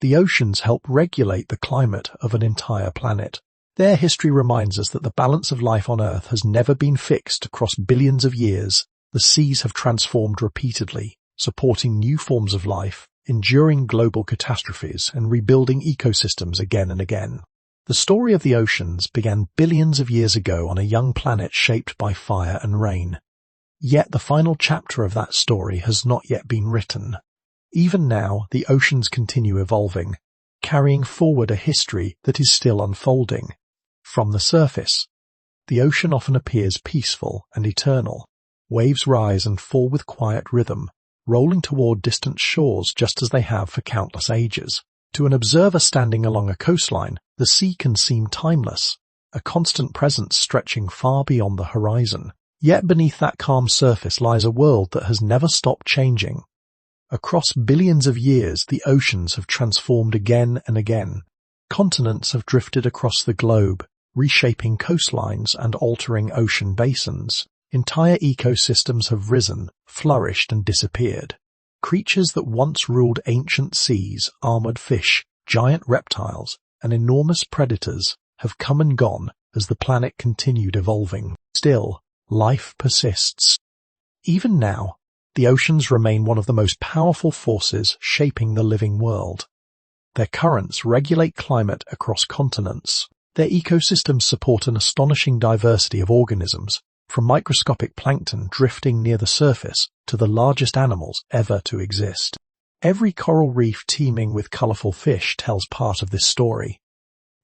The oceans help regulate the climate of an entire planet. Their history reminds us that the balance of life on Earth has never been fixed across billions of years. The seas have transformed repeatedly, supporting new forms of life, enduring global catastrophes, and rebuilding ecosystems again and again. The story of the oceans began billions of years ago on a young planet shaped by fire and rain. Yet the final chapter of that story has not yet been written. Even now, the oceans continue evolving, carrying forward a history that is still unfolding. From the surface, the ocean often appears peaceful and eternal. Waves rise and fall with quiet rhythm, rolling toward distant shores just as they have for countless ages. To an observer standing along a coastline, the sea can seem timeless, a constant presence stretching far beyond the horizon. Yet beneath that calm surface lies a world that has never stopped changing. Across billions of years, the oceans have transformed again and again. Continents have drifted across the globe, reshaping coastlines and altering ocean basins. Entire ecosystems have risen, flourished, and disappeared. Creatures that once ruled ancient seas, armored fish, giant reptiles, and enormous predators have come and gone as the planet continued evolving. Still, life persists. Even now, the oceans remain one of the most powerful forces shaping the living world. Their currents regulate climate across continents, Their ecosystems support an astonishing diversity of organisms, from microscopic plankton drifting near the surface to the largest animals ever to exist. Every coral reef teeming with colorful fish tells part of this story.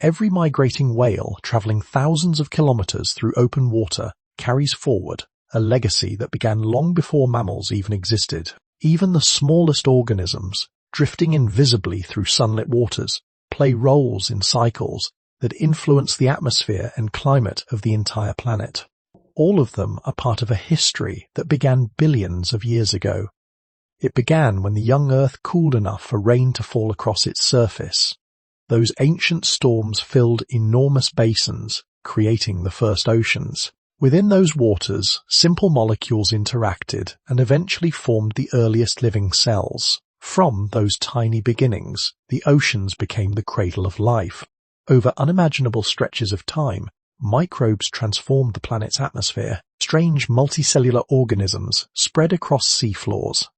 Every migrating whale traveling thousands of kilometers through open water carries forward a legacy that began long before mammals even existed. Even the smallest organisms, drifting invisibly through sunlit waters, play roles in cycles that influence the atmosphere and climate of the entire planet. All of them are part of a history that began billions of years ago. It began when the young Earth cooled enough for rain to fall across its surface. Those ancient storms filled enormous basins, creating the first oceans. Within those waters, simple molecules interacted and eventually formed the earliest living cells. From those tiny beginnings, the oceans became the cradle of life. Over unimaginable stretches of time, microbes transformed the planet's atmosphere. Strange multicellular organisms spread across seafloors.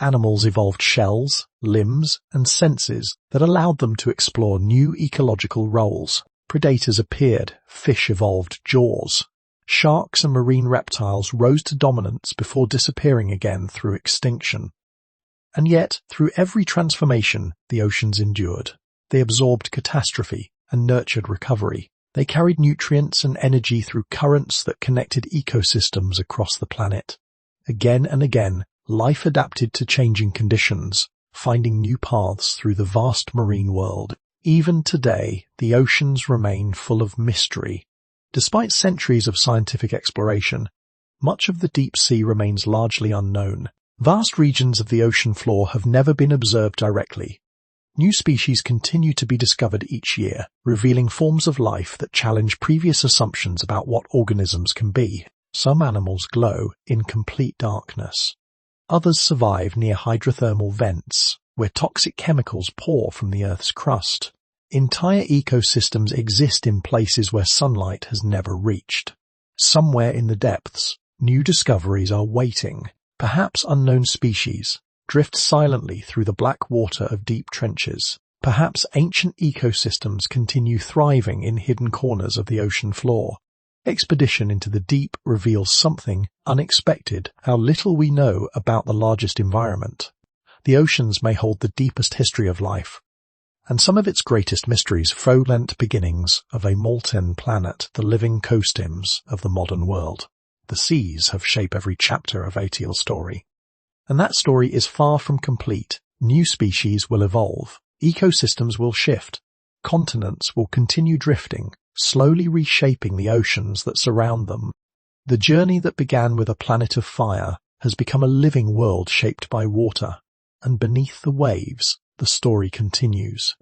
Animals evolved shells, limbs, and senses that allowed them to explore new ecological roles. Predators appeared, fish evolved jaws. Sharks and marine reptiles rose to dominance before disappearing again through extinction. And yet, through every transformation, the oceans endured. They absorbed catastrophe and nurtured recovery. They carried nutrients and energy through currents that connected ecosystems across the planet. Again and again, life adapted to changing conditions, finding new paths through the vast marine world. Even today, the oceans remain full of mystery. Despite centuries of scientific exploration, much of the deep sea remains largely unknown. Vast regions of the ocean floor have never been observed directly. New species continue to be discovered each year, revealing forms of life that challenge previous assumptions about what organisms can be. Some animals glow in complete darkness. Others survive near hydrothermal vents, where toxic chemicals pour from the Earth's crust. Entire ecosystems exist in places where sunlight has never reached. Somewhere in the depths, new discoveries are waiting. Perhaps unknown species drift silently through the black water of deep trenches. Perhaps ancient ecosystems continue thriving in hidden corners of the ocean floor. Expedition into the deep reveals something unexpected: how little we know about the largest environment. The oceans may hold the deepest history of life, and some of its greatest mysteries fraudulent beginnings of a molten planet, the living co-stims of the modern world. The seas have shaped every chapter of Atiel's story. And that story is far from complete. New species will evolve. Ecosystems will shift. Continents will continue drifting, slowly reshaping the oceans that surround them. The journey that began with a planet of fire has become a living world shaped by water. And beneath the waves, the story continues.